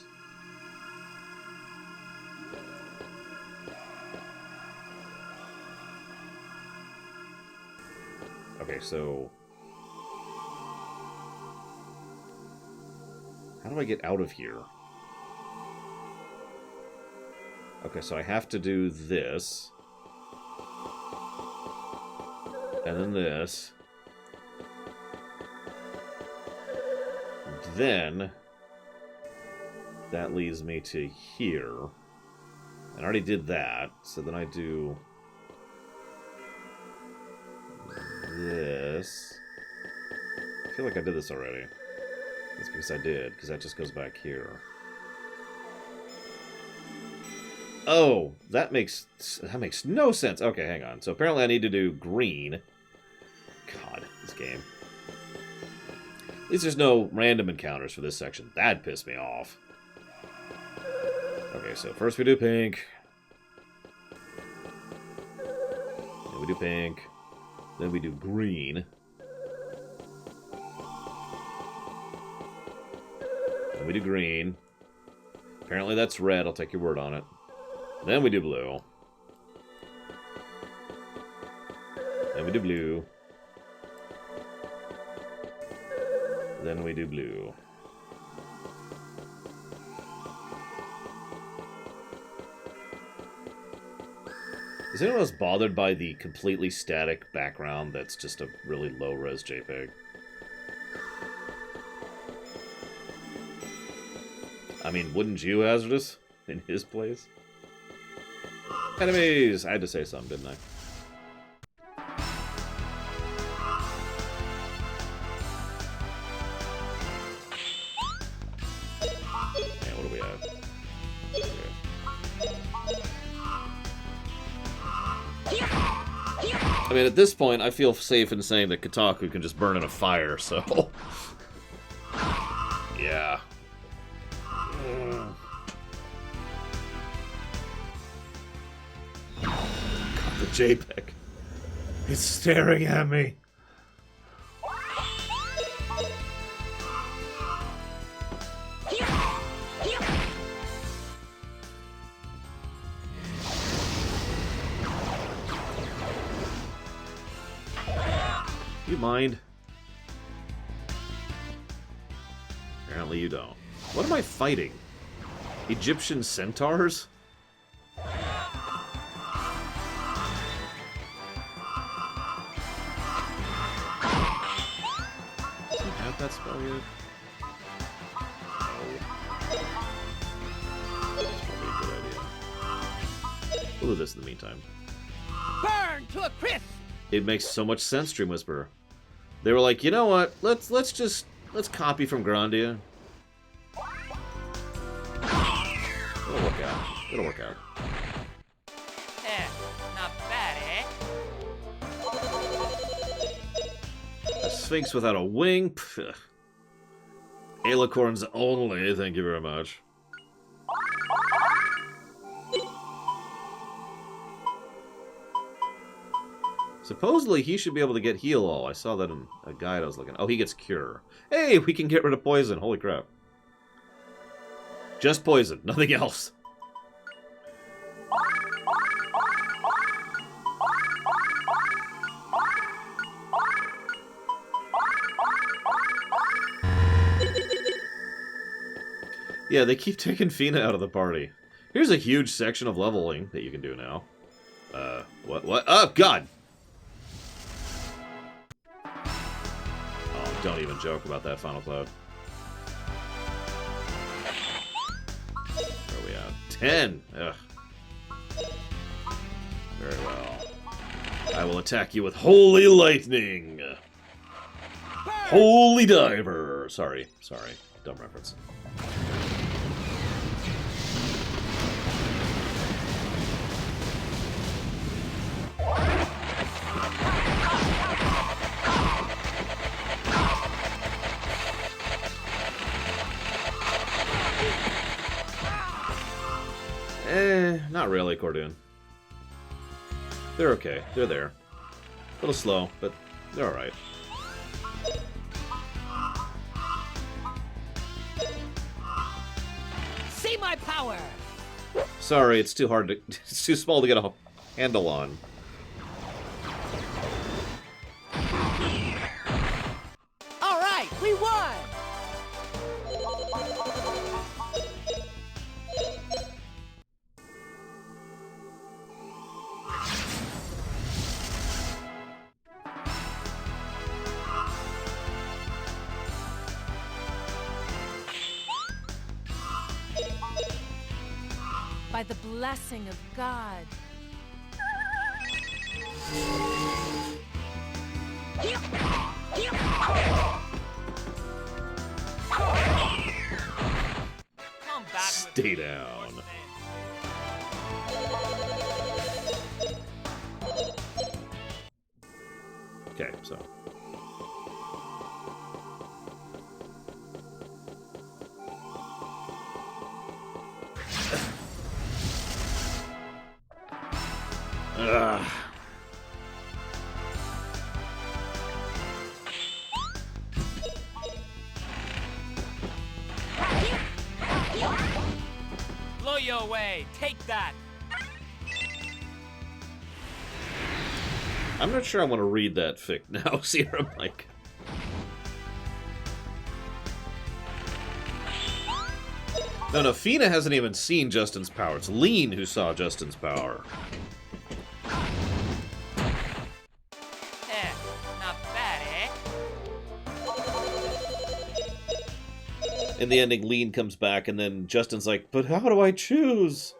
Okay, so... How do I get out of here? Okay, so I have to do this. And then this. Then... that leads me to here. I already did that, so then I do... this. I feel like I did this already. That's because I did, because that just goes back here. Oh, that makes no sense. Okay, hang on. So apparently I need to do green. God, this game. At least there's no random encounters for this section. That'd piss me off. Okay, so first we do pink. Then we do pink. Then we do green. Then we do green. Apparently that's red. I'll take your word on it. Then we do blue. Then we do blue. Then we do blue. Is anyone else bothered by the completely static background that's just a really low-res JPEG? I mean, wouldn't you, Hazardous, in his place? Enemies! I had to say something, didn't I? Yeah, what do we have? I mean, at this point, I feel safe in saying that Kotaku can just burn in a fire, so... yeah. God, the JPEG. It's staring at me. You mind? Apparently you don't. What am I fighting? Egyptian centaurs? Do you have that spell yet? No. That's probably a good idea. We'll do this in the meantime. Burn to a crisp! It makes so much sense, Dream Whisperer. They were like, you know what? Let's copy from Grandia. It'll work out. It'll work out. Not bad, eh? A Sphinx without a wing? Pfft. Alicorns only, thank you very much. Supposedly, he should be able to get heal all. I saw that in a guide I was looking at. Oh, he gets cure. Hey, we can get rid of poison. Holy crap. Just poison, nothing else. Yeah, they keep taking Fina out of the party. Here's a huge section of leveling that you can do now. What? Oh, God! Oh, don't even joke about that, Final Cloud. Where are we at? 10! Ugh. Very well. I will attack you with Holy Lightning! Holy Diver! Sorry. Dumb reference. Not really, Cordoon. They're okay. They're there. A little slow, but they're alright. See my power! Sorry, it's too hard to... it's too small to get a handle on. Alright, we won! By the blessing of God. Come back. Stay down. Okay, so... Ugh. Blow your way. Take that. I'm not sure I want to read that fic now, Sierra Mike. No, Fina hasn't even seen Justin's power. It's Lean who saw Justin's power. Not bad, eh? In the ending, Lean comes back, and then Justin's like, but how do I choose?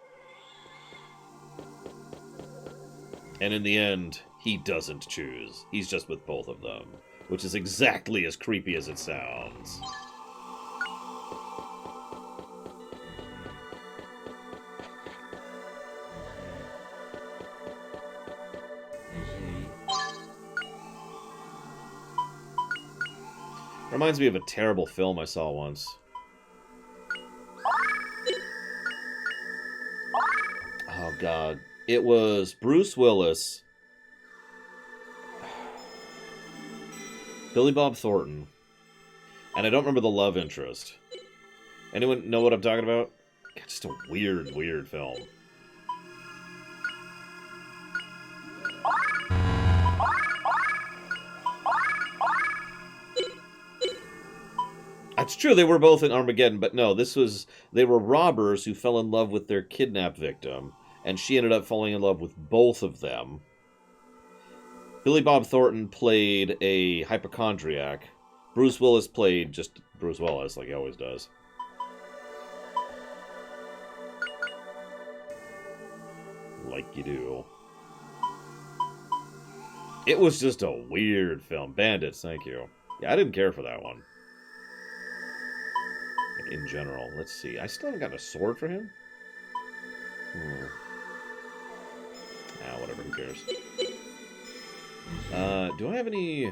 And in the end, he doesn't choose. He's just with both of them, which is exactly as creepy as it sounds. Reminds me of a terrible film I saw once. Oh, God. It was Bruce Willis, Billy Bob Thornton, and I don't remember the love interest. Anyone know what I'm talking about? Just a weird, weird film. It's true, they were both in Armageddon, but no, they were robbers who fell in love with their kidnapped victim, and she ended up falling in love with both of them. Billy Bob Thornton played a hypochondriac. Bruce Willis played just Bruce Willis, like he always does. Like you do. It was just a weird film. Bandits, thank you. Yeah, I didn't care for that one. In general. Let's see. I still haven't got a sword for him? Ah, whatever, who cares? Do I have any...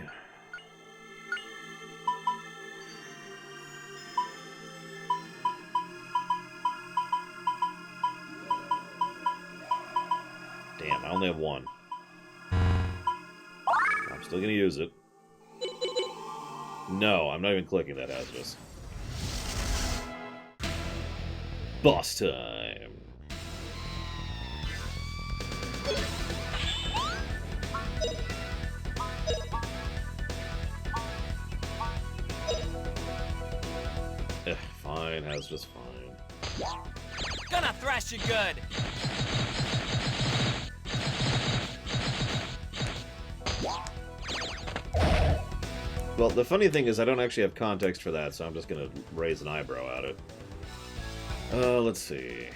Damn, I only have one. I'm still gonna use it. No, I'm not even clicking that hazardous. Boss time. Fine, has just fine. Gonna thrash you good. Well, the funny thing is I don't actually have context for that, so I'm just gonna raise an eyebrow at it. Let's see.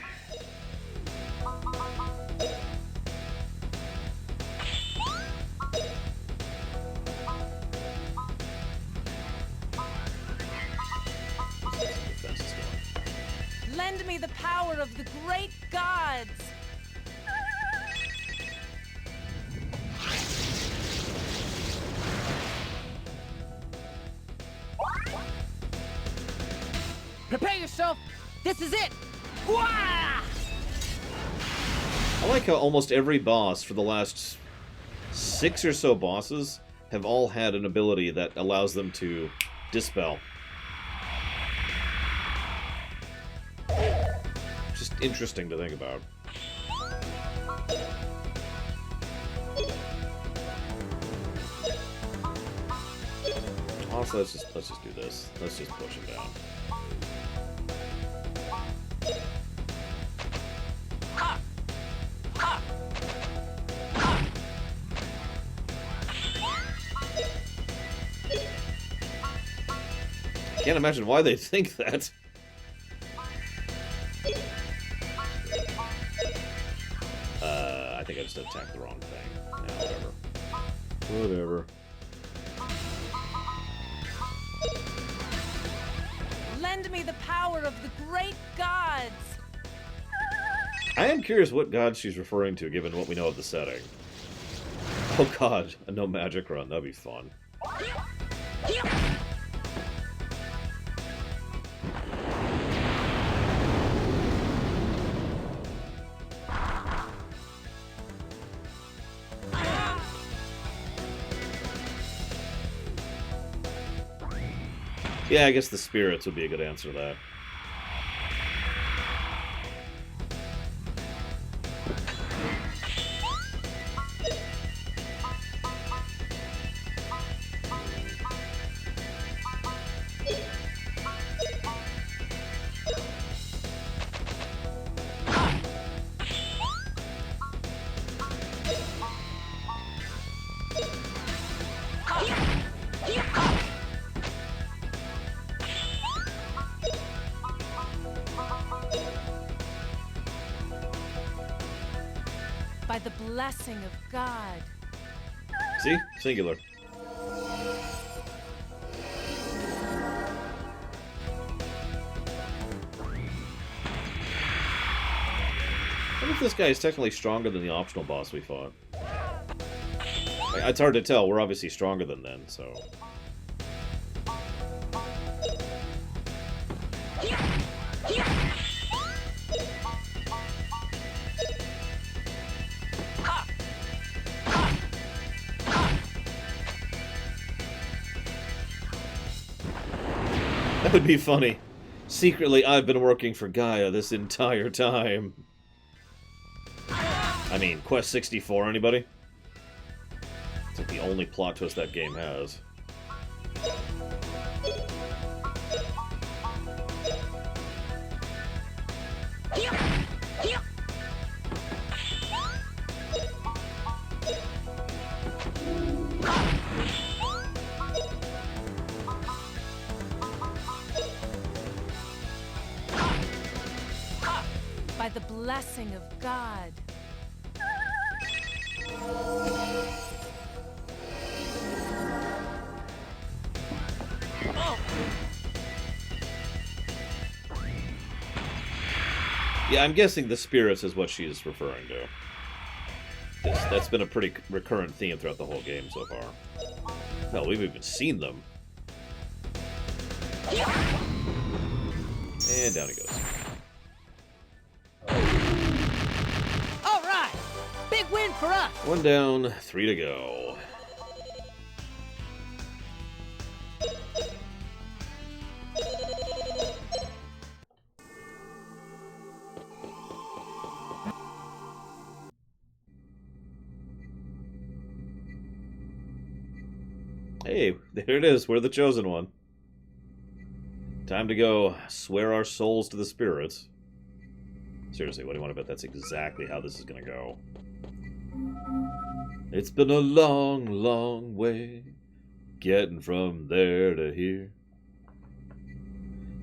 Lend me the power of the great gods! Prepare yourself! This is it! Wah! I like how almost every boss for the last 6 or so bosses have all had an ability that allows them to dispel. Just interesting to think about. Also, let's just do this. Let's just push him down. Can't imagine why they think that. I think I just attacked the wrong thing. Nah, whatever. Whatever. Lend me the power of the great gods! I am curious what god she's referring to, given what we know of the setting. Oh god, a no magic run. That'd be fun. Yeah, I guess the spirits would be a good answer to that. By the blessing of God. See? Singular. I wonder if this guy is technically stronger than the optional boss we fought. Like, it's hard to tell. We're obviously stronger than them, so... That would be funny. Secretly, I've been working for Gaia this entire time. I mean, Quest 64, anybody? It's like the only plot twist that game has. By the blessing of God. Yeah, I'm guessing the spirits is what she is referring to. That's been a pretty recurrent theme throughout the whole game so far. Hell, we've even seen them. And down he goes. All right! Big win for us! 1 down, 3 to go. Hey, there it is. We're the chosen one. Time to go swear our souls to the spirits. Seriously, what do you want to bet that's exactly how this is going to go? It's been a long, long way getting from there to here.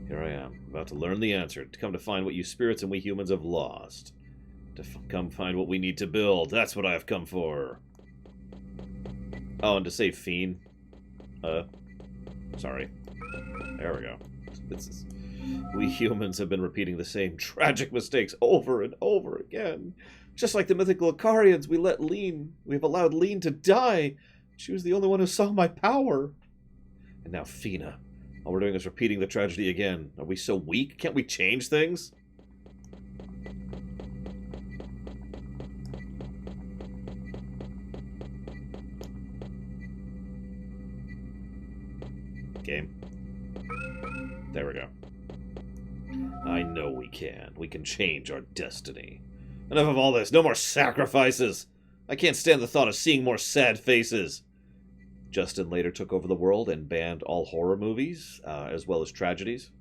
Here I am, about to learn the answer, to come to find what you spirits and we humans have lost. To come find what we need to build. That's what I've come for. Oh, and to save Fiend. Sorry. There we go. We humans have been repeating the same tragic mistakes over and over again. Just like the mythical Icarians, we've allowed Lean to die. She was the only one who saw my power. And now Fina. All we're doing is repeating the tragedy again. Are we so weak? Can't we change things? Game. There we go. I know we can. We can change our destiny. Enough of all this. No more sacrifices. I can't stand the thought of seeing more sad faces. Justin later took over the world and banned all horror movies, as well as tragedies.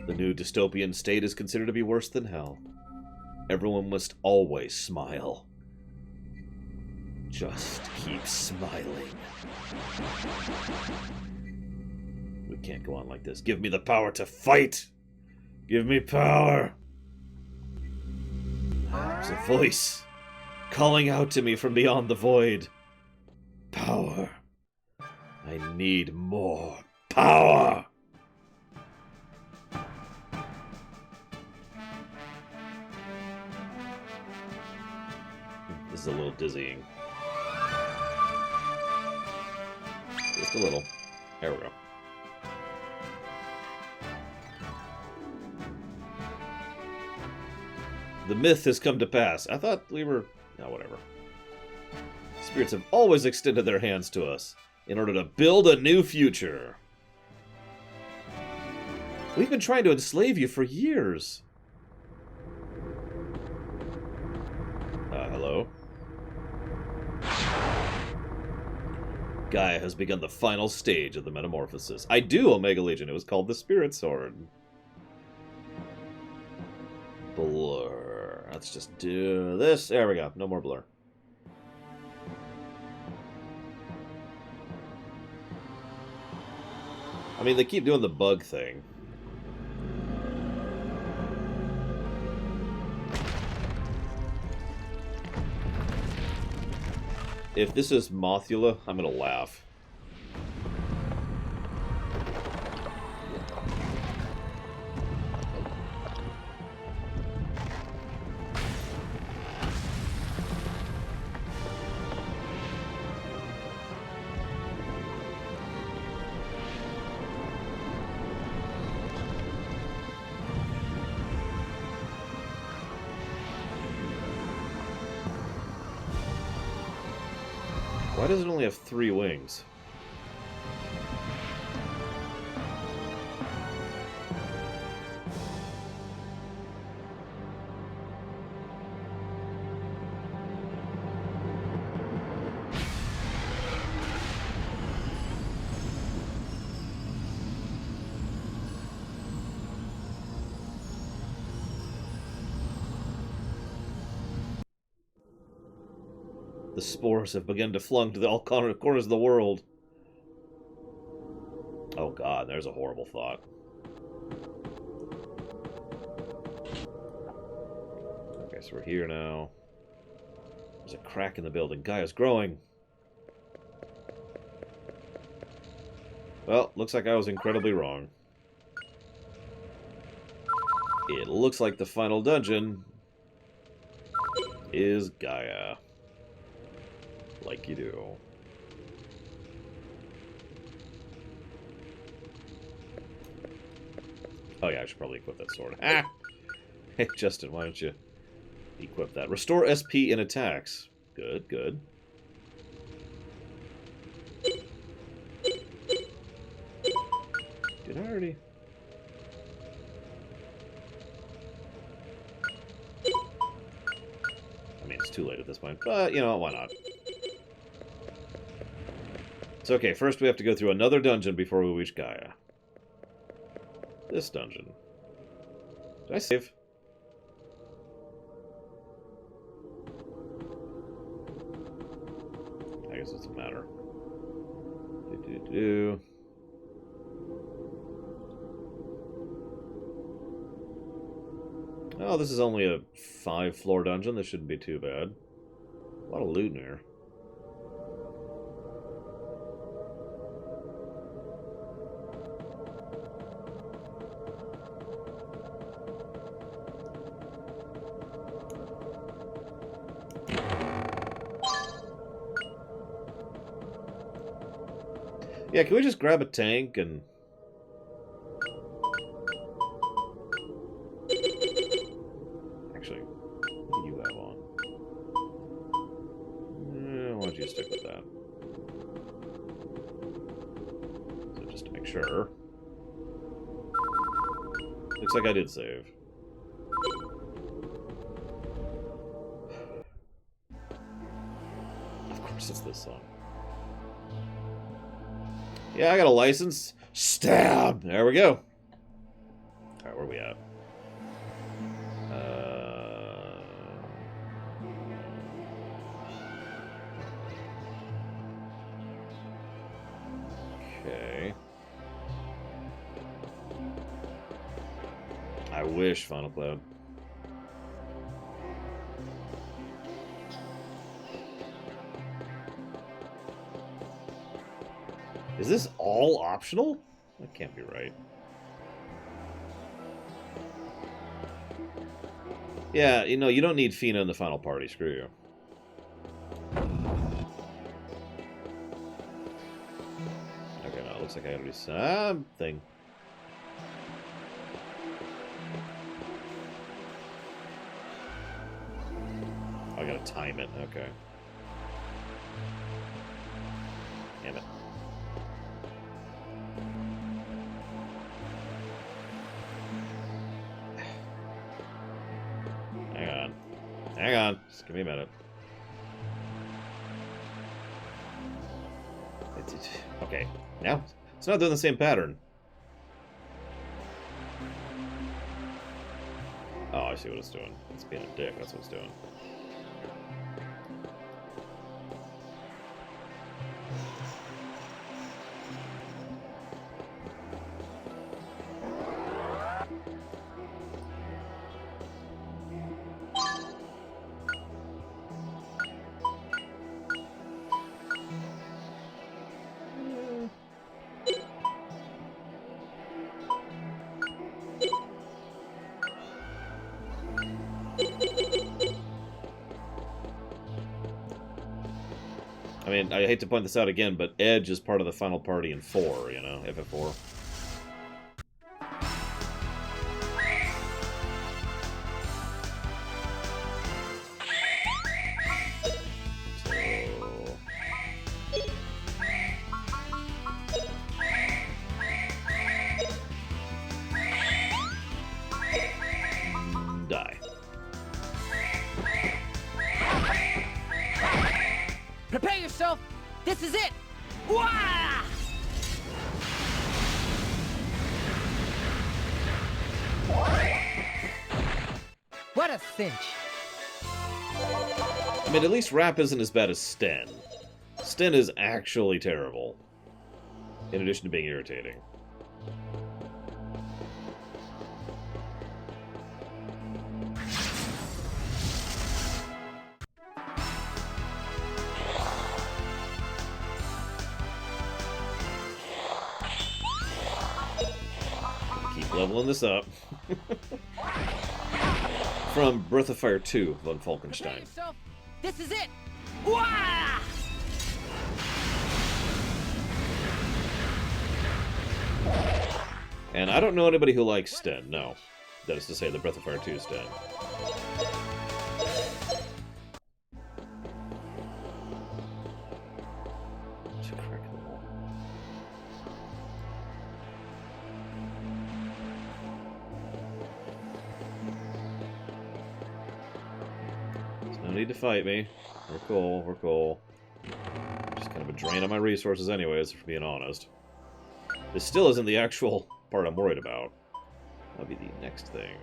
The new dystopian state is considered to be worse than hell. Everyone must always smile. Just keep smiling. We can't go on like this. Give me the power to fight! Give me power! There's a voice calling out to me from beyond the void. Power. I need more power! This is a little dizzying. Just a little. There we go. The myth has come to pass. I thought we were... No, whatever. Spirits have always extended their hands to us in order to build a new future. We've been trying to enslave you for years. Hello? Gaia has begun the final stage of the metamorphosis. I do, Omega Legion. It was called the Spirit Sword. Blur. Let's just do this. There we go. No more blur. I mean, they keep doing the bug thing. If this is Mothula, I'm gonna laugh. Why Why does it only have 3 wings? The spores have begun to flung to all corners of the world. Oh god, there's a horrible thought. Okay, so we're here now. There's a crack in the building. Gaia's growing. Well, looks like I was incredibly wrong. It looks like the final dungeon is Gaia. Like you do. Oh yeah, I should probably equip that sword. Ah! Hey, Justin, why don't you equip that? Restore SP in attacks. Good, good. Did I already... I mean, it's too late at this point, but, you know, why not? It's okay, first we have to go through another dungeon before we reach Gaia. This dungeon. Did I save? I guess it doesn't matter. Oh, this is only a 5-floor dungeon. This shouldn't be too bad. A lot of loot in here. Yeah, can we just grab a tank and... Actually, what do you have on? Why don't you stick with that? So just to make sure. Looks like I did save. Of course it's this song. Yeah, I got a license. Stab! There we go. Alright, where are we at? Okay. I wish, Final Cloud. Is this all optional? That can't be right. Yeah, you know, you don't need Fina in the final party. Screw you. Okay, no, it looks like I gotta do something. Oh, I gotta time it. Okay. Damn it. Hang on. Just give me a minute. Okay. Now, it's not doing the same pattern. Oh, I see what it's doing. It's being a dick. That's what it's doing. I mean, I hate to point this out again, but Edge is part of the final party in 4, you know, FF4. So... is it! Wah! What a cinch! I mean, at least Rap isn't as bad as Sten. Sten is actually terrible. In addition to being irritating. Keep leveling this up. From Breath of Fire 2, von Falkenstein. This is it! Wah! And I don't know anybody who likes Sten, no. That is to say, the Breath of Fire 2 Sten. There's no need to fight me. We're cool, we're cool. Just kind of a drain on my resources anyways, for being honest. This still isn't the actual part I'm worried about. That'll be the next thing.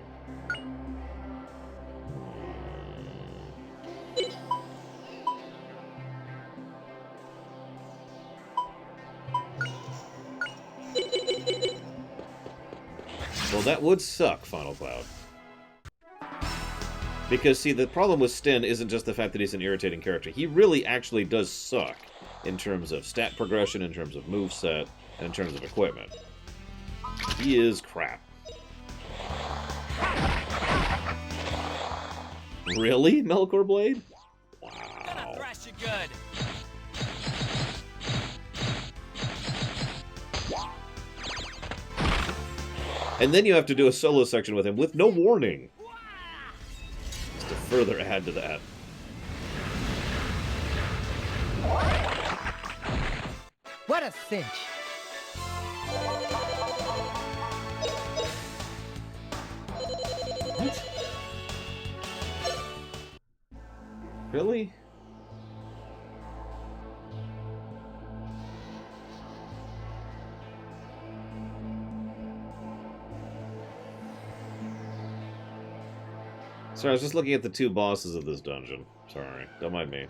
Well, that would suck, Final Cloud. Because, see, the problem with Sten isn't just the fact that he's an irritating character. He really actually does suck in terms of stat progression, in terms of moveset, and in terms of equipment. He is crap. Really, Melkor Blade? Wow. Gonna thrash you good. And then you have to do a solo section with him with no warning. Just to further add to that. What a cinch! What? Really? Sorry, I was just looking at the two bosses of this dungeon. Sorry, don't mind me.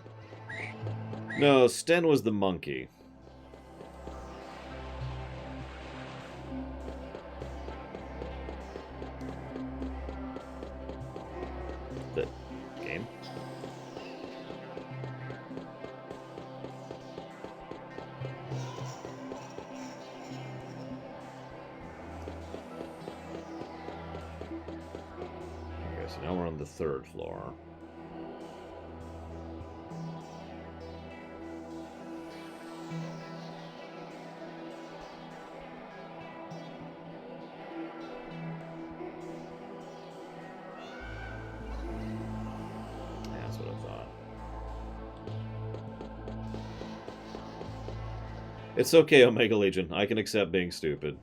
No, Sten was the monkey. The game? Okay, so now we're on the third floor. That's what I thought. It's okay, Omega Legion. I can accept being stupid.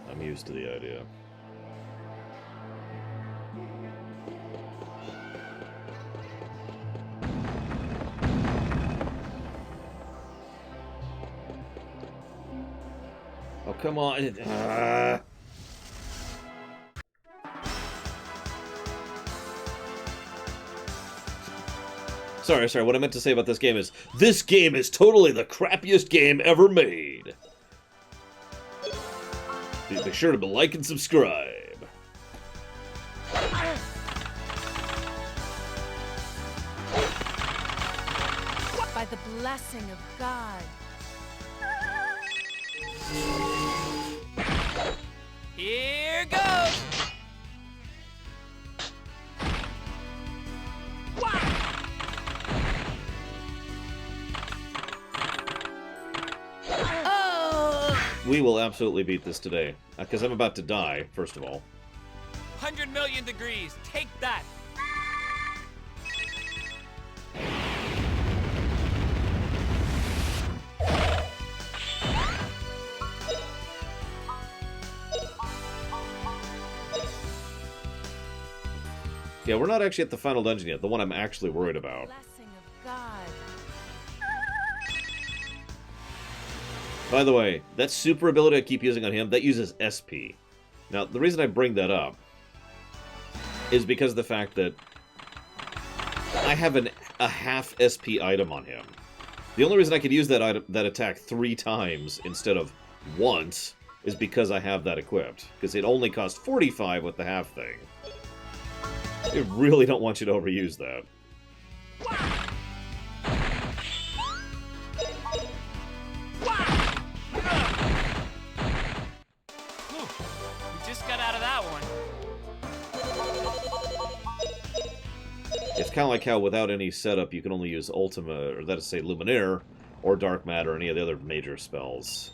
I'm used to the idea. Oh, come on. Sorry, what I meant to say about this game is, this game is totally the crappiest game ever made. Please make sure to like and subscribe. By the blessing of God. Here goes! We will absolutely beat this today. Because I'm about to die, first of all. 100 million degrees. Take that. Yeah, we're not actually at the final dungeon yet. The one I'm actually worried about. Blessing of God. By the way, that super ability I keep using on him, that uses SP. Now, the reason I bring that up is because of the fact that I have a half SP item on him. The only reason I could use that attack 3 times instead of once is because I have that equipped. Because it only costs 45 with the half thing. I really don't want you to overuse that. We just got out of that one. It's kind of like how without any setup you can only use Ultima, or that is to say Luminaire, or Dark Matter, or any of the other major spells.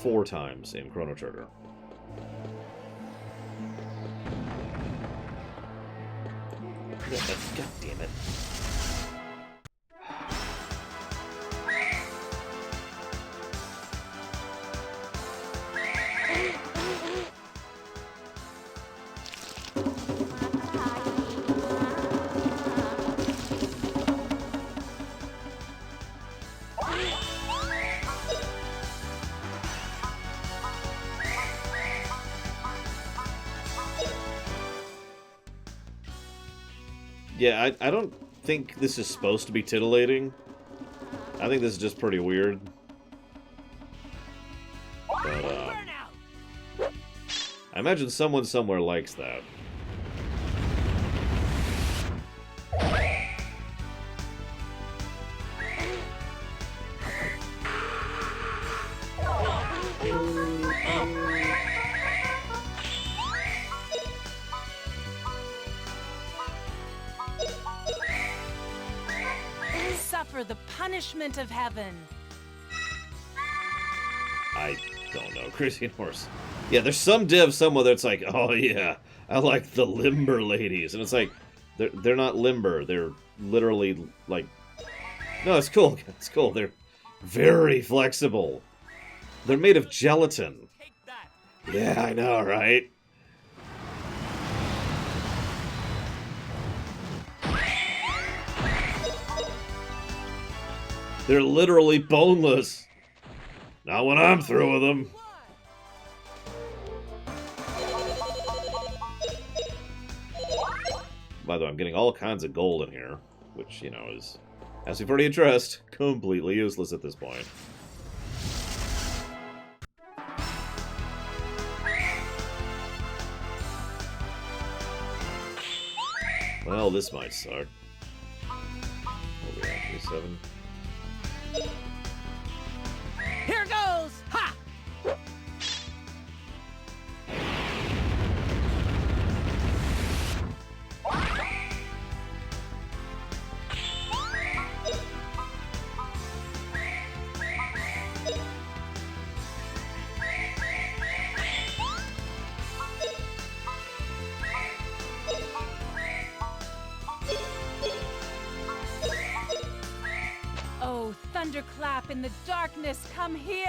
4 times in Chrono Trigger. God damn it. Yeah, I don't think this is supposed to be titillating. I think this is just pretty weird. But, I imagine someone somewhere likes that. Suffer the punishment of heaven. I don't know. Crazy Horse. Yeah, there's some div somewhere that's like, oh yeah, I like the limber ladies. And it's like, they're not limber. They're literally like, no, it's cool. It's cool. They're very flexible. They're made of gelatin. Yeah, I know, right? They're literally boneless. Not when I'm through with them. By the way, I'm getting all kinds of gold in here, which, you know, is, as we've already addressed, completely useless at this point. Well, this might suck. What are we at, 27? Here goes! Ha! Oh, thunderclap in the darkness, come here!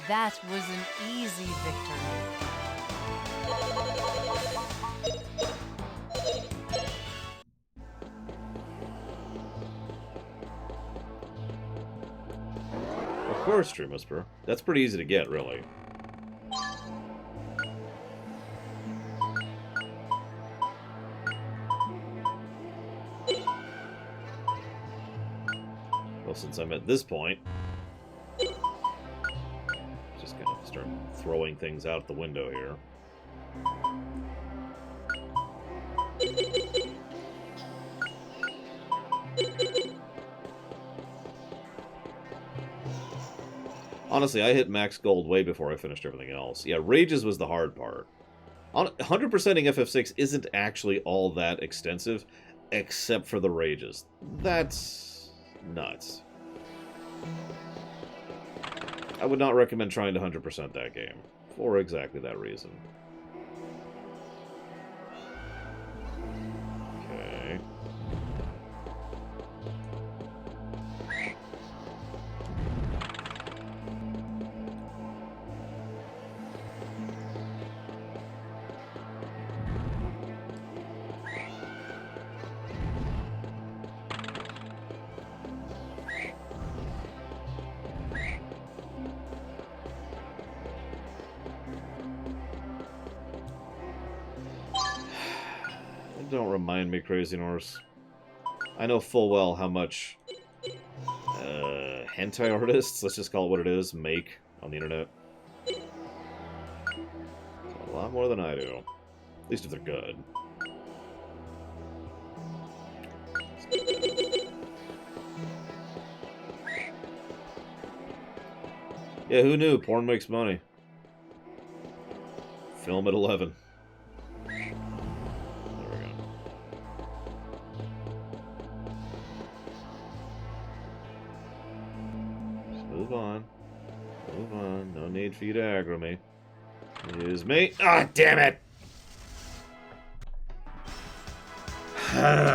That was an easy victory. Of course, Dream Whisperer. That's pretty easy to get, really. Well, since I'm at this point, just gonna start throwing things out the window here. Honestly, I hit max gold way before I finished everything else. Yeah, Rages was the hard part. 100%ing FF6 isn't actually all that extensive, except for the Rages. That's nuts. I would not recommend trying to 100% that game, for exactly that reason. Okay. Don't remind me, Crazy Norse. I know full well how much hentai artists, let's just call it what it is, make on the internet. A lot more than I do. At least if they're good. Yeah, who knew? Porn makes money. Film at 11. There we go. Just move on. Move on. No need for you to aggro me. It is me. Ah, damn it! Hi.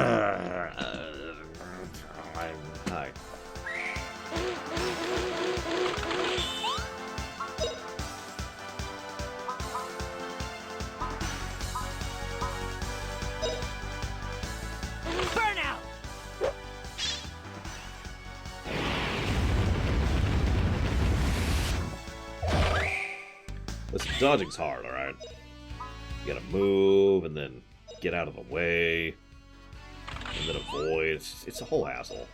Burnout! Listen, dodging's hard, alright? You gotta move, and then get out of the way, and then avoid. It's a whole hassle.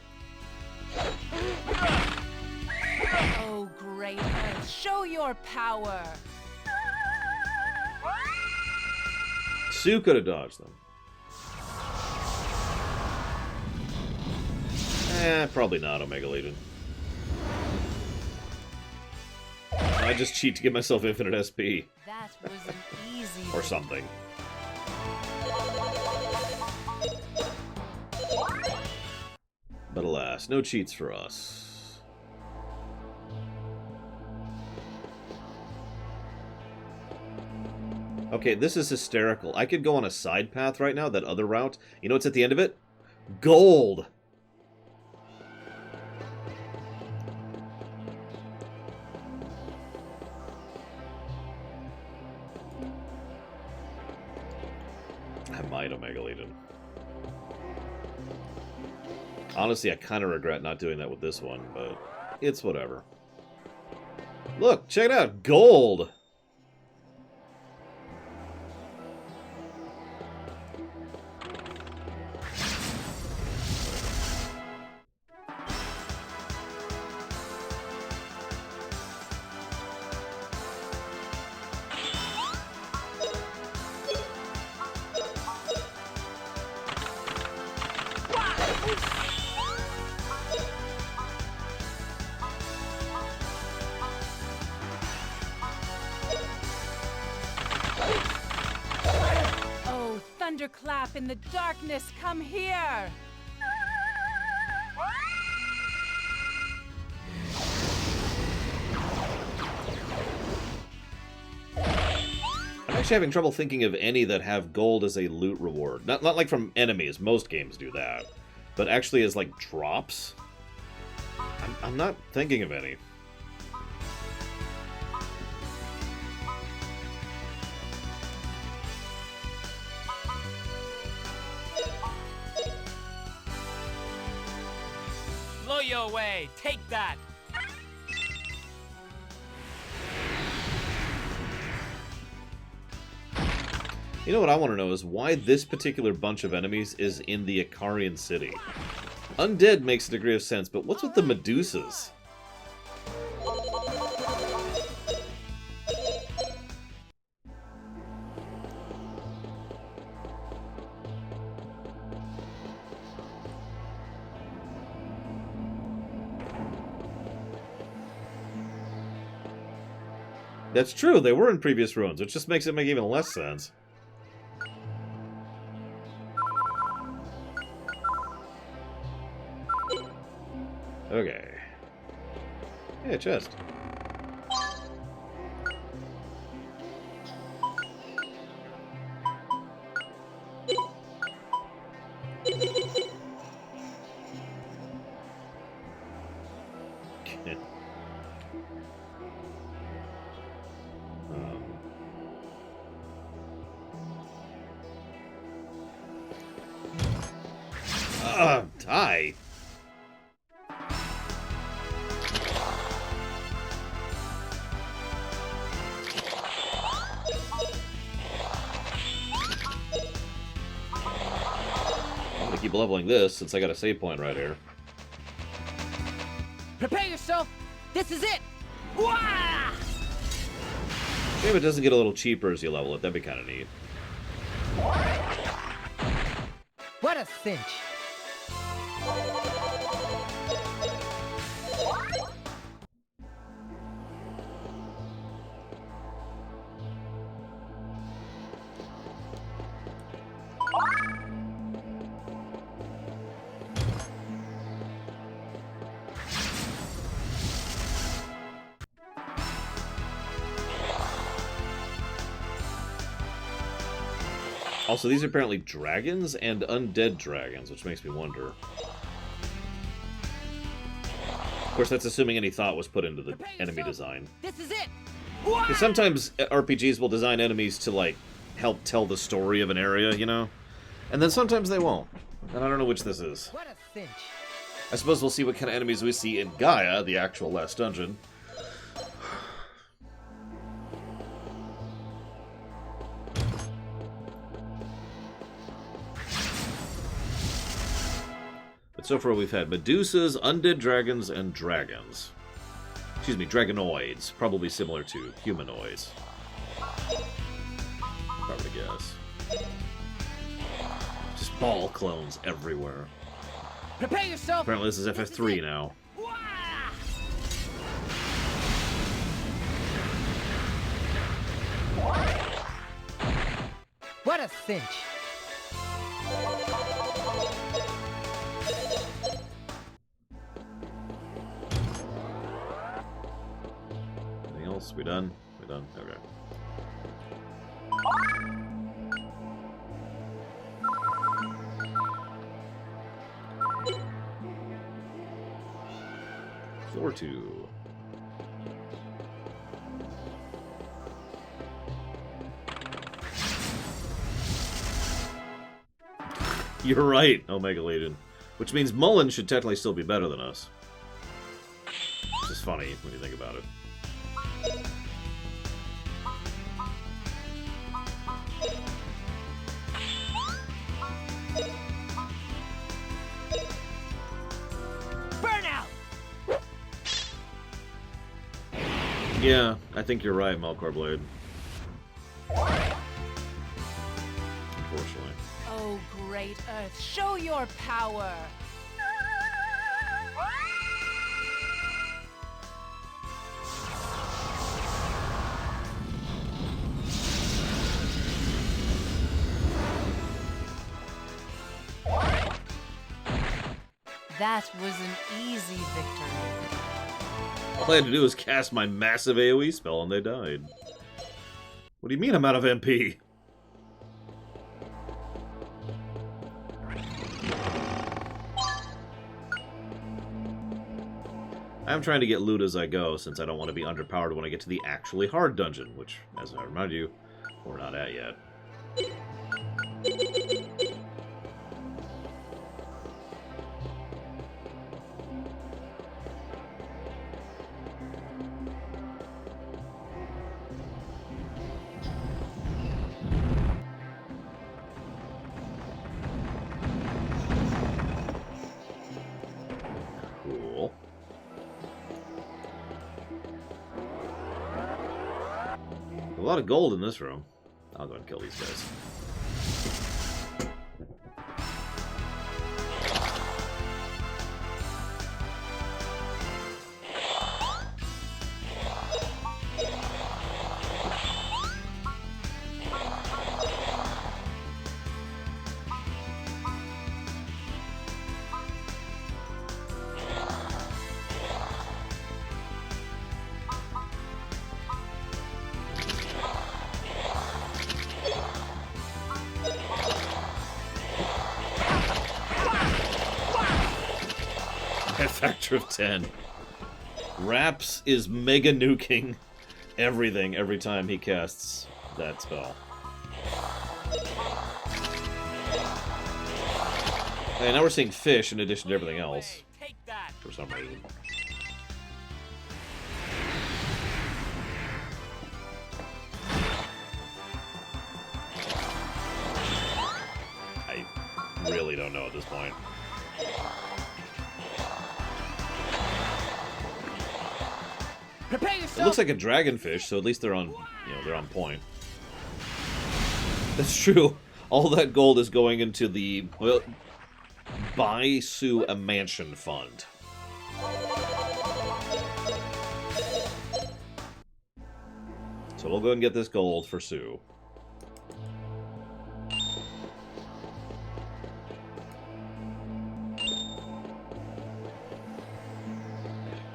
Oh, great Earth, show your power! Sue could have dodged them. Probably not, Omega Legion. I just cheat to give myself infinite SP. That was an easy Or something. But alas, no cheats for us. Okay, this is hysterical. I could go on a side path right now, that other route. You know what's at the end of it? Gold! I might Omega Legion. Honestly, I kind of regret not doing that with this one, but it's whatever. Look, check it out! Gold! Oh, thunderclap in the darkness, come here! I'm actually having trouble thinking of any that have gold as a loot reward. Not like from enemies, most games do that. But actually as, like, drops? I'm not thinking of any. Blow you away! Take that! You know what I want to know is why this particular bunch of enemies is in the Icarian city. Undead makes a degree of sense, but what's with the Medusas? That's true, they were in previous ruins, which just makes it make even less sense. Okay. Yeah, chest. Die. keep leveling this since I got a save point right here. Prepare yourself! This is it! Wah! Maybe it doesn't get a little cheaper as you level it. That'd be kind of neat. What a cinch! Also, these are apparently dragons and undead dragons, which makes me wonder. Of course, that's assuming any thought was put into the enemy design. This is it! Because sometimes RPGs will design enemies to, like, help tell the story of an area, you know? And then sometimes they won't. And I don't know which this is. What a cinch! I suppose we'll see what kind of enemies we see in Gaia, the actual last dungeon. But so far we've had Medusas, undead dragons, and dragons. Excuse me, dragonoids. Probably similar to humanoids. Probably guess. Just ball clones everywhere. Prepare yourself! Apparently this is FF3 now. What a cinch! Anything else? We done? We done? Okay. Floor 2. You're right, Omega Legion. Which means Mullen should technically still be better than us. Which is funny when you think about it. Burnout! Yeah, I think you're right, Melkor Blade. Unfortunately. Oh, great Earth, show your power! That was an easy victory. All I had to do was cast my massive AoE spell and they died. What do you mean I'm out of MP? I'm trying to get loot as I go, since I don't want to be underpowered when I get to the actually hard dungeon, which, as I remind you, we're not at yet. Cool. A lot of gold in this room. I'll go and kill these guys. Factor of 10. Raps is mega nuking everything every time he casts that spell. And now we're seeing fish in addition to everything else. For some reason. I really don't know at this point. Prepare It yourself. looks like a dragonfish, so at least they're on, you know, they're on point. That's true. All that gold is going into the Buy Sue a Mansion Fund. So we'll go and get this gold for Sue.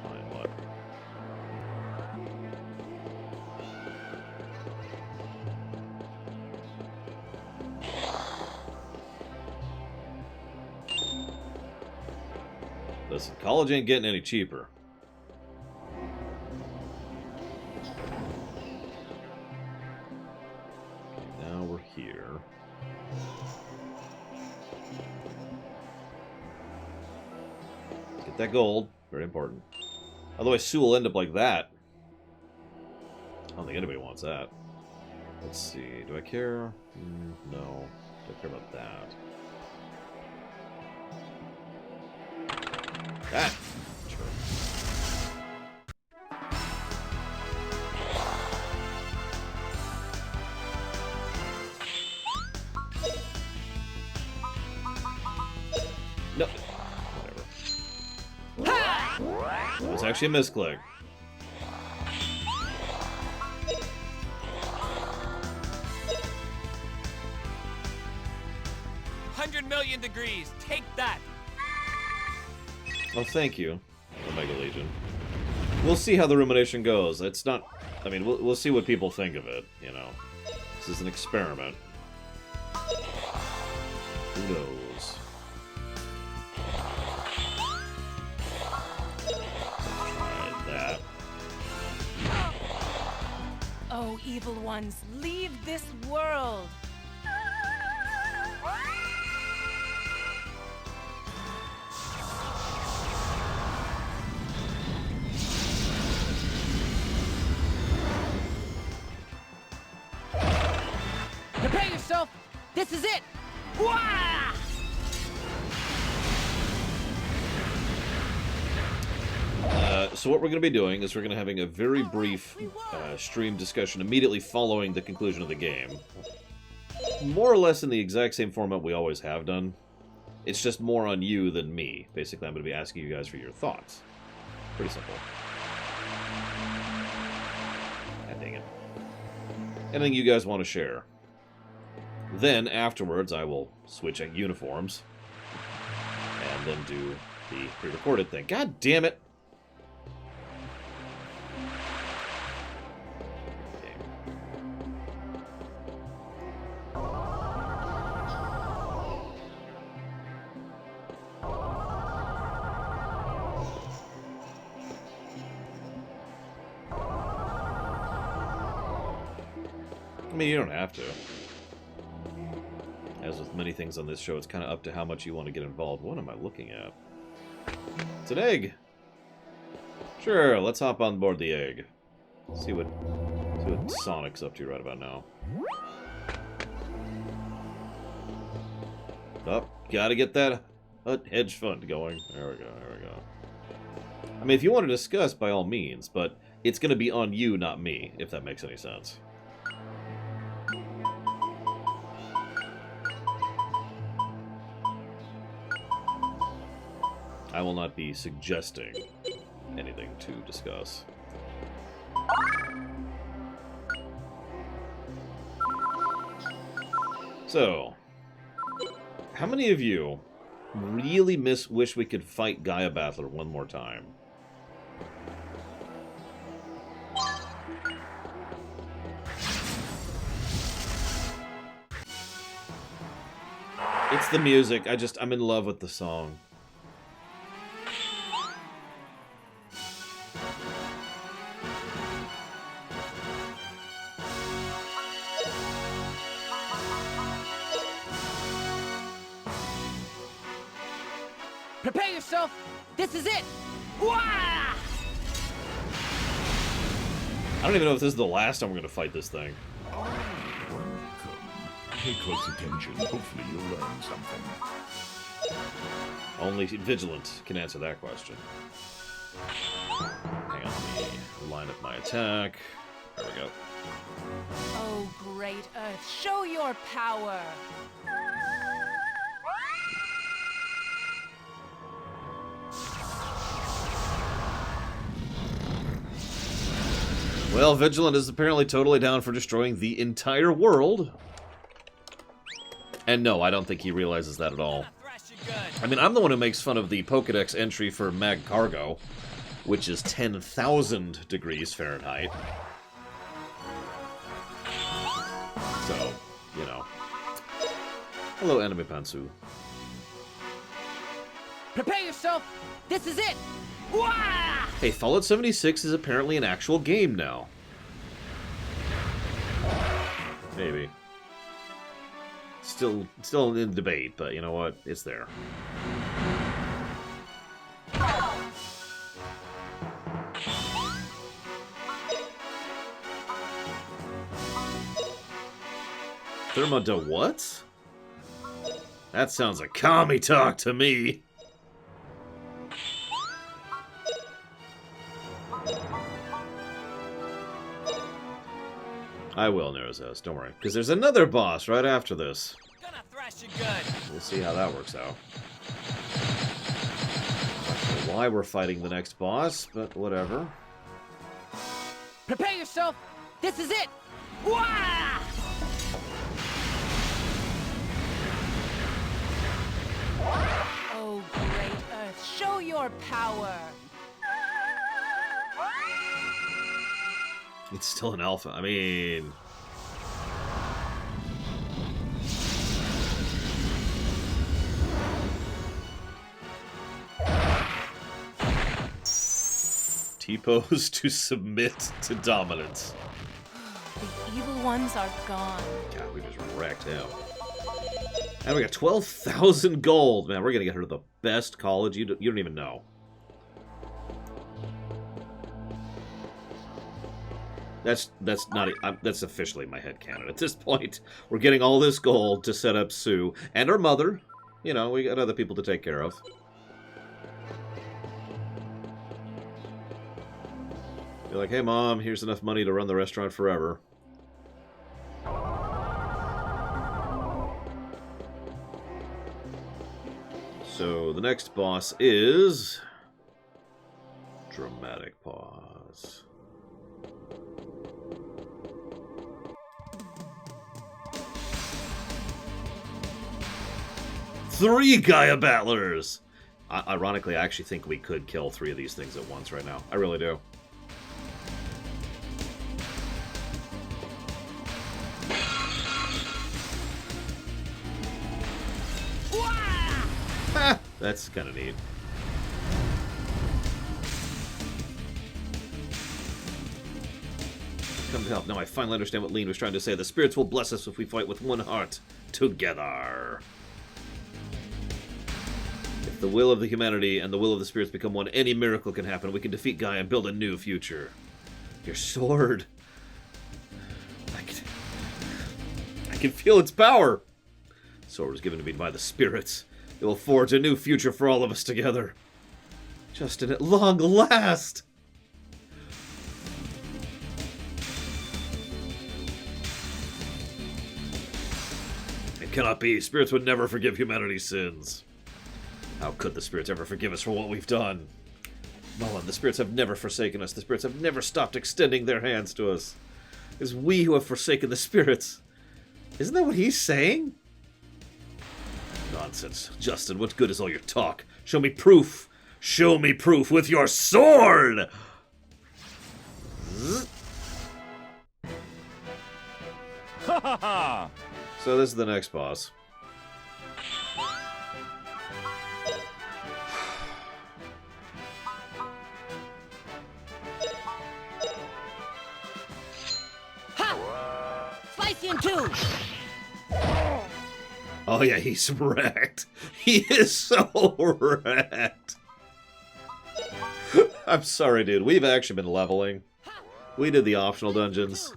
Fine, what? Listen, college ain't getting any cheaper. Now we're here. Let's get that gold. Very important. Otherwise, Sue will end up like that. I don't think anybody wants that. Let's see. Do I care? No. Do I care about that? That. Sure. No. Whatever. It was actually a misclick. $100,000,000 degrees. Take that. Oh, thank you, Omega Legion. We'll see how the rumination goes. It's not... I mean, we'll see what people think of it, you know. This is an experiment. Who knows? Try that. Oh, evil ones, leave this world. Prepare yourself. This is it. Wah! So what we're going to be doing is we're going to having a very brief stream discussion immediately following the conclusion of the game. More or less in the exact same format we always have done. It's just more on you than me. Basically, I'm going to be asking you guys for your thoughts. Pretty simple. God dang it. Anything you guys want to share. Then, afterwards, I will switch at uniforms. And then do the pre-recorded thing. God damn it! I mean, you don't have to. As with many things on this show, it's kind of up to how much you want to get involved. What am I looking at? It's an egg! Sure, let's hop on board the egg. See what Sonic's up to right about now. Oh, gotta get that hedge fund going. There we go, there we go. I mean, if you want to discuss, by all means, but it's going to be on you, not me, if that makes any sense. I will not be suggesting anything to discuss. So, how many of you really wish we could fight Gaia Battler one more time? It's the music. I'm in love with the song. Prepare yourself. This is it. Wah! I don't even know if this is the last time we're going to fight this thing. Pay close attention. Hopefully you'll learn something. Only Vigilant can answer that question. Hang on, let me line up my attack. There we go. Oh, great Earth, show your power! Well, Vigilant is apparently totally down for destroying the entire world. And no, I don't think he realizes that at all. I mean, I'm the one who makes fun of the Pokedex entry for Mag Cargo, which is 10,000 degrees Fahrenheit. So, you know. Hello, Anime Pantsu. Prepare yourself! This is it! Wah! Hey, Fallout 76 is apparently an actual game now. Maybe. Still in debate, but you know what? It's there. Thermoda what? That sounds like commie talk to me. I will, Nero's, don't worry. Because there's another boss right after this. Gonna thrash you good. We'll see how that works out. Not sure why we're fighting the next boss, but whatever. Prepare yourself! This is it! Wah! Oh, great Earth, show your power! It's still an alpha. I mean... T-pose to submit to dominance. The evil ones are gone. God, we just wrecked him. And we got 12,000 gold. Man, we're gonna get her to the best college you don't even know. That's not that's officially my headcanon at this point. We're getting all this gold to set up Sue and her mother. You know, we got other people to take care of. Be like, hey mom, here's enough money to run the restaurant forever. So the next boss is dramatic pause. Three Gaia Battlers! Ironically, I actually think we could kill three of these things at once right now. I really do. Ha! That's kind of neat. Come to help. Now I finally understand what Lean was trying to say. The spirits will bless us if we fight with one heart. Together. If the will of the humanity and the will of the spirits become one, any miracle can happen. We can defeat Gaia and build a new future. Your sword. I can feel its power. The sword was given to me by the spirits. It will forge a new future for all of us together. Justin, at long last! It cannot be. Spirits would never forgive humanity's sins. How could the spirits ever forgive us for what we've done? Mullen, the spirits have never forsaken us. The spirits have never stopped extending their hands to us. It is we who have forsaken the spirits. Isn't that what he's saying? Nonsense. Justin, what good is all your talk? Show me proof. Show me proof with your sword! Ha ha ha! So this is the next boss. Ha! Spicy in two! Oh yeah, he's wrecked. He is so wrecked. I'm sorry, dude. We've actually been leveling. We did the optional dungeons.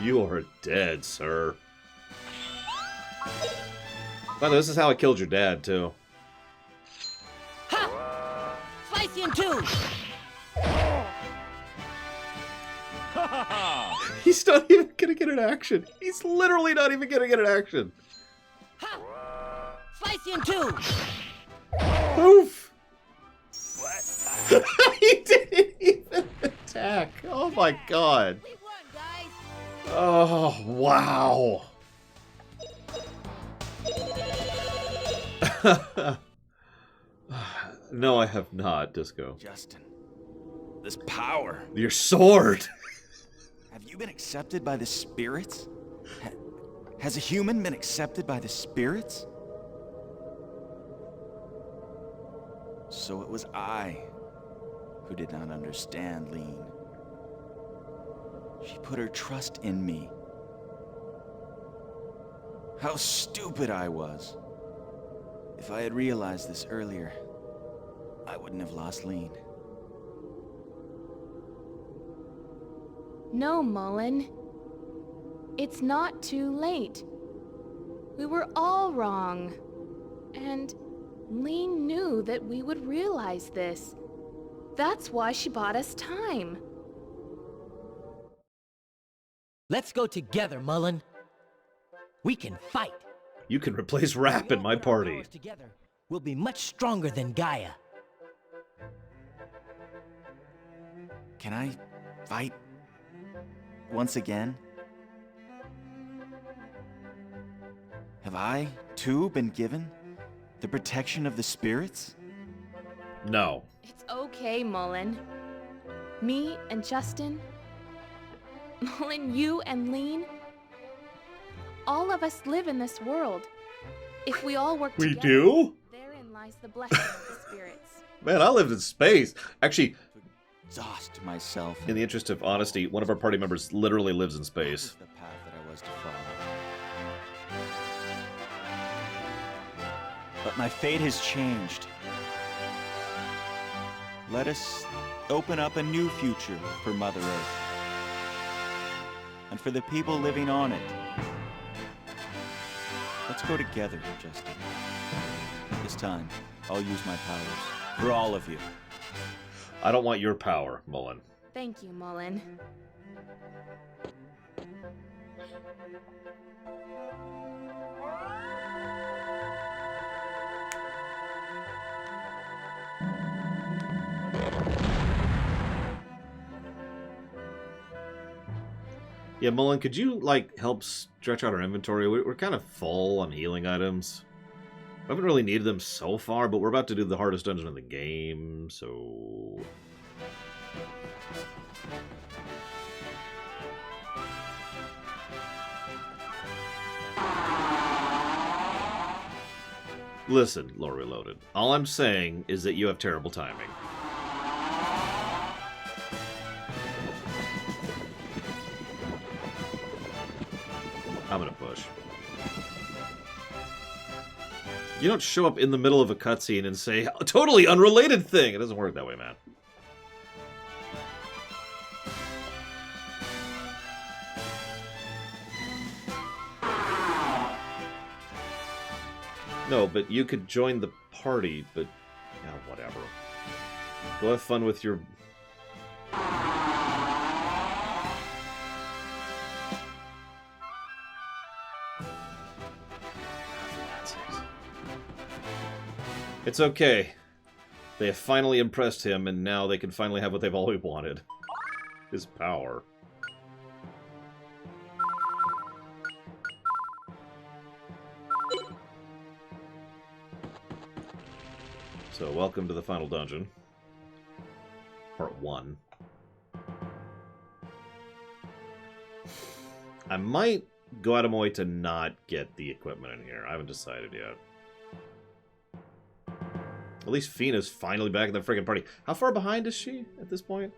You are dead, sir. By the way, this is how I killed your dad, too. Ha! Slice you in two! He's not even gonna get an action. He's literally not even gonna get an action. Ha! Slice you in two! Poof! What? He didn't even attack. Oh my god. We won, guys! Oh, wow. No, I have not, Disco. Justin, this power. Your sword. Have you been accepted by the spirits? Has a human been accepted by the spirits? So it was I who did not understand Lean. She put her trust in me. How stupid I was. If I had realized this earlier, I wouldn't have lost Lean. No, Mullen. It's not too late. We were all wrong. And Lean knew that we would realize this. That's why she bought us time. Let's go together, Mullen. We can fight. You can replace rap in my party. Together, we'll be much stronger than Gaia. Can I fight once again? Have I, too, been given the protection of the spirits? No. It's okay, Mullen. Me and Justin, Mullen, you and Lean, all of us live in this world. If we all work together, do? therein lies the blessing of the spirits. Man, I lived in space. Actually, Exhaust myself. in the interest of honesty, one of our party members literally lives in space. The path that I was to follow. But my fate has changed. Let us open up a new future for Mother Earth. And for the people living on it. Let's go together, Justin. This time, I'll use my powers. For all of you. I don't want your power, Mullen. Thank you, Mullen. Yeah, Mullen, could you, like, help stretch out our inventory? We're kind of full on healing items. We haven't really needed them so far, but we're about to do the hardest dungeon in the game, so... Listen, Lore Reloaded. All I'm saying is that you have terrible timing. I'm gonna push. You don't show up in the middle of a cutscene and say, a totally unrelated thing! It doesn't work that way, man. No, but you could join the party, but... yeah, whatever. Go have fun with your... It's okay. They have finally impressed him, and now they can finally have what they've always wanted. His power. So, welcome to the final dungeon. Part 1. I might go out of my way to not get the equipment in here. I haven't decided yet. At least Fina's finally back in the friggin' party. How far behind is she at this point?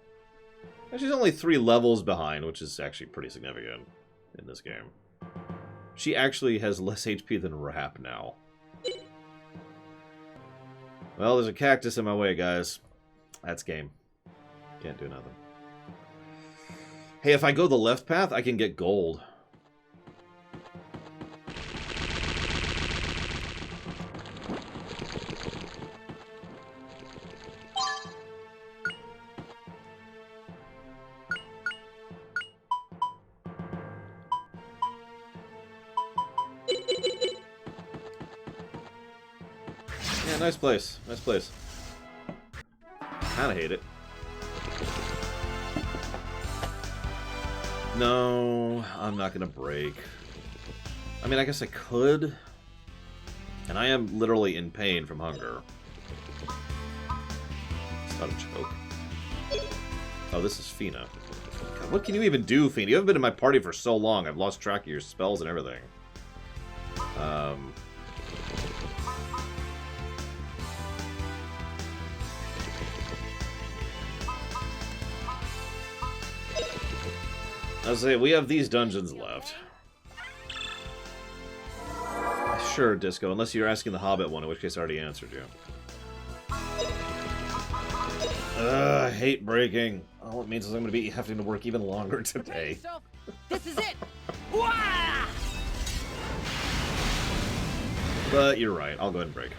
She's only 3 levels behind, which is actually pretty significant in this game. She actually has less HP than Rap now. Well, there's a cactus in my way, guys. That's game. Can't do nothing. Hey, if I go the left path, I can get gold. nice place. Nice place. Kinda hate it. No, I'm not gonna break. I mean, I guess I could. And I am literally in pain from hunger. It's not a joke. Oh, this is Fina. God, what can you even do, Fina? You haven't been in my party for so long. I've lost track of your spells and everything. I'll say, we have these dungeons left. Sure, Disco, unless you're asking the Hobbit one, in which case I already answered you. I hate breaking. All it means is I'm going to be having to work even longer today. This is it! But you're right, I'll go ahead and break.